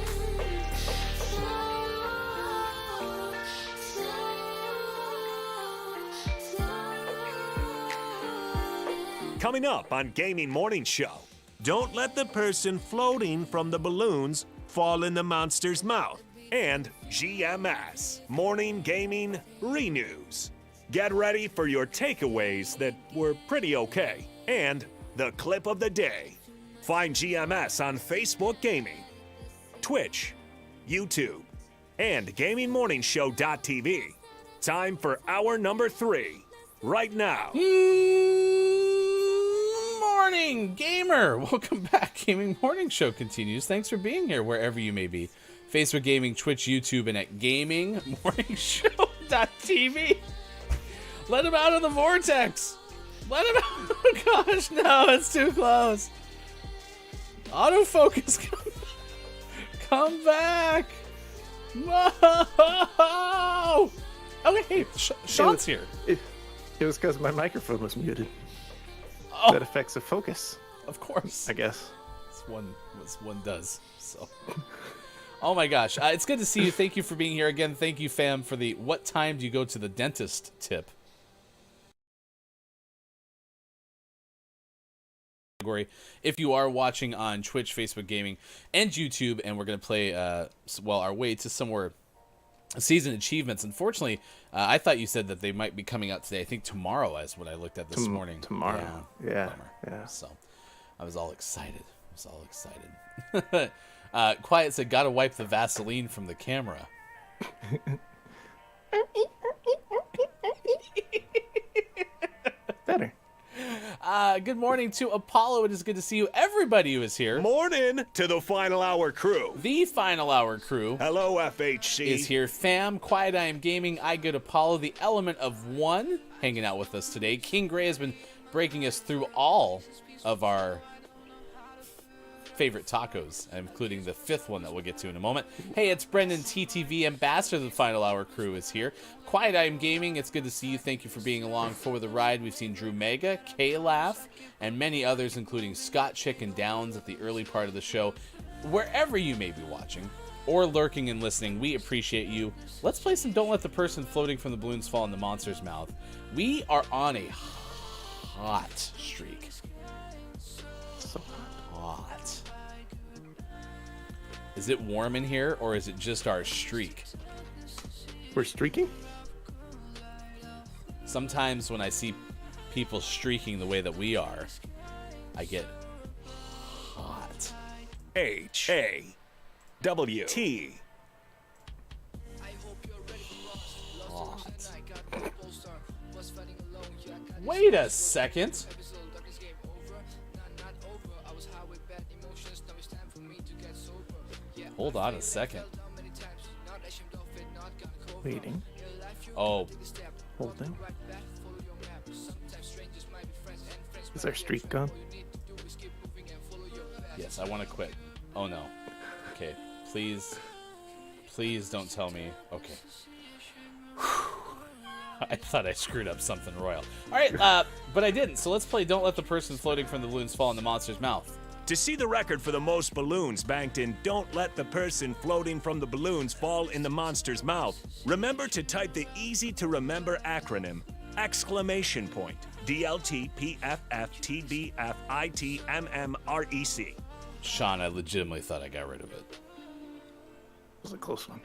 Coming up on Gaming Morning Show, don't let the person floating from the balloons fall in the monster's mouth. And GMS, Morning Gaming Renews. Get ready for your takeaways that were pretty okay. And the clip of the day. Find GMS on Facebook Gaming, Twitch, YouTube, and GamingMorningshow.tv. Time for hour number 3, right now. Morning, gamer! Welcome back. Gaming Morning Show continues. Thanks for being here wherever you may be. Facebook Gaming, Twitch, YouTube, and at GamingMorningshow.tv. Let him out of the vortex! Let him out! Oh gosh, no, it's too close. Autofocus, come back! Whoa! Okay, hey, Sean's here. It was because my microphone was muted. Oh, That affects the focus, of course. I guess. This one does. So, oh my gosh, it's good to see you. Thank you for being here again. Thank you, fam, for the "what time do you go to the dentist" tip. If you are watching on Twitch, Facebook Gaming, and YouTube, and we're gonna play our way to some more season achievements. Unfortunately, I thought you said that they might be coming out today. I think tomorrow is what I looked at this morning. Tomorrow. Yeah. So I was all excited. Quiet said, gotta wipe the Vaseline from the camera. Better. Good morning to Apollo. It is good to see you. Everybody who is here. Morning to the Final Hour crew. The Final Hour crew. Hello, FHC. Is here. Fam, Quiet I Am Gaming, I Good Apollo, the Element of One, hanging out with us today. King Gray has been breaking us through all of our favorite tacos, including the 5th one that we'll get to in a moment. Hey, it's Brendan, TTV, Ambassador of the Final Hour crew is here. Quiet I Am Gaming, it's good to see you. Thank you for being along for the ride. We've seen Drew Mega, K-Laugh, and many others, including Scott Chicken Downs at the early part of the show. Wherever you may be watching or lurking and listening, we appreciate you. Let's play some Don't Let the Person Floating from the Balloons Fall in the Monster's Mouth. We are on a hot streak. So Hot. Is it warm in here, or is it just our streak? we're streaking? Sometimes when I see people streaking the way that we are, I get hot. H-A-W-T. Hot. Wait a second. Hold on a second. Waiting. Oh, Holding. Is our streak gone? yes, I want to quit. Oh no. Okay, please don't tell me. Okay. I thought I screwed up something royal. All right, but I didn't. So let's play Don't Let the Person Floating from the Balloons Fall in the Monster's Mouth. To see the record for the most balloons banked in Don't Let the Person Floating from the Balloons Fall in the Monster's Mouth, remember to type the easy-to-remember acronym, ! DLTPFFTBFITMMREC. Sean, I legitimately thought I got rid of it. It was a close one.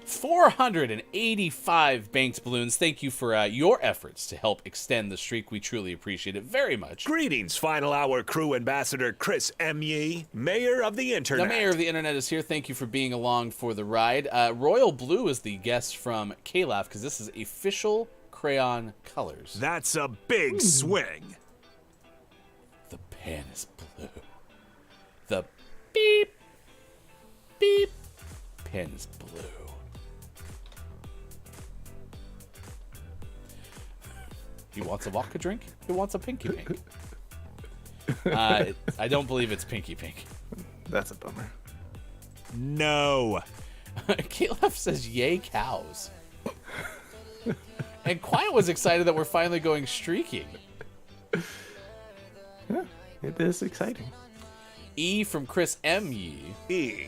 485 banked balloons. Thank you for your efforts to help extend the streak. We truly appreciate it very much. Greetings, Final Hour crew ambassador Chris M. Yee, Mayor of the Internet. The Mayor of the Internet is here. Thank you for being along for the ride. Royal Blue is the guest from K-Laugh, because this is official crayon colors. That's a big swing. The pen is blue. The beep, beep, pen is blue. He wants a vodka drink. He wants a pinky pink. I don't believe it's pinky pink. That's a bummer. No. Caleb says, yay, cows. And Quiet was excited that we're finally going streaking. Yeah, it is exciting. E from Chris M. Yee. E.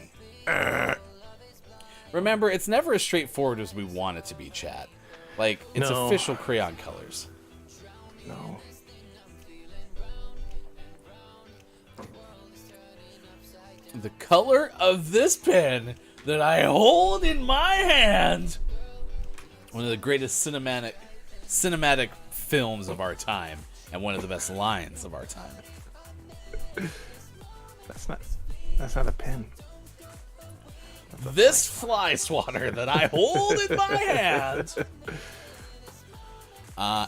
Remember, it's never as straightforward as we want it to be, chat. Like, it's No. official crayon colors. No. The color of this pen that I hold in my hand. One of the greatest cinematic films of our time, and one of the best lines of our time. That's not a pen. This fly swatter that I hold in my hand.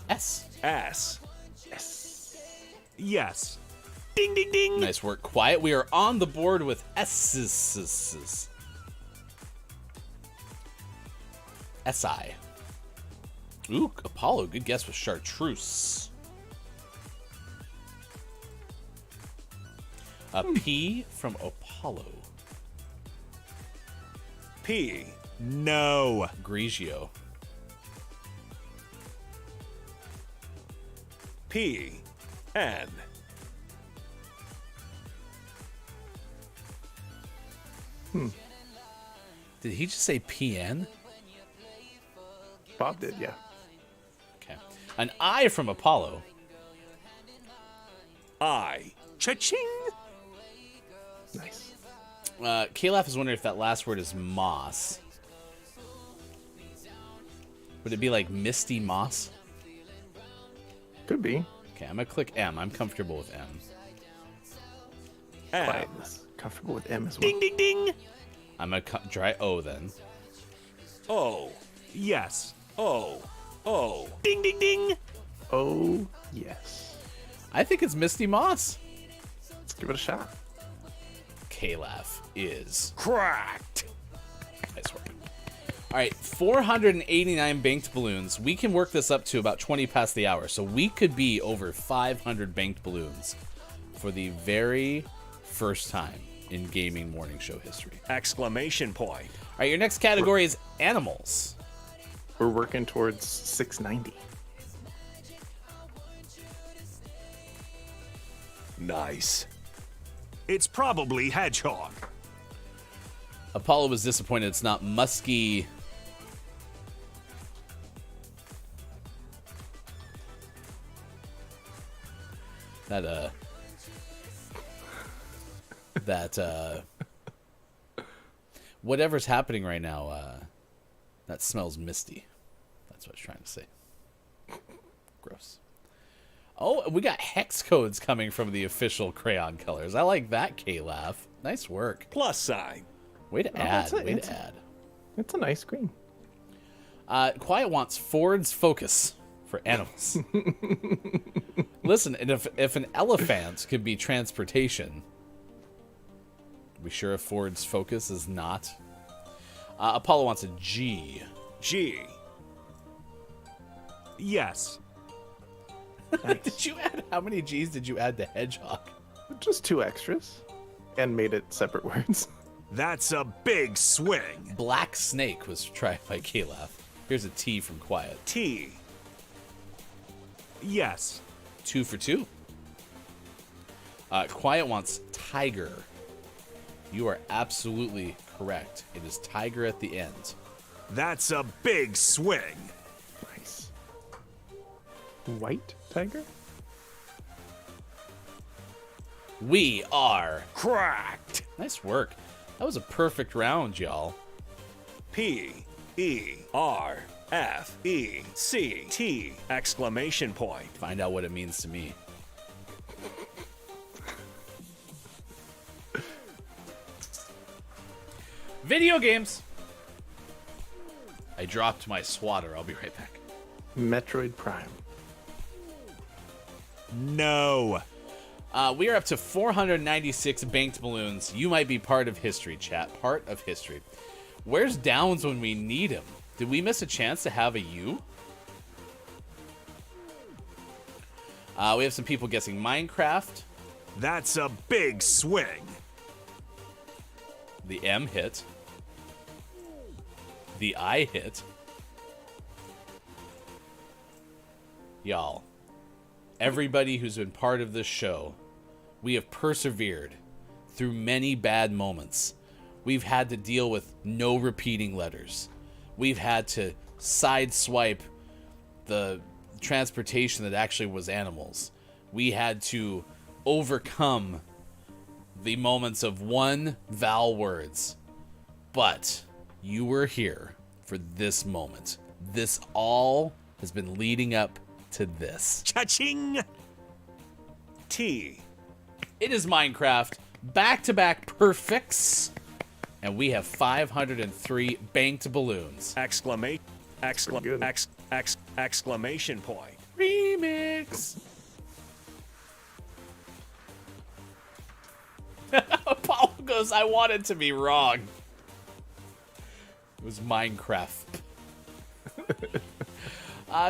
S. S. Yes. Yes. Ding, ding, ding. Nice work, Quiet. We are on the board with S's. S-I. Ooh, Apollo. Good guess with chartreuse. A P from Apollo. P. No. Grigio. P. N. Did he just say PN? Bob did, yeah. Okay. An I from Apollo. I. Cha-ching. Nice. Calaf is wondering if that last word is moss. Would it be like misty moss? Could be. Okay, I'm gonna click M. I'm comfortable with M. M. Quietness. Comfortable with M as well. Ding, ding, ding. I'm gonna try O then. O. Yes. O. O. Ding, ding, ding. Oh, yes. I think it's misty moss. Let's give it a shot. Calaf is Cracked. nice work. All right, 489 banked balloons. We can work this up to about 20 past the hour, so we could be over 500 banked balloons for the very first time in gaming morning show history. Exclamation point. All right, your next category is animals. We're working towards 690. Nice. It's probably hedgehog. Apollo was disappointed it's not musky. Whatever's happening right now, that smells misty. That's what I was trying to say. Gross. Oh, we got hex codes coming from the official crayon colors. I like that, K-Laugh. Nice work. Plus sign. Way to add. that's it. Way to add. It's a nice green. Quiet wants Ford's Focus for animals. Listen, and if an elephant could be transportation, are we sure if Ford's Focus is not? Apollo wants a G. G. Yes. Did you add, how many G's did you add to hedgehog? Just 2 extras. And made it separate words. That's a big swing. Black Snake was tried by Calaf. Here's a T from Quiet. T. Yes. 2 for 2. Quiet wants tiger. You are absolutely correct. It is tiger at the end. That's a big swing. Nice. White tiger? We are Cracked. Nice work. That was a perfect round, y'all. P. E. R. F. E. C. T. Exclamation point. Find out what it means to me. Video games. I dropped my swatter. I'll be right back. Metroid Prime. No. We are up to 496 banked balloons. You might be part of history, chat. Part of history. Where's Downs when we need him? Did we miss a chance to have a U? We have some people guessing Minecraft. That's a big swing. The M hit. The I hit. Y'all, everybody who's been part of this show, we have persevered through many bad moments. We've had to deal with no repeating letters. We've had to sideswipe the transportation that actually was animals. We had to overcome the moments of one vowel words. But you were here for this moment. This all has been leading up to this. Cha-ching! T. It is Minecraft, back-to-back perfects, and we have 503 banked balloons. Exclamation point. Remix. Paul goes, I want it to be wrong. It was Minecraft.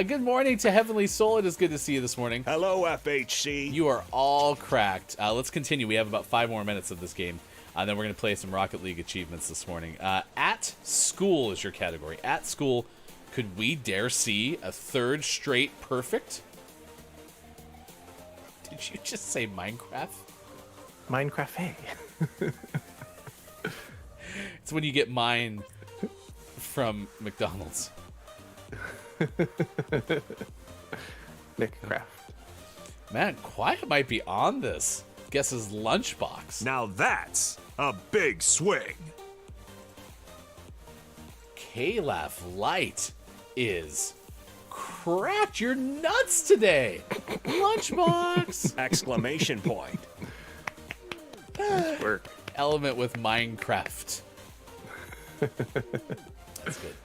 Good morning to Heavenly Soul. It is good to see you this morning. Hello, FHC. You are all cracked. Let's continue. We have about 5 more minutes of this game. Then we're going to play some Rocket League achievements this morning. At school is your category. At school, could we dare see a third straight perfect? Did you just say Minecraft? Minecraft. It's when you get mine from McDonald's. Nickcraft. Man, Quiet might be on this. Guesses lunchbox. Now that's a big swing. K-Laugh Light is cracked. You're nuts today. Lunchbox. Exclamation point. Nice work. Element with Minecraft. That's good.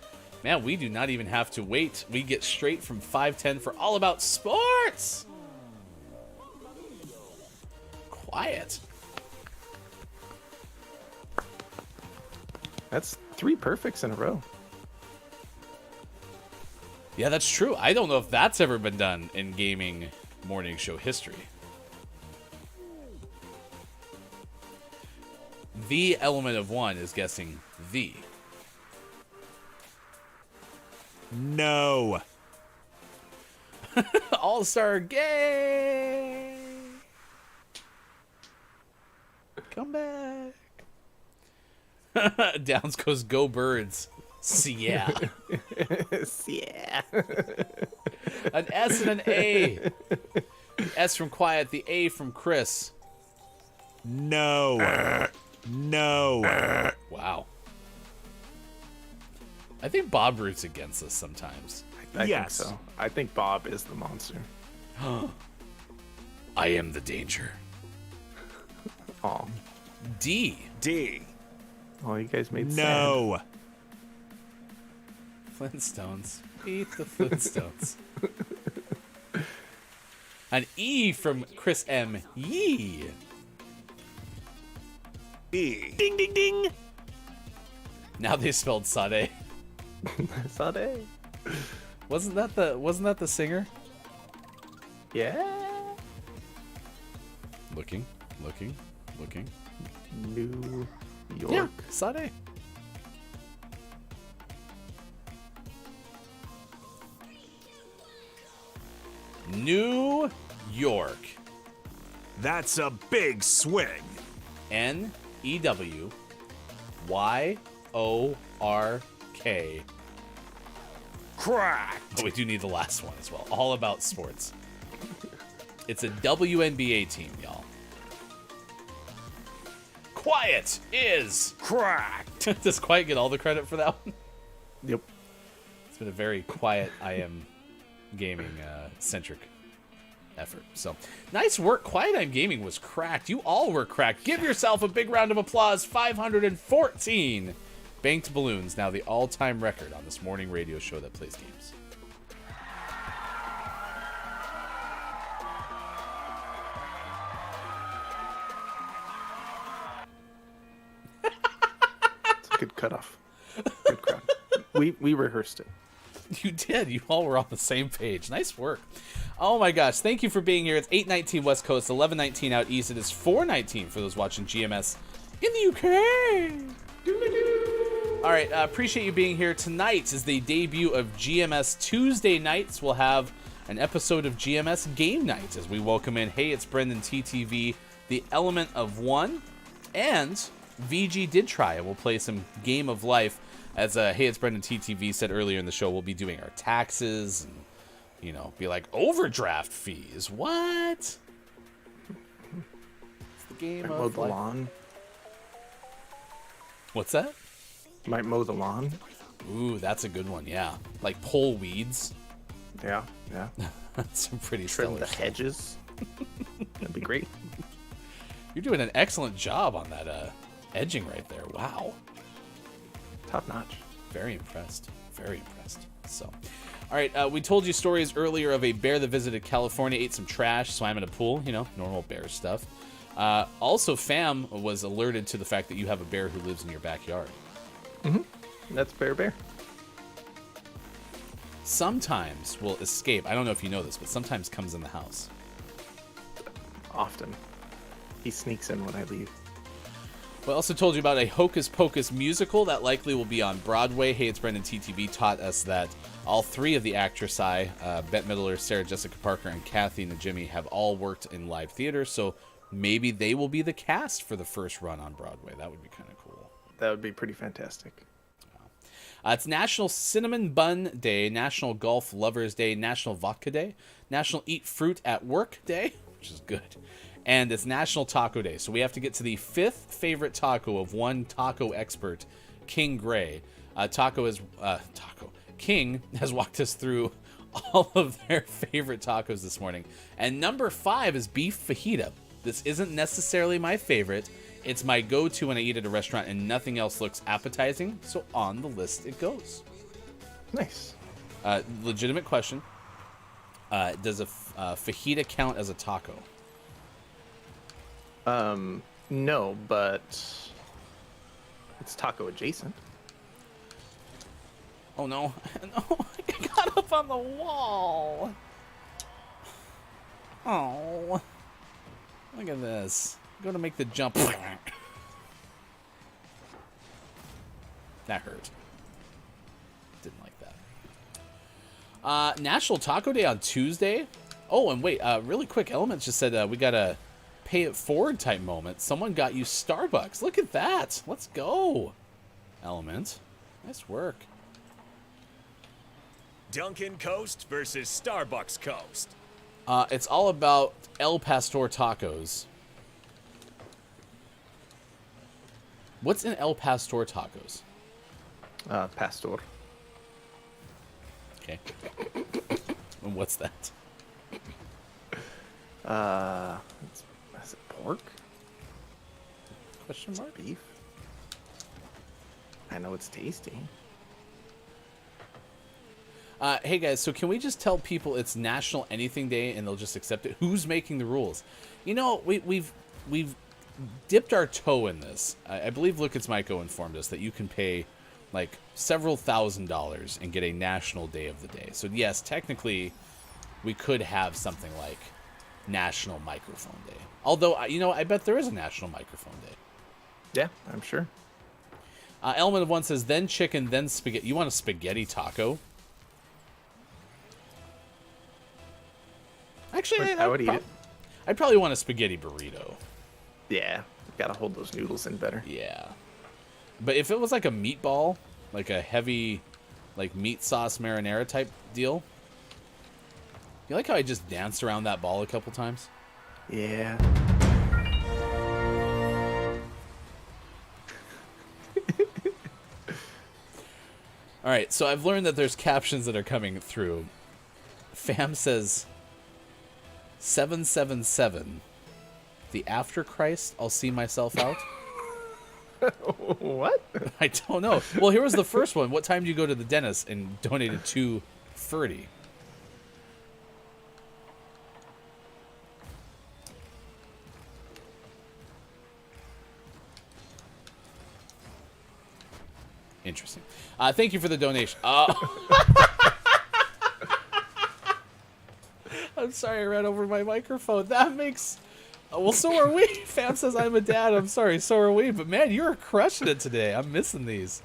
Man, we do not even have to wait. We get straight from 510 for All About Sports. Quiet. That's 3 perfects in a row. Yeah, that's true. I don't know if that's ever been done in gaming morning show history. The element of one is guessing the. No. All-Star Gay. Come back. Downs goes Go Birds. Yeah. Yeah. An S and an A. S from Quiet, the A from Chris. No. No. Wow. I think Bob roots against us sometimes. I Yes. think so. I think Bob is the monster. I am the danger. Oh. D. D. Oh, you guys made No. Flintstones. Eat the Flintstones. An E from Chris M. Yee. E. Ding, ding, ding. Now they spelled Sade. sand. Sade. Wasn't that the singer? Yeah. Looking. New York. Yeah, Sade. New York. That's a big swing. NEWYORK. Cracked. Oh, we do need the last one as well. All About Sports. It's a WNBA team, y'all. Quiet is Cracked. Does Quiet get all the credit for that one? Yep. It's been a very quiet IM gaming centric effort. So nice work. Quiet IM Gaming was cracked. You all were cracked. Give yourself a big round of applause. 514 banked balloons. Now the all-time record on this morning radio show that plays games. It's a good cutoff. Good crowd. We rehearsed it. You did. You all were on the same page. Nice work. Oh my gosh. Thank you for being here. It's 8:19 West Coast, 11:19 out east. It is 4:19 for those watching GMS in the UK. All right. Appreciate you being here. Tonight is the debut of GMS Tuesday nights. We'll have an episode of GMS Game Night as we welcome in Hey It's Brendan TTV, the Element of One, and VG Did Try. And we'll play some Game of Life. As Hey It's Brendan TTV said earlier in the show, we'll be doing our taxes and, you know, be like, overdraft fees. What? It's the game Might of mow the life. lawn. What's that? Might mow the lawn. Ooh, that's a good one, yeah. Like pull weeds. Yeah. That's some pretty Trim stellar the stuff. hedges. That'd be great. You're doing an excellent job on that edging right there. Wow. Top notch. Very impressed. Very impressed. So, all right. We told you stories earlier of a bear that visited California, ate some trash, swam in a pool. You know, normal bear stuff. Also, Fam was alerted to the fact that you have a bear who lives in your backyard. That's Bear. Sometimes will escape. I don't know if you know this, but sometimes comes in the house. Often. He sneaks in when I leave. We also told you about a Hocus Pocus musical that likely will be on Broadway. Hey, It's Brendan TTV taught us that all three of the actressi, Bette Midler, Sarah Jessica Parker, and Kathy Najimy, have all worked in live theater, so maybe they will be the cast for the first run on Broadway. That would be kind of cool. That would be pretty fantastic. It's National Cinnamon Bun Day, National Golf Lovers Day, National Vodka Day, National Eat Fruit at Work Day, which is good, and it's National Taco Day. So we have to get to the fifth favorite taco of one taco expert, King Gray. King has walked us through all of their favorite tacos this morning. And number 5 is beef fajita. This isn't necessarily my favorite. It's my go-to when I eat at a restaurant and nothing else looks appetizing. So on the list it goes. Nice. Legitimate question. Does a fajita count as a taco? No, but it's taco adjacent. Oh no. No, I got up on the wall. Oh. Look at this. I'm going to make the jump. That hurt. Didn't like that. National Taco Day on Tuesday. Oh, and wait, really quick, Elements just said we got a pay it forward type moment. Someone got you Starbucks. Look at that. Let's go. Element. Nice work. Dunkin' Coast versus Starbucks Coast. It's all about El Pastor tacos. What's in El Pastor tacos? Pastor. Okay. And what's that? Is it pork? Question mark? Beef? I know it's tasty. Hey guys, so can we just tell people it's National Anything Day and they'll just accept it? Who's making the rules? You know, we've dipped our toe in this. I believe Look It's Maiko informed us that you can pay like several $1,000s and get a national day of the day. So yes, technically we could have something like National Microphone Day. Although, you know, I bet there is a National Microphone Day. Yeah, I'm sure. Element of One says, then chicken, then spaghetti. You want a spaghetti taco? Actually, I would eat it. I'd probably want a spaghetti burrito. Yeah, gotta hold those noodles in better. Yeah. But if it was like a meatball, like a heavy, like meat sauce marinara type deal, you like how I just danced around that ball a couple times? Yeah. All right, so I've learned that there's captions that are coming through. Fam says, 777, the after Christ, I'll see myself out. What? I don't know. Well, here was the first one. What time do you go to the dentist? And donated $2.30. Interesting. Thank you for the donation. I'm sorry I ran over my microphone. That makes... Well, so are we. Fam says I'm a dad. I'm sorry, so are we. But man, you're crushing it today. I'm missing these.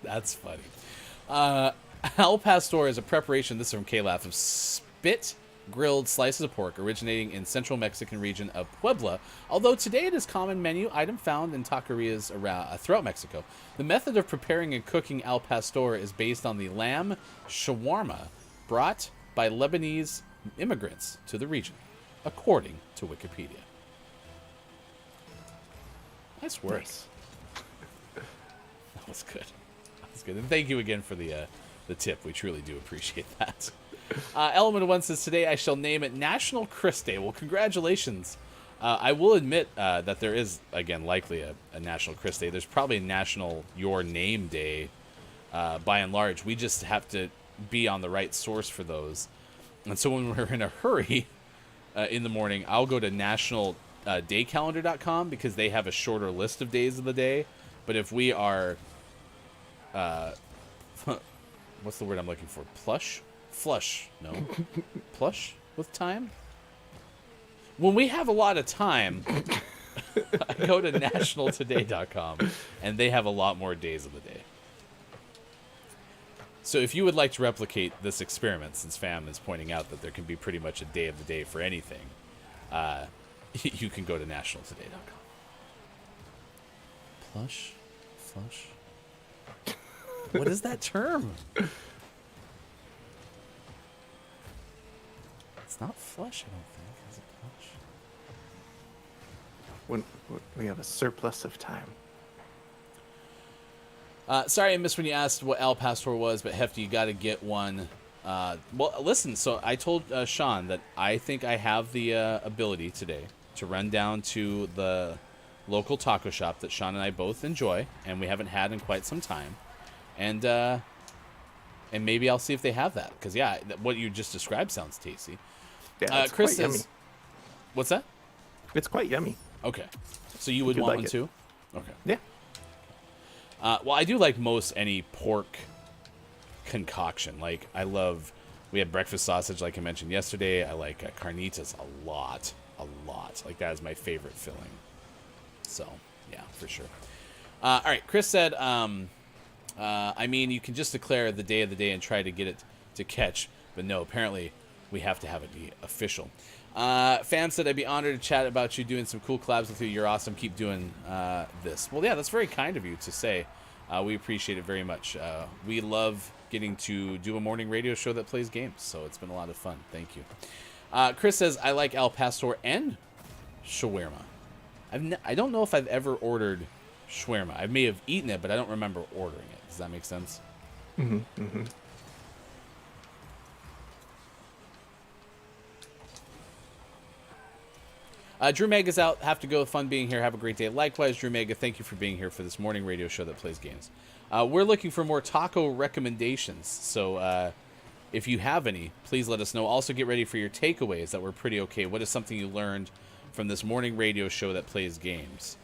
That's funny. Al pastor is a preparation, this is from K-Laugh, of spit grilled slices of pork originating in central Mexican region of Puebla, although today it is common menu item found in taquerias throughout Mexico. The method of preparing and cooking al pastor is based on the lamb shawarma brought by Lebanese immigrants to the region, according to Wikipedia. Nice work. Nice. That was good. That was good. And thank you again for the tip. We truly do appreciate that. Element of One says, today I shall name it National Chris Day. Well, congratulations. I will admit that there is, again, likely a National Chris Day. There's probably a National Your Name Day by and large. We just have to be on the right source for those. And so when we're in a hurry in the morning, I'll go to nationaldaycalendar.com because they have a shorter list of days of the day. But if we are, what's the word I'm looking for? Flush, no. Plush with time? When we have a lot of time, I go to nationaltoday.com, and they have a lot more days of the day. So if you would like to replicate this experiment, since Fam is pointing out that there can be pretty much a day of the day for anything, you can go to nationaltoday.com. Flush? What is that term? It's not flush, I don't think. Is it When we have a surplus of time. Sorry I missed when you asked what Al Pastor was, but Hefty, you got to get one. Well, listen, so I told Sean that I think I have the ability today to run down to the local taco shop that Sean and I both enjoy, and we haven't had in quite some time. And maybe I'll see if they have that. Because, yeah, what you just described sounds tasty. Yeah, it's Chris quite says, yummy. What's that? It's quite yummy. Okay. So you would You'd want like one it. too? Okay. Yeah. Well, I do like most any pork concoction. Like, we had breakfast sausage, like I mentioned yesterday. I like carnitas a lot. Like, that is my favorite filling. So, yeah, for sure. All right, Chris said, I mean, you can just declare the day of the day and try to get it to catch. But no, apparently we have to have it be official. Fam said, I'd be honored to chat about you doing some cool collabs with you. You're awesome. Keep doing this. Well, yeah, that's very kind of you to say. We appreciate it very much. We love getting to do a morning radio show that plays games, so it's been a lot of fun. Thank you. Chris says, I like Al Pastor and shawarma. I don't know if I've ever ordered shawarma. I may have eaten it, but I don't remember ordering it. Does that make sense? Mm-hmm. Mm-hmm. Drew Meg is out. Have to go. Fun being here. Have a great day. Likewise, Drew Mega, thank you for being here for this morning radio show that plays games. We're looking for more taco recommendations. So if you have any, please let us know. Also, get ready for your takeaways that were pretty okay. What is something you learned from this morning radio show that plays games?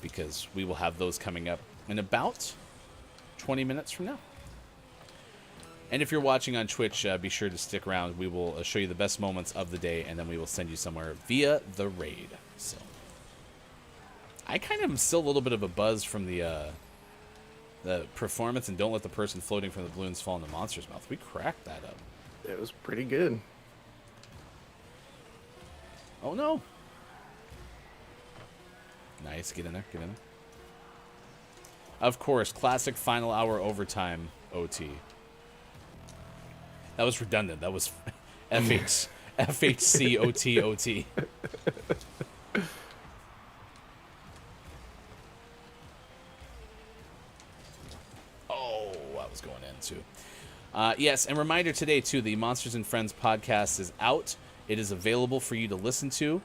Because we will have those coming up in about 20 minutes from now. And if you're watching on Twitch, be sure to stick around. We will show you the best moments of the day, and then we will send you somewhere via the raid. So, I kind of am still a little bit of a buzz from the performance, and don't let the person floating from the balloons fall in the monster's mouth. We cracked that up. It was pretty good. Oh no! Nice, get in there, get in there. Of course, classic final hour overtime OT. That was redundant. That was FHC OT. Oh, that was going in too. Yes, and reminder today too, the Monsters and Friends podcast is out. It is available for you to listen to.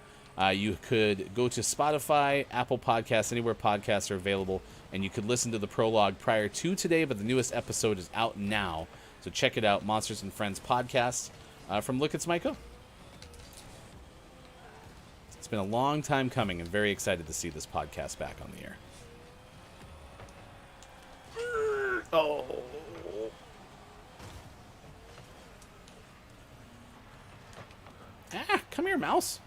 You could go to Spotify, Apple Podcasts, anywhere podcasts are available, and you could listen to the prologue prior to today, but the newest episode is out now. So check it out, Monsters and Friends podcast from Look It's Miko. It's been a long time coming, and very excited to see this podcast back on the air. Oh. Ah, come here, mouse.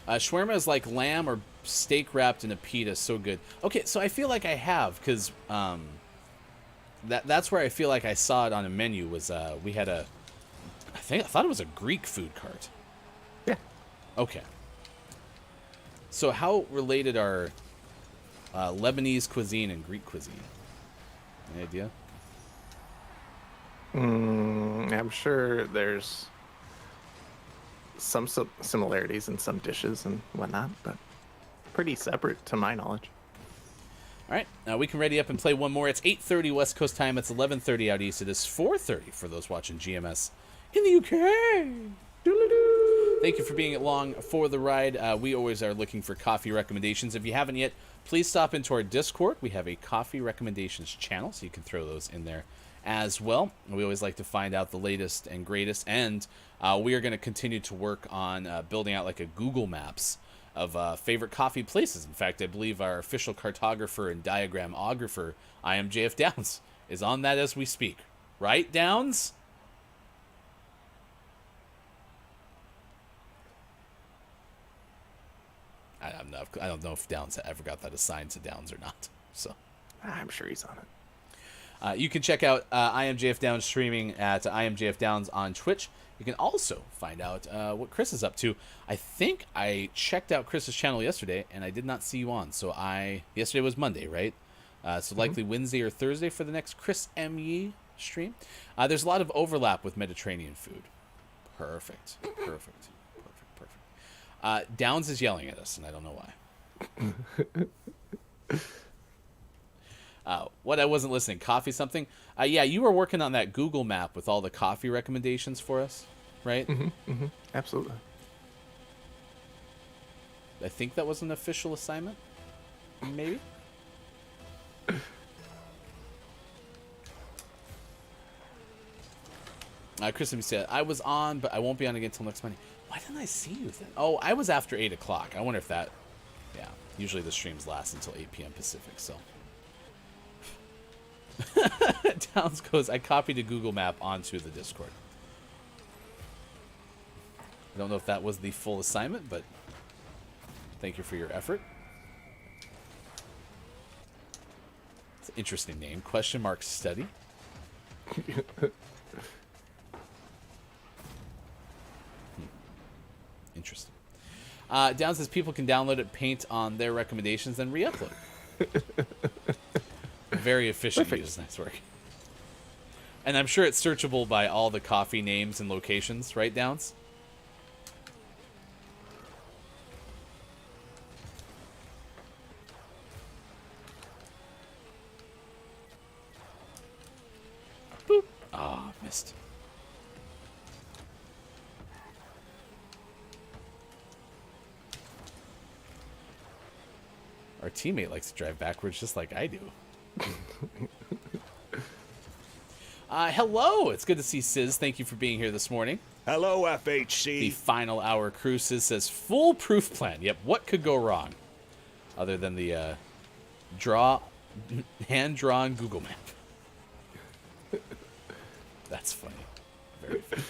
Shawarma is like lamb or steak wrapped in a pita. So good. Okay, so I feel like I have, because that's where I feel like I saw it on a menu. Was we had I thought it was a Greek food cart. Yeah. Okay. So how related are Lebanese cuisine and Greek cuisine? Any idea? I'm sure there's some similarities in some dishes and whatnot, but pretty separate to my knowledge. All right, now we can ready up and play one more. It's 8:30 West Coast time. It's 11:30 out east. It is 4:30 for those watching GMS in the UK. Thank you for being along for the ride. We always are looking for coffee recommendations. If you haven't yet, please stop into our Discord. We have a coffee recommendations channel, so you can throw those in there as well. We always like to find out the latest and greatest, and we are going to continue to work on building out like a Google Maps of favorite coffee places. In fact, I believe our official cartographer and diagramographer, I am JF Downs, is on that as we speak. Right, Downs? I don't know if Downs ever got that assigned to Downs or not. So I'm sure he's on it. You can check out I am JF Downs streaming at I am JF Downs on Twitch. You can also find out what Chris is up to. I think I checked out Chris's channel yesterday, and I did not see you on. So yesterday was Monday, right? So likely Wednesday or Thursday for the next Chris M. Yee stream. There's a lot of overlap with Mediterranean food. Perfect. Downs is yelling at us, and I don't know why. What I wasn't listening, coffee something? Yeah, you were working on that Google map with all the coffee recommendations for us, right? Absolutely. I think that was an official assignment, maybe? Chris said, I was on, but I won't be on again until next Monday. Why didn't I see you then? Oh, I was after 8 o'clock. I wonder if that... Yeah, usually the streams last until 8 p.m. Pacific, so... Downs goes, I copied a Google map onto the Discord. I don't know if that was the full assignment, but thank you for your effort. It's an interesting name. Question mark study. Interesting. Downs says people can download it, paint on their recommendations, then re-upload. Very efficient use. Nice work. And I'm sure it's searchable by all the coffee names and locations, right, Downs? Boop. Ah, missed. Our teammate likes to drive backwards just like I do. Hello, it's good to see Sis. Thank you for being here this morning. Hello, FHC. The final hour crew. Sis says foolproof plan. Yep, what could go wrong other than the hand-drawn Google map? That's funny. Very funny.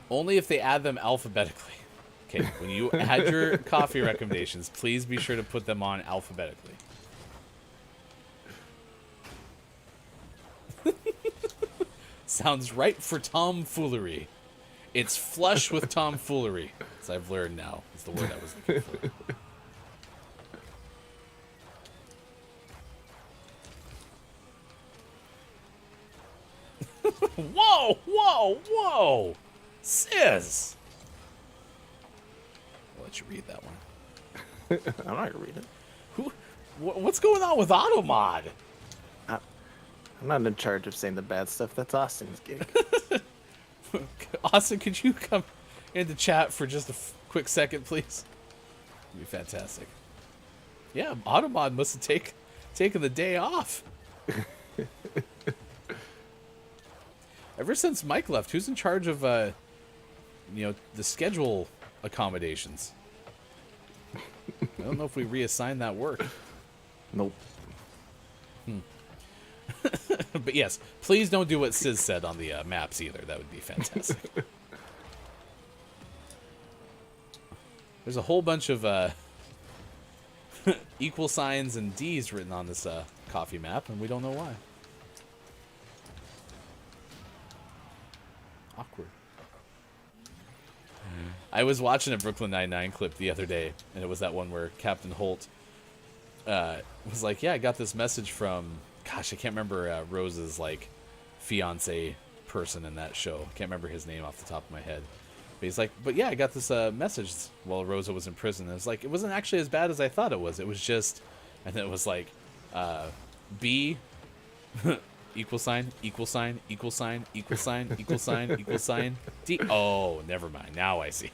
Only if they add them alphabetically. Okay, when you add your coffee recommendations, please be sure to put them on alphabetically. Sounds right for tomfoolery. It's flush with tomfoolery, as I've learned now, is the word I was looking for. Whoa, whoa, whoa! Sis! I'll let you read that one. I'm not gonna read it. What's going on with Automod? I'm not in charge of saying the bad stuff. That's Austin's gig. Austin, could you come into chat for just a quick second, please? That'd be fantastic. Yeah, Automod must have taken the day off. Ever since Mike left, who's in charge of the schedule accommodations? I don't know if we reassign that work. Nope. But yes, please don't do what Sis said on the maps either. That would be fantastic. There's a whole bunch of equal signs and D's written on this coffee map, and we don't know why. Awkward. I was watching a Brooklyn Nine-Nine clip the other day, and it was that one where Captain Holt was like, yeah, I got this message from, gosh, I can't remember Rose's, like, fiance person in that show. I can't remember his name off the top of my head. But he's like, but yeah, I got this message while Rosa was in prison. And it's like, it wasn't actually as bad as I thought it was. It was just, and then it was like, B, equal sign, equal sign, equal sign, equal sign, equal sign, equal sign, D. Oh, never mind. Now I see.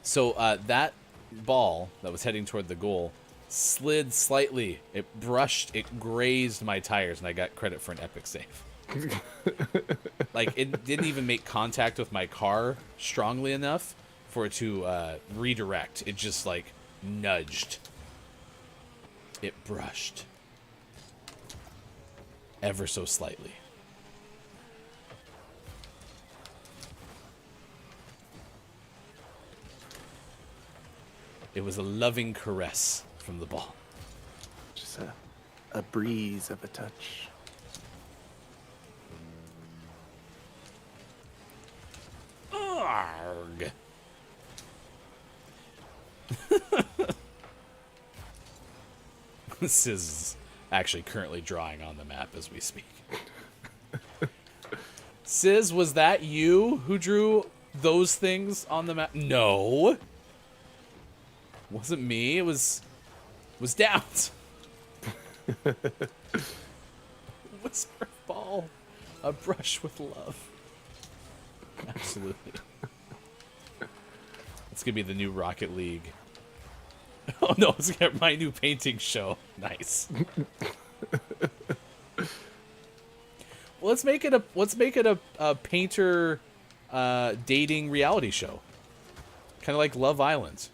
So that ball that was heading toward the goal slid slightly. It brushed, it grazed my tires, and I got credit for an epic save. Like, it didn't even make contact with my car strongly enough for it to redirect. It just, like, nudged. It brushed. Ever so slightly. It was a loving caress from the ball. Just a breeze of a touch. Arg. This is actually currently drawing on the map as we speak. Sis, was that you who drew those things on the map? No. Wasn't me. It was Downs. Whisper ball. A brush with love. Absolutely. It's gonna be the new Rocket League. Oh no, it's gonna be my new painting show. Nice. Well, let's make it a painter dating reality show. Kind of like Love Island.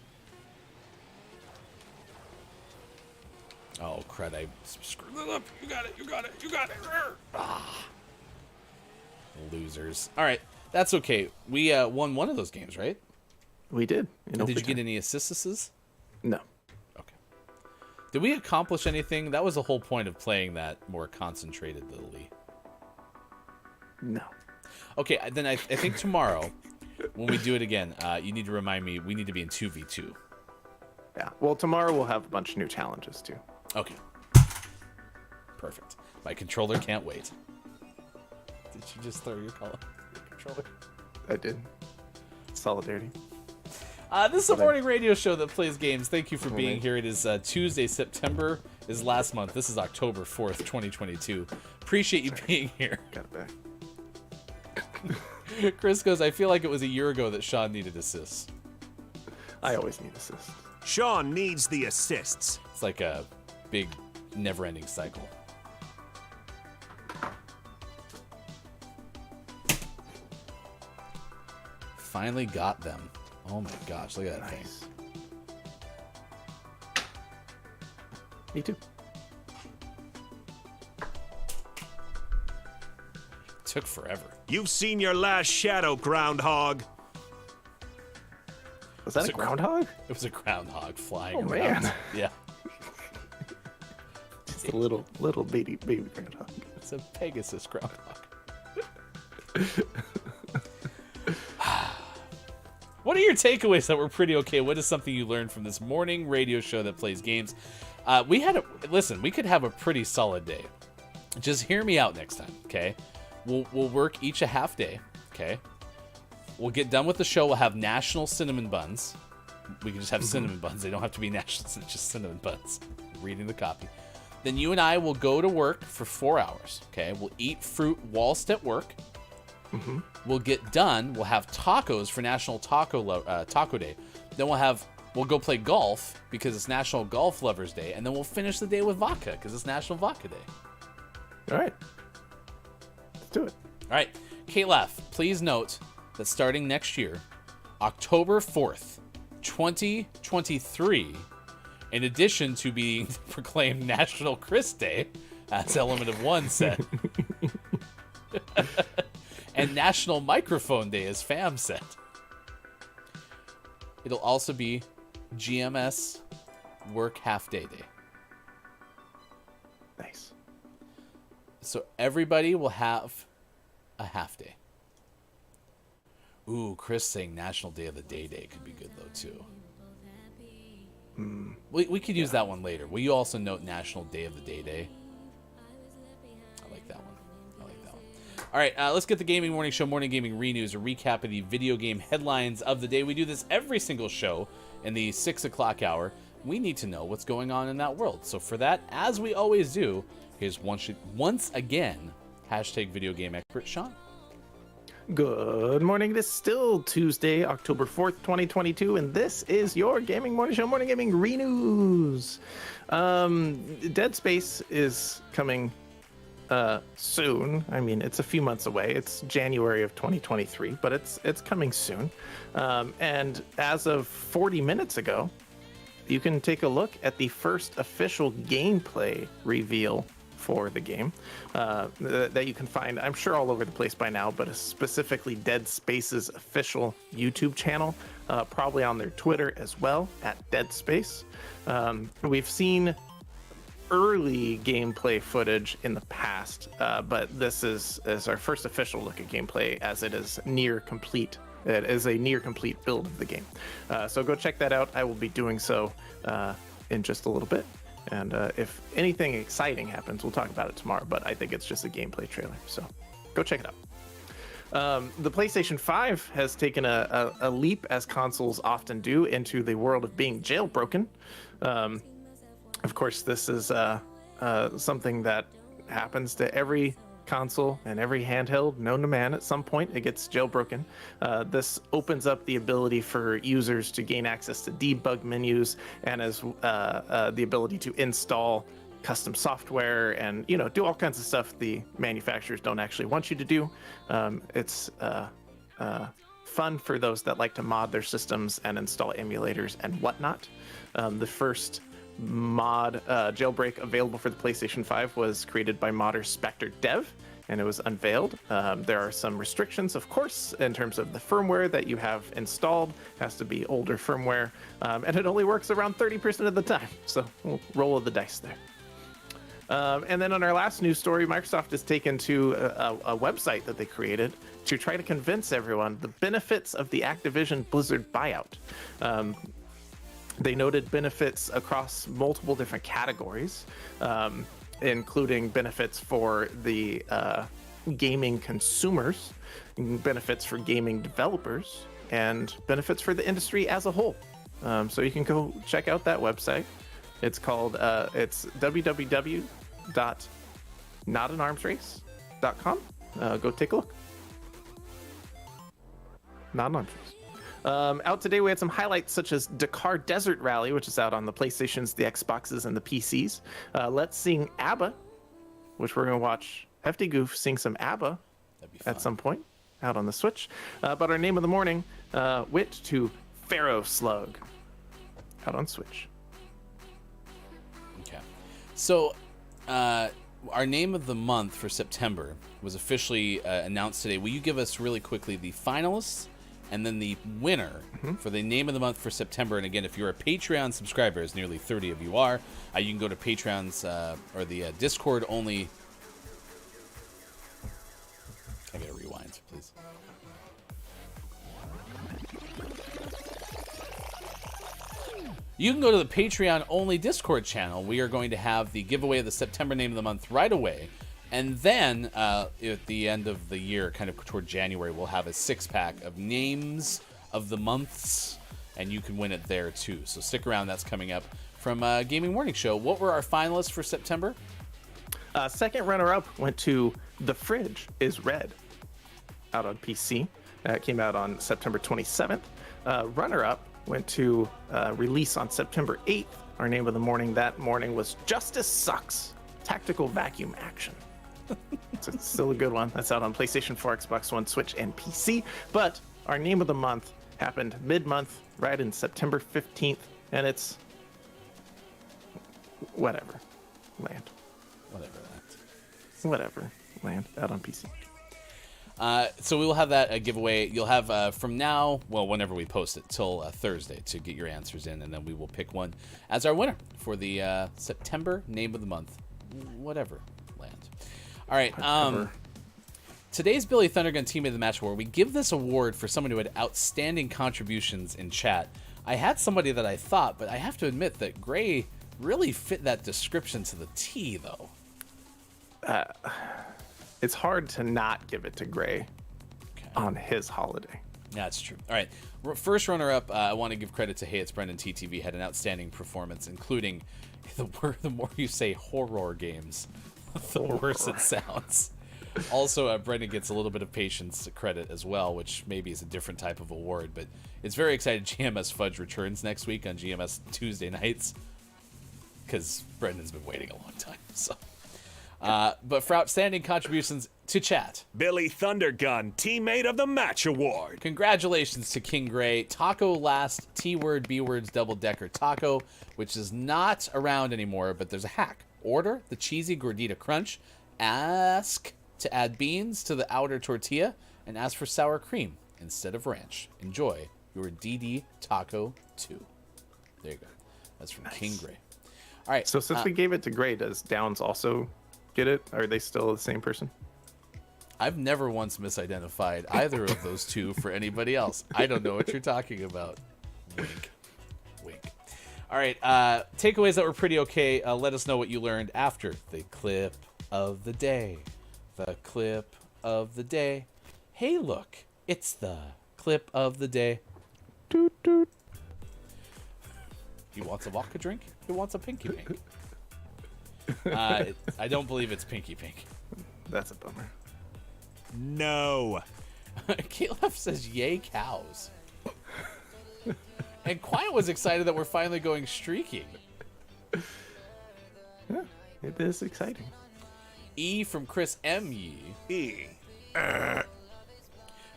Oh crud, I screwed it up. You got it, you got it, you got it. Ah. Losers. Alright, that's okay. We won one of those games, right? We did. Did you get any assistances? No. Okay. Did we accomplish anything? That was the whole point of playing that more concentrated-ly. No. Okay, then I think tomorrow, when we do it again, you need to remind me, we need to be in 2v2. Yeah. Well, tomorrow we'll have a bunch of new challenges, too. Okay. Perfect. My controller can't wait. Did you just throw your controller? I did. Solidarity. This is a morning radio show that plays games. Thank you for being here. It is Tuesday. September is last month. This is October 4th, 2022. Appreciate you being here. Got it back. Chris goes, I feel like it was a year ago that Sean needed assists. I always need assists. Sean needs the assists. It's like a big, never-ending cycle. Finally got them. Oh my gosh, look at that thing. Me too. Took forever. You've seen your last shadow, groundhog. Was that a groundhog? It was a groundhog flying around. Man. Yeah. Just a little baby groundhog. It's a Pegasus groundhog. What are your takeaways that were pretty okay? What is something you learned from this morning radio show that plays games? We could have a pretty solid day. Just hear me out next time, okay? We'll work each a half day, okay? We'll get done with the show. We'll have national cinnamon buns. We can just have cinnamon buns. They don't have to be national. It's just cinnamon buns. Reading the copy. Then you and I will go to work for 4 hours, okay? We'll eat fruit whilst at work. Mm-hmm. We'll get done. We'll have tacos for National Taco Day. Then we'll go play golf because it's National Golf Lovers Day, and then we'll finish the day with vodka because it's National Vodka Day. All right. Let's do it. All right. Kayleigh, please note that starting next year, October 4th, 2023, in addition to being proclaimed National Chris Day, as Element of One said, and National Microphone Day, as Fam said. It'll also be GMS Work Half Day Day. Nice. So everybody will have a half day. Ooh, Chris saying National Day of the Day Day could be good though too. We could use that one later. Will you also note National Day of the Day Day? I like that one. All right, let's get the Gaming Morning Show Morning Gaming Renews, a recap of the video game headlines of the day. We do this every single show in the 6 o'clock hour. We need to know what's going on in that world. So for that, as we always do, here's once again, hashtag video game expert Sean. Good morning. This is still Tuesday, October 4th, 2022, and this is your Gaming Morning Show Morning Gaming Renews. Dead Space is coming soon. I mean, it's a few months away. It's January of 2023, but it's coming soon. And as of 40 minutes ago, you can take a look at the first official gameplay reveal for the game that you can find, I'm sure, all over the place by now, but specifically Dead Space's official YouTube channel, probably on their Twitter as well, at Dead Space. We've seen early gameplay footage in the past, but this is our first official look at gameplay, as it is near complete. It is a near complete build of the game. So go check that out. I will be doing so in just a little bit. And if anything exciting happens, we'll talk about it tomorrow, but I think it's just a gameplay trailer. So go check it out. The PlayStation 5 has taken a leap, as consoles often do, into the world of being jailbroken. Of course, this is something that happens to every console and every handheld known to man. At some point, it gets jailbroken. This opens up the ability for users to gain access to debug menus, and as the ability to install custom software and do all kinds of stuff the manufacturers don't actually want you to do. It's fun for those that like to mod their systems and install emulators and whatnot. The first mod jailbreak available for the PlayStation 5 was created by modder Spectre Dev, and it was unveiled. There are some restrictions, of course, in terms of the firmware that you have installed. It has to be older firmware, and it only works around 30% of the time, so we'll roll of the dice there. And then on our last news story, Microsoft has taken to a website that they created to try to convince everyone the benefits of the Activision Blizzard buyout. They noted benefits across multiple different categories, including benefits for the gaming consumers, benefits for gaming developers, and benefits for the industry as a whole. So you can go check out that website. It's called, it's www.notanarmsrace.com. Go take a look. Not an arms race. Out today, we had some highlights such as Dakar Desert Rally, which is out on the PlayStations, the Xboxes, and the PCs. Let's Sing ABBA, which we're going to watch Hefty Goof sing some ABBA at some point out on the Switch. But our name of the morning went to Pharaoh Slug out on Switch. Okay. So our name of the month for September was officially announced today. Will you give us really quickly the finalists and then the winner for the name of the month for September? And again, if you're a Patreon subscriber, as nearly 30 of you are, you can go to Patreon's or the Discord only. I gotta rewind, please. You can go to the Patreon only Discord channel. We are going to have the giveaway of the September name of the month right away. And then at the end of the year, kind of toward January, we'll have a 6-pack of names of the months, and you can win it there too. So stick around. That's coming up from Gaming Morning Show. What were our finalists for September? Second runner-up went to The Fridge is Red, out on PC. It came out on September 27th. Runner-up went to release on September 8th. Our name of the morning that morning was Justice Sucks, Tactical Vacuum Action. It's still a good one. That's out on PlayStation 4, Xbox One, Switch, and PC. But our name of the month happened mid-month, right in September 15th, and it's Whatever Land. Whatever that. Whatever Land, out on PC. So we will have that giveaway. You'll have from now, well, whenever we post it, till Thursday to get your answers in, and then we will pick one as our winner for the September name of the month, whatever land. All right. Today's Billy Thundergun Teammate of the Match Award. We give this award for someone who had outstanding contributions in chat. I had somebody that I thought, but I have to admit that Gray really fit that description to the T, though. It's hard to not give it to Gray on his holiday. Yeah, that's true. All right. First runner-up, I want to give credit to Hey It's Brendan TTV. Had an outstanding performance, including the more you say horror games, the worse it sounds. Also, Brendan gets a little bit of patience credit as well, which maybe is a different type of award, but it's very excited. GMS Fudge returns next week on GMS Tuesday nights, because Brendan's been waiting a long time. So, but for outstanding contributions to chat, Billy Thundergun Teammate of the Match Award. Congratulations to King Gray. Taco Last, T-word, B-words, double-decker taco, which is not around anymore, but there's a hack. Order the cheesy gordita crunch, ask to add beans to the outer tortilla, and ask for sour cream instead of ranch. Enjoy your DD Taco 2. There you go. That's from King Gray. All right. So since we gave it to Gray, does Downs also get it? Are they still the same person? I've never once misidentified either of those two for anybody else. I don't know what you're talking about. Wink. Wink. All right. Takeaways that were pretty okay. Let us know what you learned after the clip of the day. The clip of the day. Hey, look. It's the clip of the day. Toot, toot. He wants a vodka drink? He wants a pinky pink. I don't believe it's pinky pink. That's a bummer. No. Caleb says, yay, cows. And Quiet was excited that we're finally going streaking. Yeah, it is exciting. E from Chris M. Yee. E.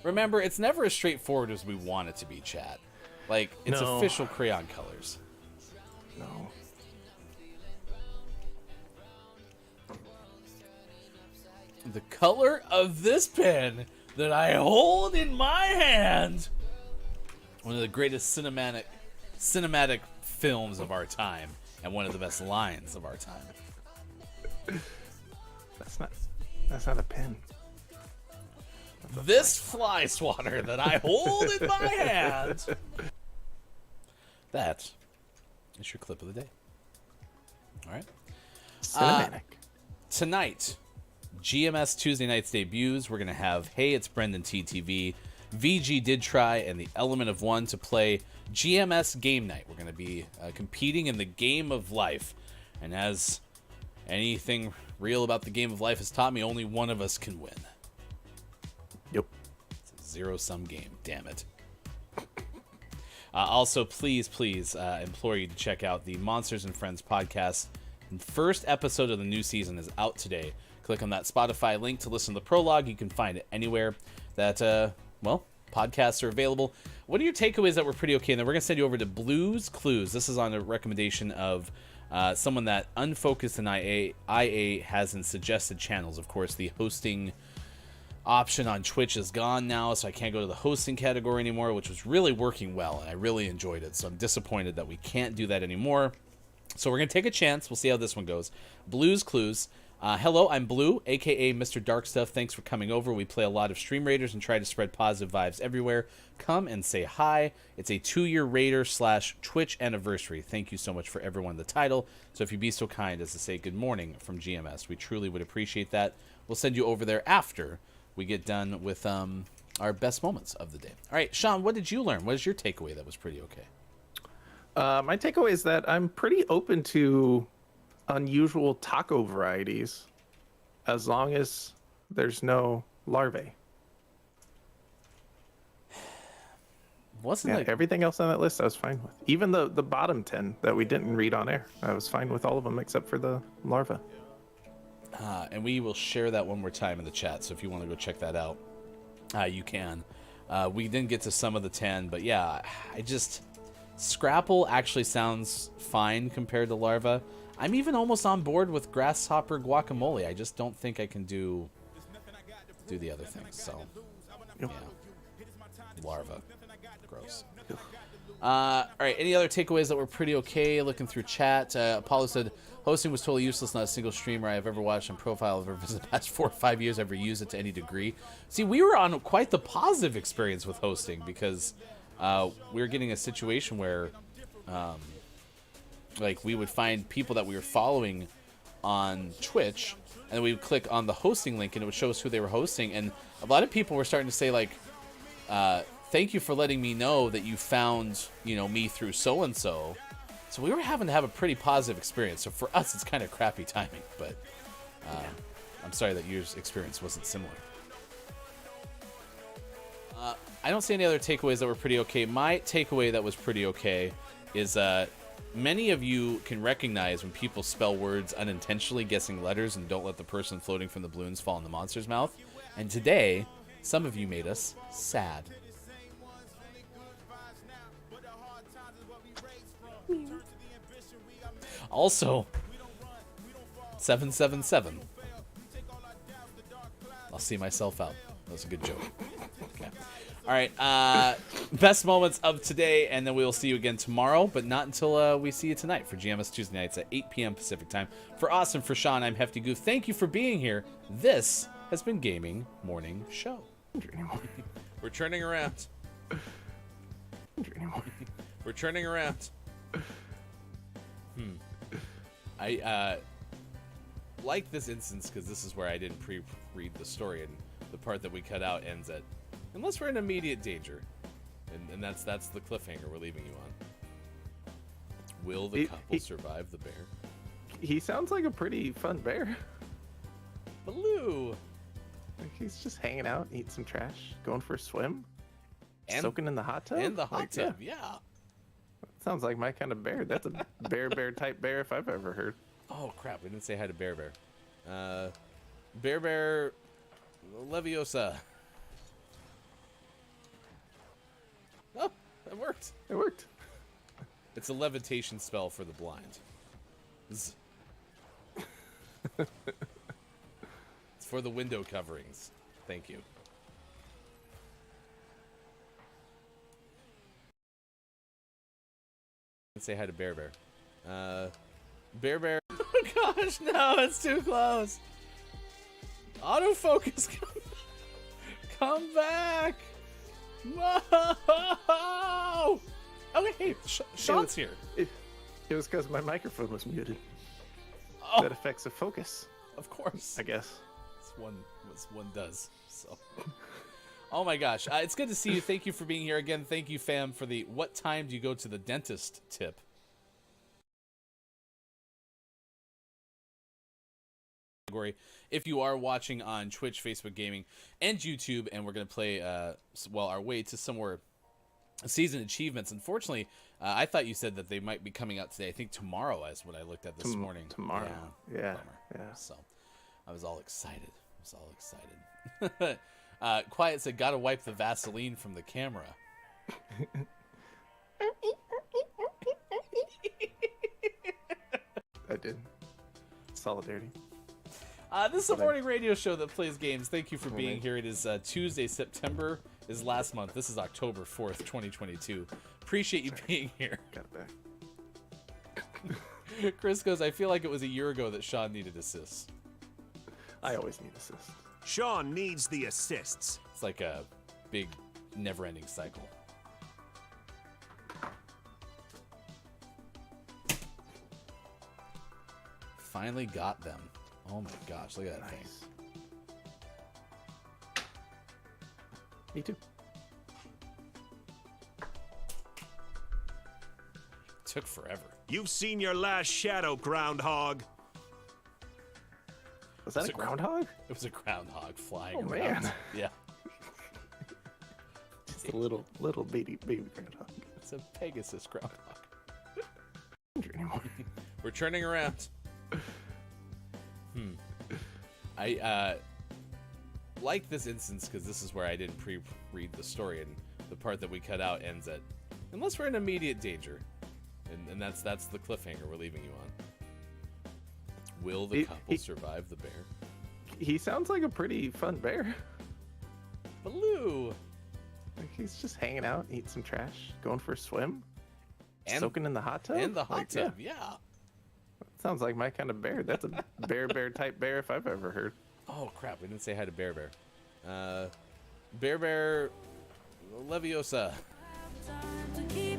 Remember, it's never as straightforward as we want it to be, chat. Like, it's No. official crayon colors. No. The color of this pen that I hold in my hand. One of the greatest cinematic films of our time, and one of the best lines of our time. That's not a pen. This fly swatter that I hold in my hand. That is your clip of the day. All right. Cinematic. Tonight, GMS Tuesday Nights debuts. We're going to have Hey, It's Brendan TTV, VG Did Try, and the Element of One to play GMS Game Night. We're going to be competing in the game of life. And as anything real about the game of life has taught me, only one of us can win. Yep. It's a zero-sum game, damn it. Also, please implore you to check out the Monsters and Friends podcast. The first episode of the new season is out today. Click on that Spotify link to listen to the prologue. You can find it anywhere that, podcasts are available. What are your takeaways that were pretty okay? And then we're going to send you over to Blues Clues. This is on a recommendation of someone that Unfocused and IA has in suggested channels. Of course, the hosting option on Twitch is gone now, so I can't go to the hosting category anymore, which was really working well, and I really enjoyed it. So I'm disappointed that we can't do that anymore. So we're going to take a chance. We'll see how this one goes. Blues Clues. Hello, I'm Blue, a.k.a. Mr. Dark Stuff. Thanks for coming over. We play a lot of Stream Raiders and try to spread positive vibes everywhere. Come and say hi. It's a 2-year Raider/Twitch anniversary. Thank you so much for everyone the title. So if you'd be so kind as to say good morning from GMS, we truly would appreciate that. We'll send you over there after we get done with our best moments of the day. All right, Sean, what did you learn? What is your takeaway that was pretty okay? My takeaway is that I'm pretty open to unusual taco varieties as long as there's no larvae. Everything else on that list I was fine with. Even the bottom 10 that we didn't read on air, I was fine with all of them except for the larva. And we will share that one more time in the chat, so if you want to go check that out, you can. We didn't get to some of the 10, but yeah, Scrapple actually sounds fine compared to larva. I'm even almost on board with grasshopper guacamole. I just don't think I can do do the other things. So, Yep. yeah. Larva. Gross. All right, any other takeaways that were pretty okay? Looking through chat, Apollo said, hosting was totally useless. Not a single streamer I have ever watched on profile I've ever visited the past 4 or 5 years ever used it to any degree. See, we were on quite the positive experience with hosting because we were getting a situation where like we would find people that we were following on Twitch, and then we would click on the hosting link and it would show us who they were hosting, and a lot of people were starting to say like, thank you for letting me know that you found, you know, me through so-and-so. So we were having to have a pretty positive experience. So for us, it's kind of crappy timing, but I'm sorry that your experience wasn't similar. I don't see any other takeaways that were pretty okay. My takeaway that was pretty okay is many of you can recognize when people spell words unintentionally, guessing letters, and don't let the person floating from the balloons fall in the monster's mouth. And today, some of you made us sad. Also, 777. I'll see myself out. That was a good joke. Okay. All right. Best moments of today, and then we will see you again tomorrow, but not until we see you tonight for GMS Tuesday nights at 8 p.m. Pacific time. For Austin, for Sean, I'm Hefty Goof. Thank you for being here. This has been Gaming Morning Show. We're turning around. We're turning around. I like this instance because this is where I didn't pre-read the story, and the part that we cut out ends at, unless we're in immediate danger, and that's the cliffhanger we're leaving you on. Will the couple survive the bear? He sounds like a pretty fun bear. Baloo. Like he's just hanging out, eating some trash, going for a swim, And- soaking in the hot tub. In the hot Like, tub, yeah. Sounds like my kind of bear. That's a bear type bear if I've ever heard. Oh crap! We didn't say hi to Bear. Bear Leviosa. Oh, it worked. It worked. It's a levitation spell for the blind. It's for the window coverings. Thank you. Say hi to Bear. Bear. Oh gosh, no, it's too close. Autofocus, come back. No. Oh, hey, Sean's here. It was because my microphone was muted. Oh, That affects the focus, of course. I guess. It's one does. So. Oh my gosh, it's good to see you. Thank you for being here again. Thank you, fam, for the "what time do you go to the dentist" tip. If you are watching on Twitch, Facebook Gaming, and YouTube, and we're going to play our way to some more season achievements. Unfortunately, I thought you said that they might be coming out today. I think tomorrow is what I looked at this morning. Tomorrow. Yeah. So I was all excited. Quiet said, gotta wipe the Vaseline from the camera. I did. Solidarity. This is a morning radio show that plays games. Thank you for being here. It is Tuesday. September is last month. This is October 4th, 2022. Appreciate you being here. Got it back. Chris goes, I feel like it was a year ago that Sean needed assists. I always need assists. Sean needs the assists. It's like a big, never-ending cycle. Finally got them. Oh my gosh, look at that thing. Me too. Took forever. You've seen your last shadow, groundhog. Was that a groundhog? It was a groundhog flying Oh, around. man. Yeah. Just a little baby groundhog. It's a Pegasus groundhog. Anymore. We're turning around. I like this instance because this is where I didn't pre-read the story, and the part that we cut out ends at, unless we're in immediate danger, and that's the cliffhanger we're leaving you on. Will the couple survive the bear? He sounds like a pretty fun bear. Baloo. Like he's just hanging out, eating some trash, going for a swim, And- soaking in the hot tub. In the hot Like, tub, yeah. Sounds like my kind of bear. That's a bear type bear if I've ever heard. Oh, crap. We didn't say hi to Bear Bear. Bear Bear Leviosa. Time to keep